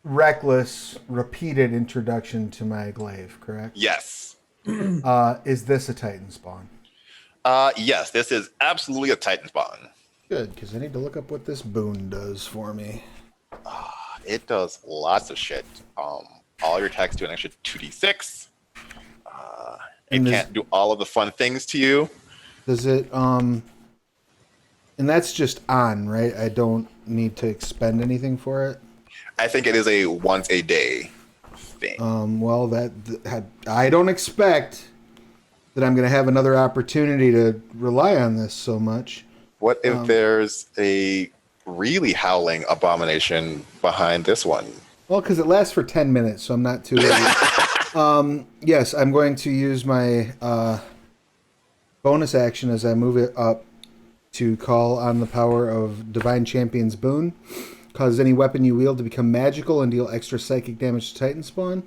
reckless, repeated introduction to my glaive, correct? Yes. Is this a Titan spawn? Yes, this is absolutely a Titan spawn. Good, because I need to look up what this boon does for me. It does lots of shit. All your attacks do an extra 2d6. It can't do all of the fun things to you. Does it, and that's just on, right? I don't need to expend anything for it? I think it is a once a day thing. Well, I don't expect that I'm going to have another opportunity to rely on this so much. What if there's a really howling abomination behind this one? Well, because it lasts for 10 minutes, so I'm not too worried. Yes, I'm going to use my bonus action as I move it up to call on the power of Divine Champion's Boon. Causes any weapon you wield to become magical and deal extra psychic damage to Titan spawn.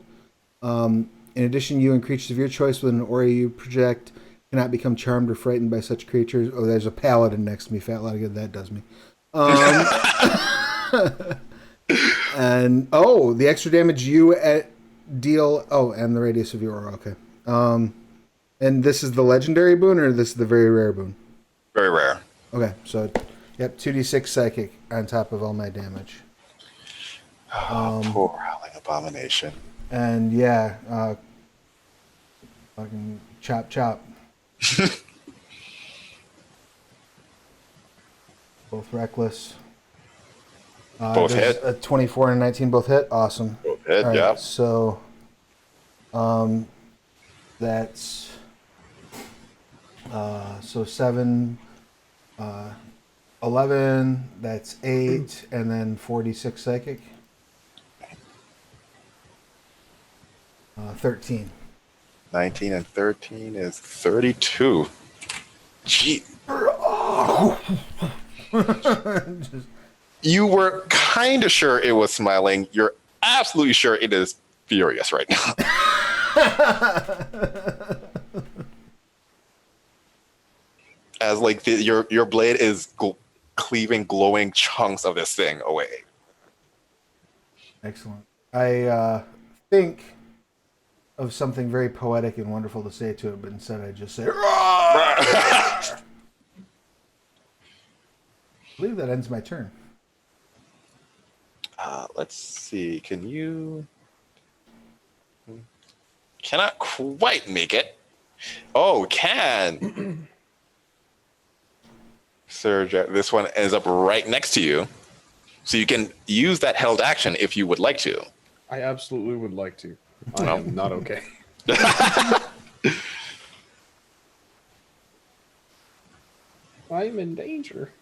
In addition, you and creatures of your choice with an aura you project cannot become charmed or frightened by such creatures. Oh, there's a paladin next to me. Fat lot of good that does me. And the extra damage you deal. Oh, and the radius of your aura. Okay. And this is the legendary boon, or this is the very rare boon? Very rare. Okay, so yep, 2d6 psychic on top of all my damage. Poor howling abomination. And yeah, fucking chop. Both reckless. Both hit. A 24 and a 19 both hit. Awesome. Both hit, All right, yeah. So, that's so 7, 11. That's 8, and then 46 psychic. 13. 19 and 13 is 32. Gee. You were kind of sure it was smiling. You're absolutely sure it is furious right now. As like your blade is cleaving glowing chunks of this thing away. Excellent. I think of something very poetic and wonderful to say to it, but instead I just say, "Roar!" I believe that ends my turn. Let's see. Can you? Cannot quite make it. Oh, can. Sir, this one ends up right next to you. So you can use that held action if you would like to. I absolutely would like to. I am not okay. I'm in danger.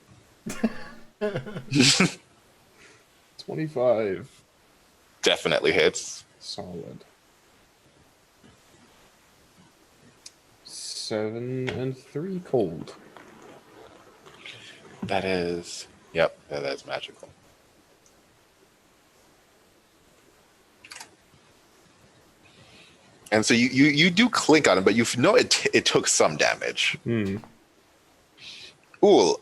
25. Definitely hits. Solid. 7 and 3 cold. That is, yep, that is magical. And so you do clink on it, but you know it took some damage. Hmm. Ooh.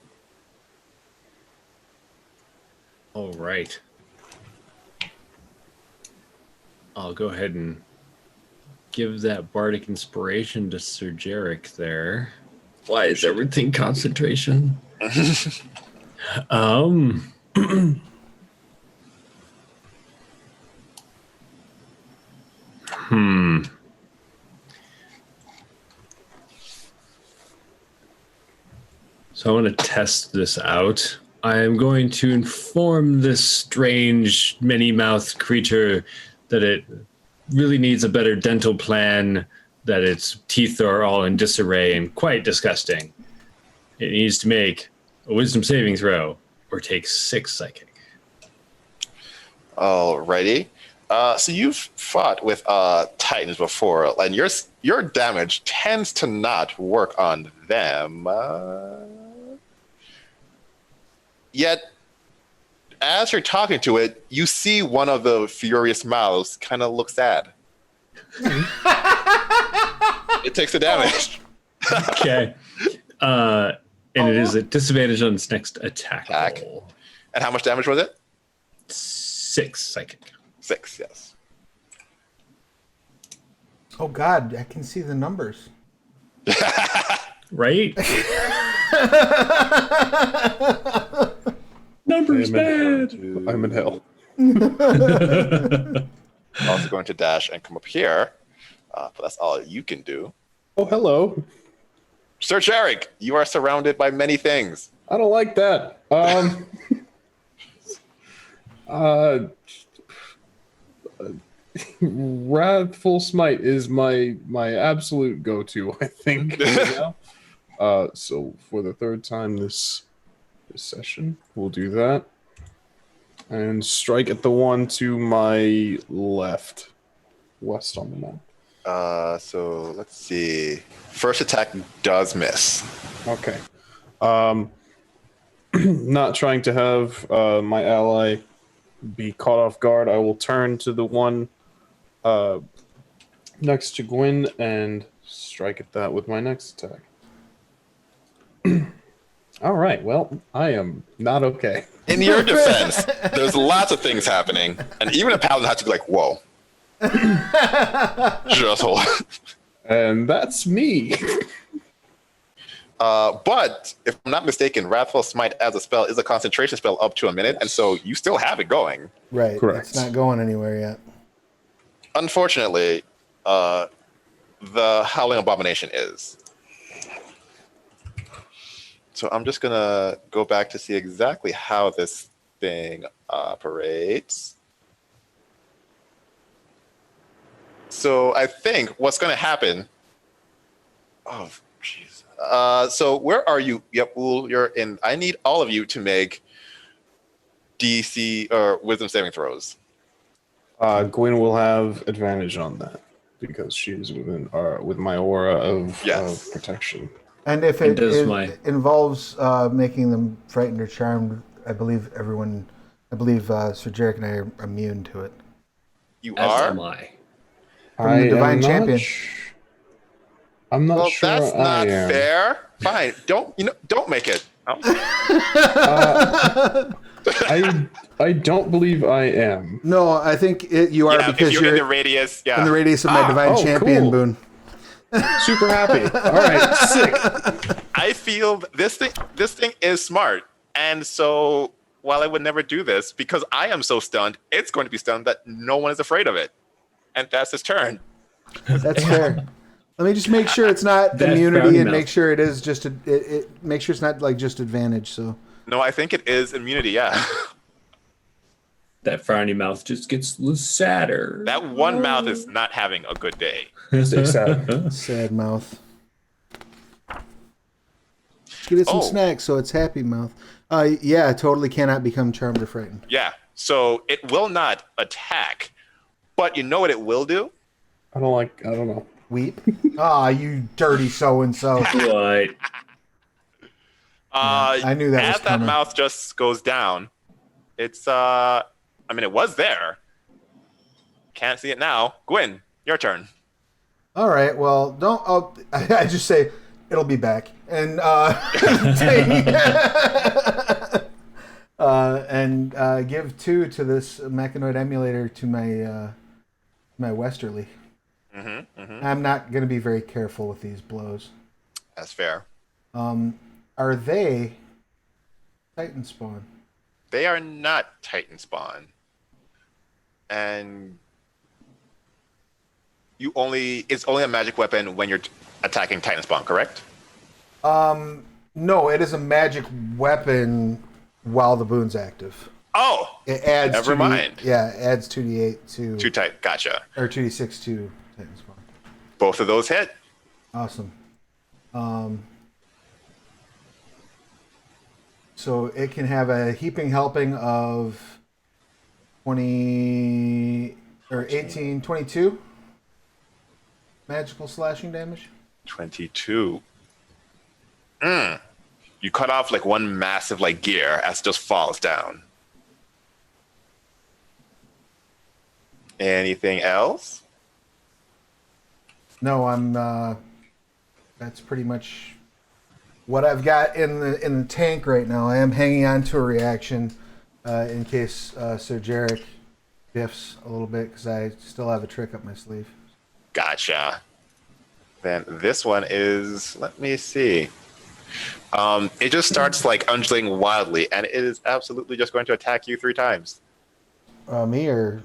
All right. I'll go ahead and give that bardic inspiration to Sir Jarek there. Why is everything concentration? So I want to test this out. I am going to inform this strange many-mouthed creature that it really needs a better dental plan, that its teeth are all in disarray and quite disgusting. It needs to make a wisdom saving throw. or take 6 psychic. Alrighty. So you've fought with Titans before, and your damage tends to not work on them. Yet, as you're talking to it, you see one of the furious mouths kind of look sad. It takes the damage. Okay. And it is a disadvantage on its next attack Attack. roll. And how much damage was it? 6 psychic. 6, yes. Oh God, I can see the numbers. Right? Numbers bad. I'm in hell. Also going to dash and come up here, but that's all you can do. Oh, hello. Sir Jarek, you are surrounded by many things. I don't like that. Wrathful Smite is my absolute go-to, I think. Right now. So for the third time this session, we'll do that. And strike at the one to my left. West on the map. So let's see. First attack does miss. Okay. Not trying to have my ally be caught off guard, I will turn to the one next to Gwyn and strike at that with my next attack. All right, well, I am not okay. In your defense, there's lots of things happening, and even a paladin has to be like, whoa. Just hold on. And that's me. But if I'm not mistaken, Wrathful Smite as a spell is a concentration spell up to a minute, and so you still have it going. Right. Correct. It's not going anywhere yet. Unfortunately, the Howling Abomination is. So I'm just going to go back to see exactly how this thing operates. So I think what's going to happen... Oh, jeez. So where are you? Yep, Ul, you're in. I need all of you to make DC or Wisdom saving throws. Gwyn will have advantage on that because she's within with my aura of protection. And if And it does my- involves making them frightened or charmed, I believe Sir Jarek and I are immune to it. You As are? am I. From the Divine am Champion. I'm not Well, sure. that's not I am. fair. Fine. Don't make it. Oh. I don't believe I am. No, I think you are because if you're in the radius. Yeah. in the radius of my Divine oh, Champion cool. boon. Super happy. All right, sick. I feel this thing is smart, and so while I would never do this because I am so stunned, it's going to be stunned that no one is afraid of it, and that's his turn. That's fair. Let me just make sure it's not That's immunity fair and enough. make sure it is just make sure it's not like just advantage. So No, I think it is immunity. Yeah. That frowny mouth just gets sadder. That one mouth is not having a good day. Stay sad. sad mouth. Give it some Oh. snacks so it's happy mouth. Yeah, totally cannot become charmed or frightened. Yeah. So it will not attack, but you know what it will do? I don't know. Weep. Ah, you dirty so and so. What? I knew that was as that coming. mouth just goes down, it's I mean, it was there. Can't see it now. Gwyn, your turn. All right. Well, I just say it'll be back and give 2 to this mechanoid emulator to my Westerly. I'm not going to be very careful with these blows. That's fair. Are they Titan spawn? They are not Titan spawn. And it's only a magic weapon when you're attacking Titan spawn, correct? No, it is a magic weapon while the boon's active. Oh, It adds never 2D mind. Yeah, it adds 2d8 Two Titan. Gotcha. or 2d6 to Titan spawn. Both of those hit. So it can have a heaping helping of 20 or 18, 22 magical slashing damage. 22. You cut off like one massive like gear as it just falls down. Anything else? No, I'm. That's pretty much what I've got in the tank right now. I am hanging on to a reaction in case Sir Jarek diffs a little bit because I still have a trick up my sleeve. Gotcha. Then this one is, let me see. It just starts like undulating wildly, and it is absolutely just going to attack you 3 times. Me or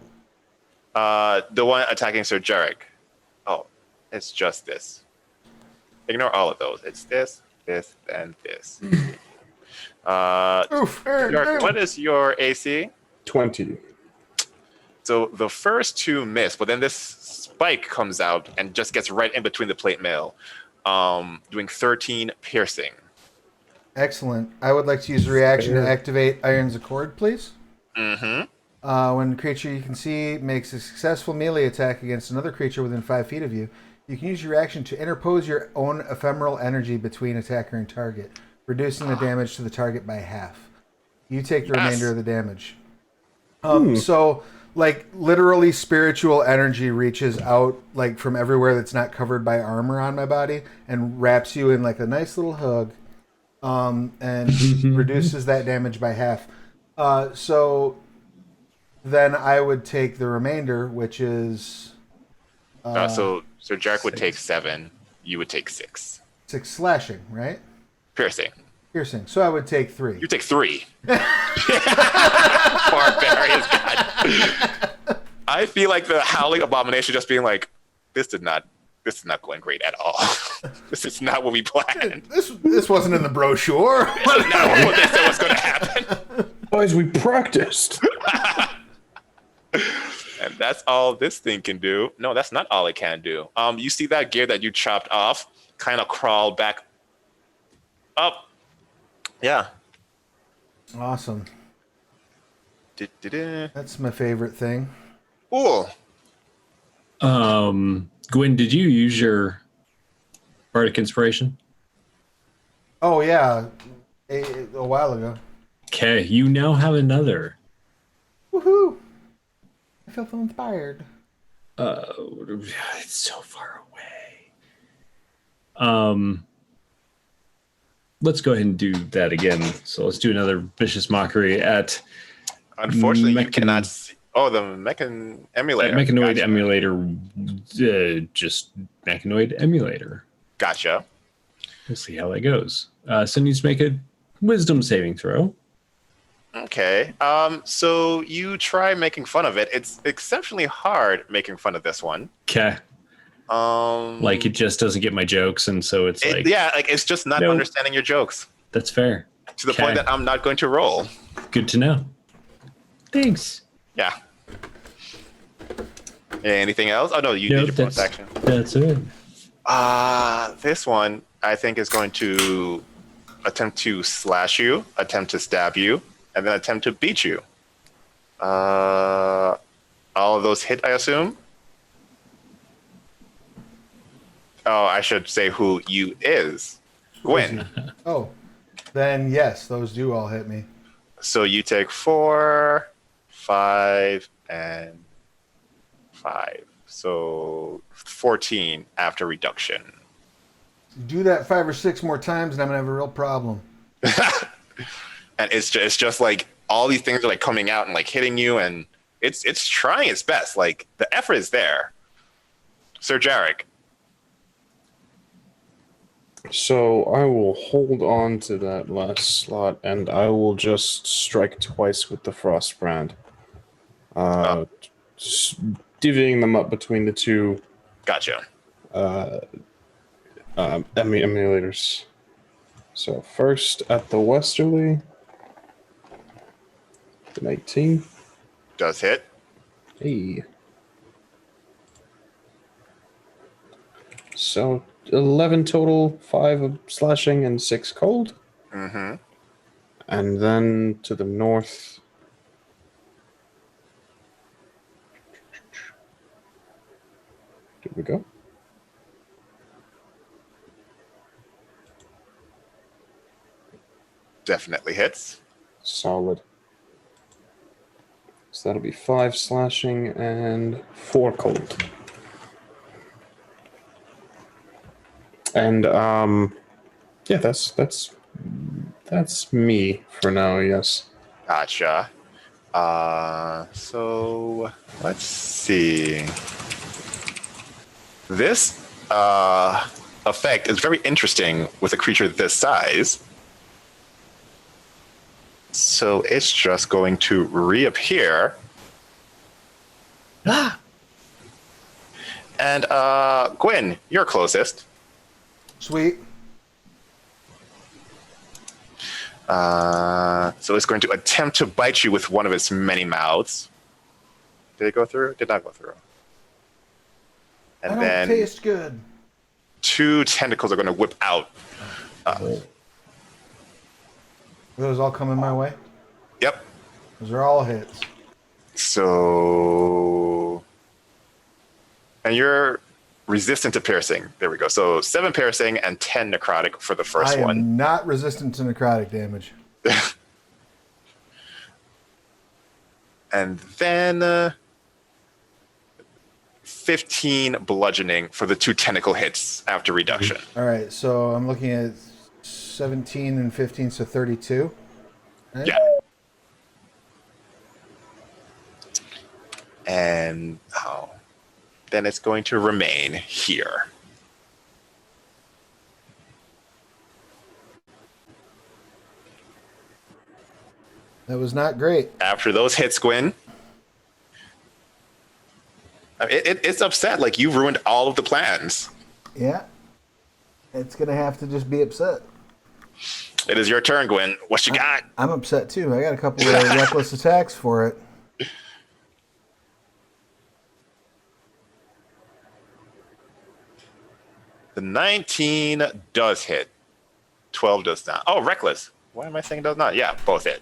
The one attacking Sir Jarek. Oh, it's just this. Ignore all of those. It's this, this, and this. Jarek, what is your AC? 20. So the first 2 miss, but then this spike comes out and just gets right in between the plate mail, doing 13 piercing. excellent. I would like to use a reaction to activate Iron's Accord, please. When a creature you can see makes a successful melee attack against another creature within 5 feet of you, you can use your action to interpose your own ephemeral energy between attacker and target, reducing the damage to the target by half. You take the remainder of the damage. So, like, literally spiritual energy reaches out, like, from everywhere that's not covered by armor on my body and wraps you in, like, a nice little hug and reduces that damage by half. So then I would take the remainder, which is... So Jarek would take 7. You would take 6. 6 slashing, right? Piercing. Piercing. So I would take 3. You take 3. Barbarians, God. I feel like the howling abomination just being like, this is not going great at all. This is not what we planned. This wasn't in the brochure. This is not what they said was going to happen. Guys, we practiced. And that's all this thing can do. No, that's not all it can do. You see that gear that you chopped off kind of crawl back up. Yeah. Awesome. Du-du-du. That's my favorite thing. Ooh. Gwen, did you use your bardic inspiration? Oh, yeah. A while ago. Okay, you now have another. Woohoo! I feel so inspired. It's so far away. Let's go ahead and do that again. So let's do another vicious mockery at. Unfortunately, you cannot see. Oh, the Mechan emulator. Mechanoid Gotcha. emulator. Just Mechanoid emulator. Gotcha. We'll see how that goes. So needs to make a wisdom saving throw. Okay. So you try making fun of it. It's exceptionally hard making fun of this one. Okay. Like it just doesn't get my jokes, and so it's like it's just not Nope. understanding your jokes that's fair. to the point that I'm not going to roll. Good to know. Thanks. Yeah. Anything else? Oh no, you did your bonus action. That's it. This one I think is going to attempt to slash you, attempt to stab you, and then attempt to beat you. All of those hit, I assume. Oh, I should say who you is. Gwen. Oh, then yes, those do all hit me. So you take 4, 5, and 5. So 14 after reduction. Do that 5 or 6 more times, and I'm gonna have a real problem. And it's just like all these things are like coming out and like hitting you, and it's trying its best. Like the effort is there. Sir Jarek. So I will hold on to that last slot, and I will just strike twice with the Frost Brand. Just divvying them up between the two Gotcha. emulators. So first at the westerly, the 19. Does hit. Hey. So 11 total, 5 of slashing and 6 cold. Mm-hmm. And then to the north. Did we go? Definitely hits. Solid. So that'll be 5 slashing and 4 cold. And yeah, that's me for now, yes. Gotcha. So let's see. This effect is very interesting with a creature this size. So it's just going to reappear. Ah! And Gwen, you're closest. Sweet. So it's going to attempt to bite you with one of its many mouths. Did it go through? Did not go through. And I don't then taste good. 2 tentacles are going to whip out. Those all coming my way? Yep. Those are all hits. So, and you're resistant to piercing. There we go. So 7 piercing and 10 necrotic for the first I am one. not resistant to necrotic damage. And then 15 bludgeoning for the 2 tentacle hits after reduction. All right, so I'm looking at 17 and 15, so 32. Right? Yeah. And then it's going to remain here. That was not great. After those hits, Gwen, it's upset. Like, you ruined all of the plans. Yeah. It's going to have to just be upset. It is your turn, Gwen. What you got? I'm upset too. I got a couple of reckless attacks for it. The 19 does hit. 12 does not. Oh, reckless. Why am I saying does not? Yeah, both hit.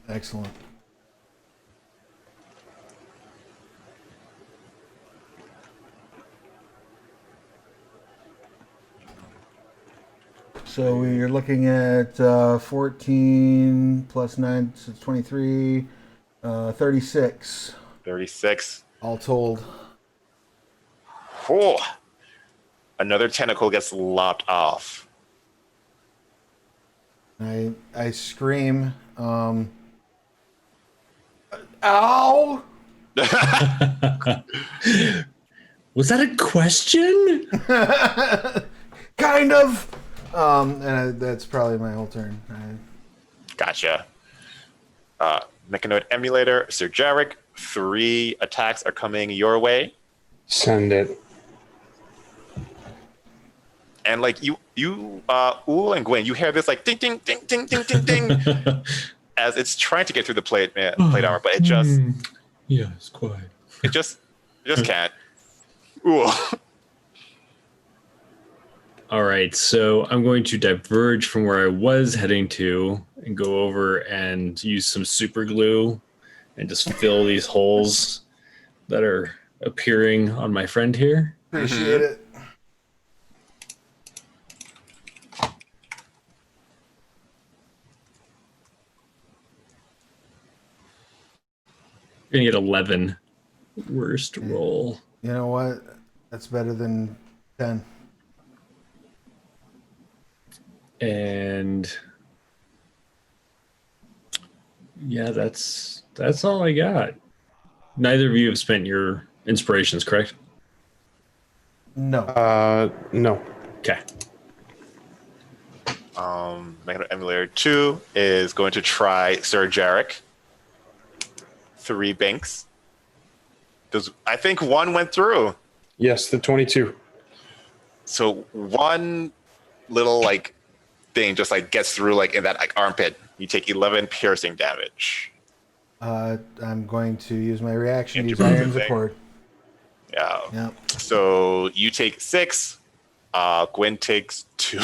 Excellent. So you're looking at 14 plus 9, so it's 23, 36. 36. All told. Oh. Another tentacle gets lopped off. I scream, ow! Was that a question? Kind of. That's probably my whole turn. Gotcha. Mechanoid Emulator, Sir Jarek. 3 attacks are coming your way. Send it. And like you Uhl and Gwen, you hear this like ding ding ding ding ding ding ding as it's trying to get through the plate armor, but it just Yeah, it's quiet. it just can't. Ooh. All right, so I'm going to diverge from where I was heading to and go over and use some super glue and just fill these holes that are appearing on my friend here. Appreciate it. You're gonna get 11. Worst roll. You know what? That's better than 10. And yeah, that's all I got. Neither of you have spent your inspirations, correct? No. No. Okay. Mechanoid Emulator 2 is going to try Sir Jarek. 3 banks. I think 1 went through. Yes, the 22. So 1 little like thing just like gets through like in that like armpit. You take 11 piercing damage. I'm going to use my reaction to use Interrupt Iron's thing. Accord. Yeah. Yep. So you take 6. Gwen takes 2.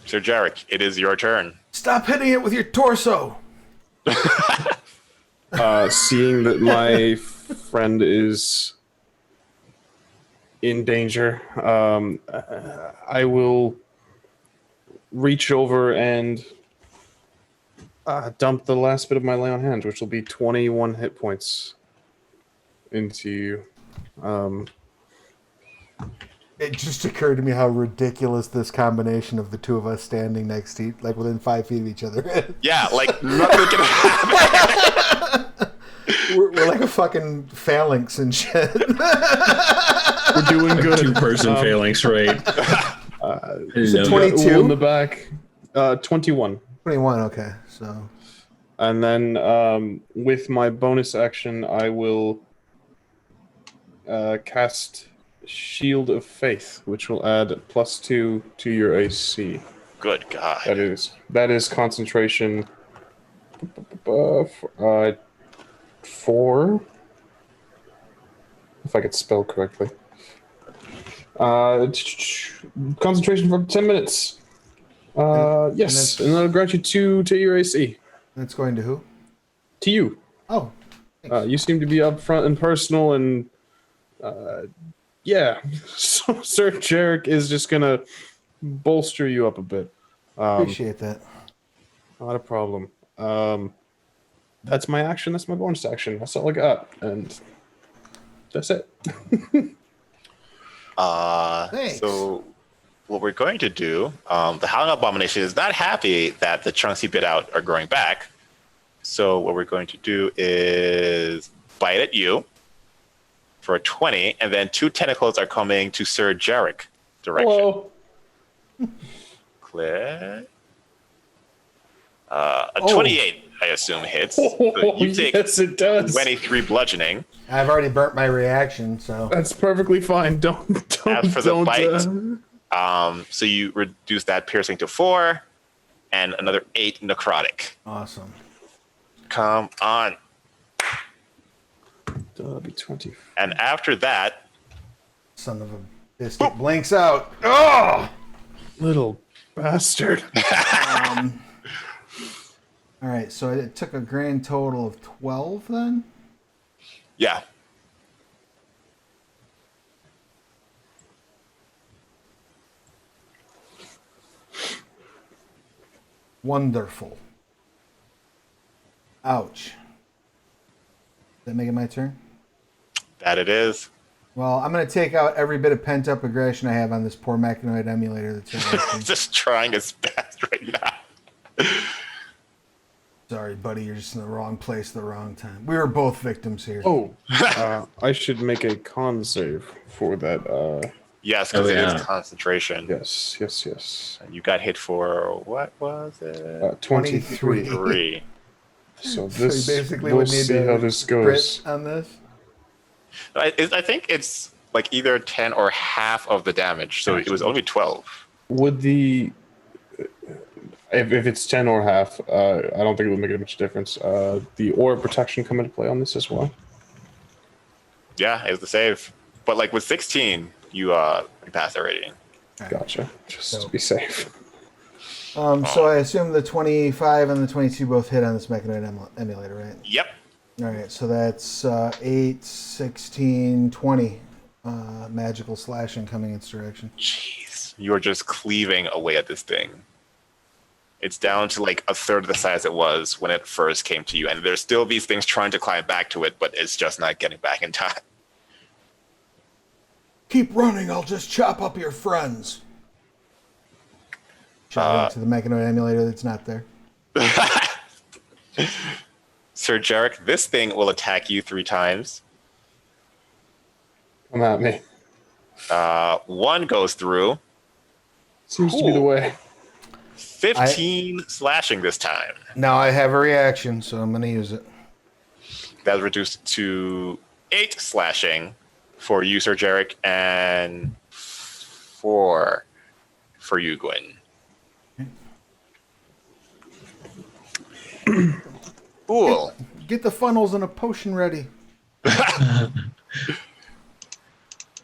Sir Jarek, it is your turn. Stop hitting it with your torso. Seeing that my friend is in danger, I will reach over and dump the last bit of my lay on hand, which will be 21 hit points into you. It just occurred to me how ridiculous this combination of the two of us standing next to, like, within 5 feet of each other is. Yeah, like nothing can happen. We're like a fucking phalanx and shit. We're doing good. Two-person phalanx, right? Is it No, 22? In the back. 21. 21, okay. So And then with my bonus action, I will cast Shield of Faith, which will add +2 to your AC. Good God. That is concentration 4. If I could spell correctly. Concentration for 10 minutes. Yes, and that'll grant you 2 to your AC. that's going to who? To you. Oh, You seem to be upfront and personal, and yeah. So Sir Jarek is just gonna bolster you up a bit. appreciate that. Not a problem. That's my action. That's my bonus action. That's all I got, and that's it. Thanks. So what we're going to do, the Howling Abomination is not happy that the chunks he bit out are growing back. So what we're going to do is bite at you for a 20, and then 2 tentacles are coming to Sir Jarek direction. Hello. Click. A 28, I assume, hits. So you take Yes, it does. 23 bludgeoning. I've already burnt my reaction, so That's perfectly fine. Don't. As for the don't, bite, so you reduce that piercing to 4, and another 8 necrotic. awesome. Come on. That'll be 20. And after that, Son of a biscuit blinks out. Oh! Little bastard. All right, so it took a grand total of 12 then? yeah. Wonderful. Ouch. That make it my turn? That it is. Well, I'm going to take out every bit of pent-up aggression I have on this poor mechanoid emulator that's in Just trying his best right now. Sorry, buddy, you're just in the wrong place at the wrong time. We were both victims here. Oh, I should make a con save for that. Yes, because it yeah. is concentration. Yes. And you got hit for, what was it? 23. 3. So So you this, basically we'll would need see to how this goes. crit on this? I think it's like either 10 or half of the damage. So it was only 12. Would the if it's 10 or half, I don't think it would make a much difference. The aura protection come into play on this as well. Yeah, it was the save. But like with 16, you passed already. Gotcha. Just So- to be safe. So I assume the 25 and the 22 both hit on this mechanoid emulator, right? Yep. All right, so that's 8, 16, 20 magical slashing coming in its direction. Jeez. You're just cleaving away at this thing. It's down to like a third of the size it was when it first came to you. And there's still these things trying to climb back to it, but it's just not getting back in time. Keep running, I'll just chop up your friends. Shout out to the mechanoid emulator that's not there. Sir Jarek, this thing will attack you 3 times. Come at me. 1 goes through. Seems to be the way. 15 slashing this time. Now I have a reaction, so I'm going to use it. That's reduced to 8 slashing for you, Sir Jarek, and 4 for you, Gwen. Cool. Get the funnels and a potion ready.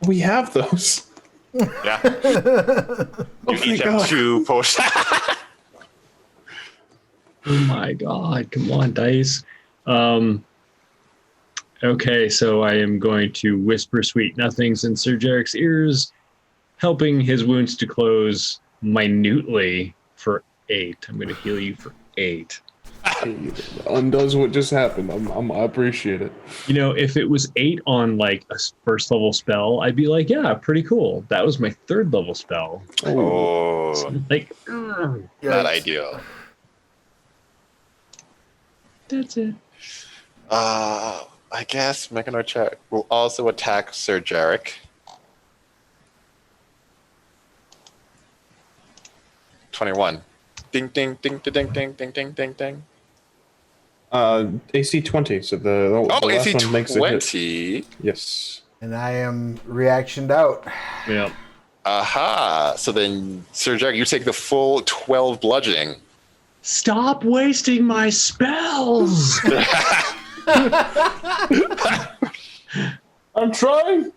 We have those. Yeah. Oh, You thank each have God. 2 potions. Oh my god, come on, dice. Okay, so I am going to whisper sweet nothings in Sir Jarek's ears, helping his wounds to close minutely for 8. I'm going to heal you for 8. Undoes what just happened. I appreciate it. You know, if it was 8 on like a first level spell, I'd be like, yeah, pretty cool. That was my 3rd level spell. Oh, So, Oh, like, not Yikes. ideal. that's it. I guess Mechanor Check will also attack Sir Jarek. 21. Ding, ding, ding, ding, ding, ding, ding, ding, ding, ding. AC 20. So the Oh, last AC one makes a hit. 20. Yes. And I am reactioned out. Yeah. Aha. So then, Sir Jarek, you take the full 12 bludgeoning. Stop wasting my spells. I'm trying.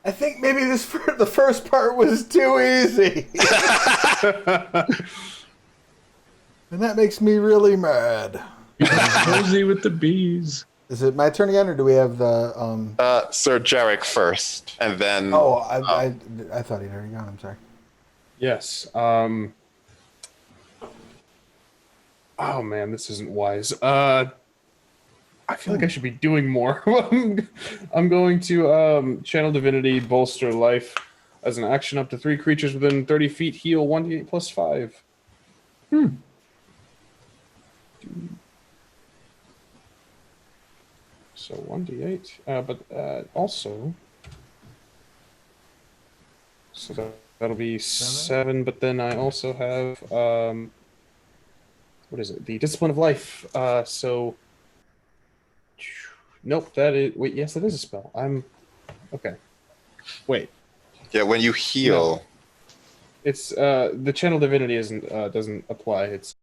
I think maybe the first part was too easy. And that makes me really mad. Cozy with the bees. Is it my turn again, or do we have the Sir Jarek first, and then. Oh, I thought he'd already gone. I'm sorry. Yes. Oh man, this isn't wise. I feel like I should be doing more. I'm going to channel divinity, bolster life as an action. Up to 3 creatures within 30 feet heal 1d8 plus 5. So 1d8, but also, so that'll be 7. But then I also have what is it? The discipline of life. So. Nope, that is... Wait, yes, that is a spell. I'm... Okay. Wait. Yeah, when you heal. It's, the channel divinity isn't, doesn't apply. It's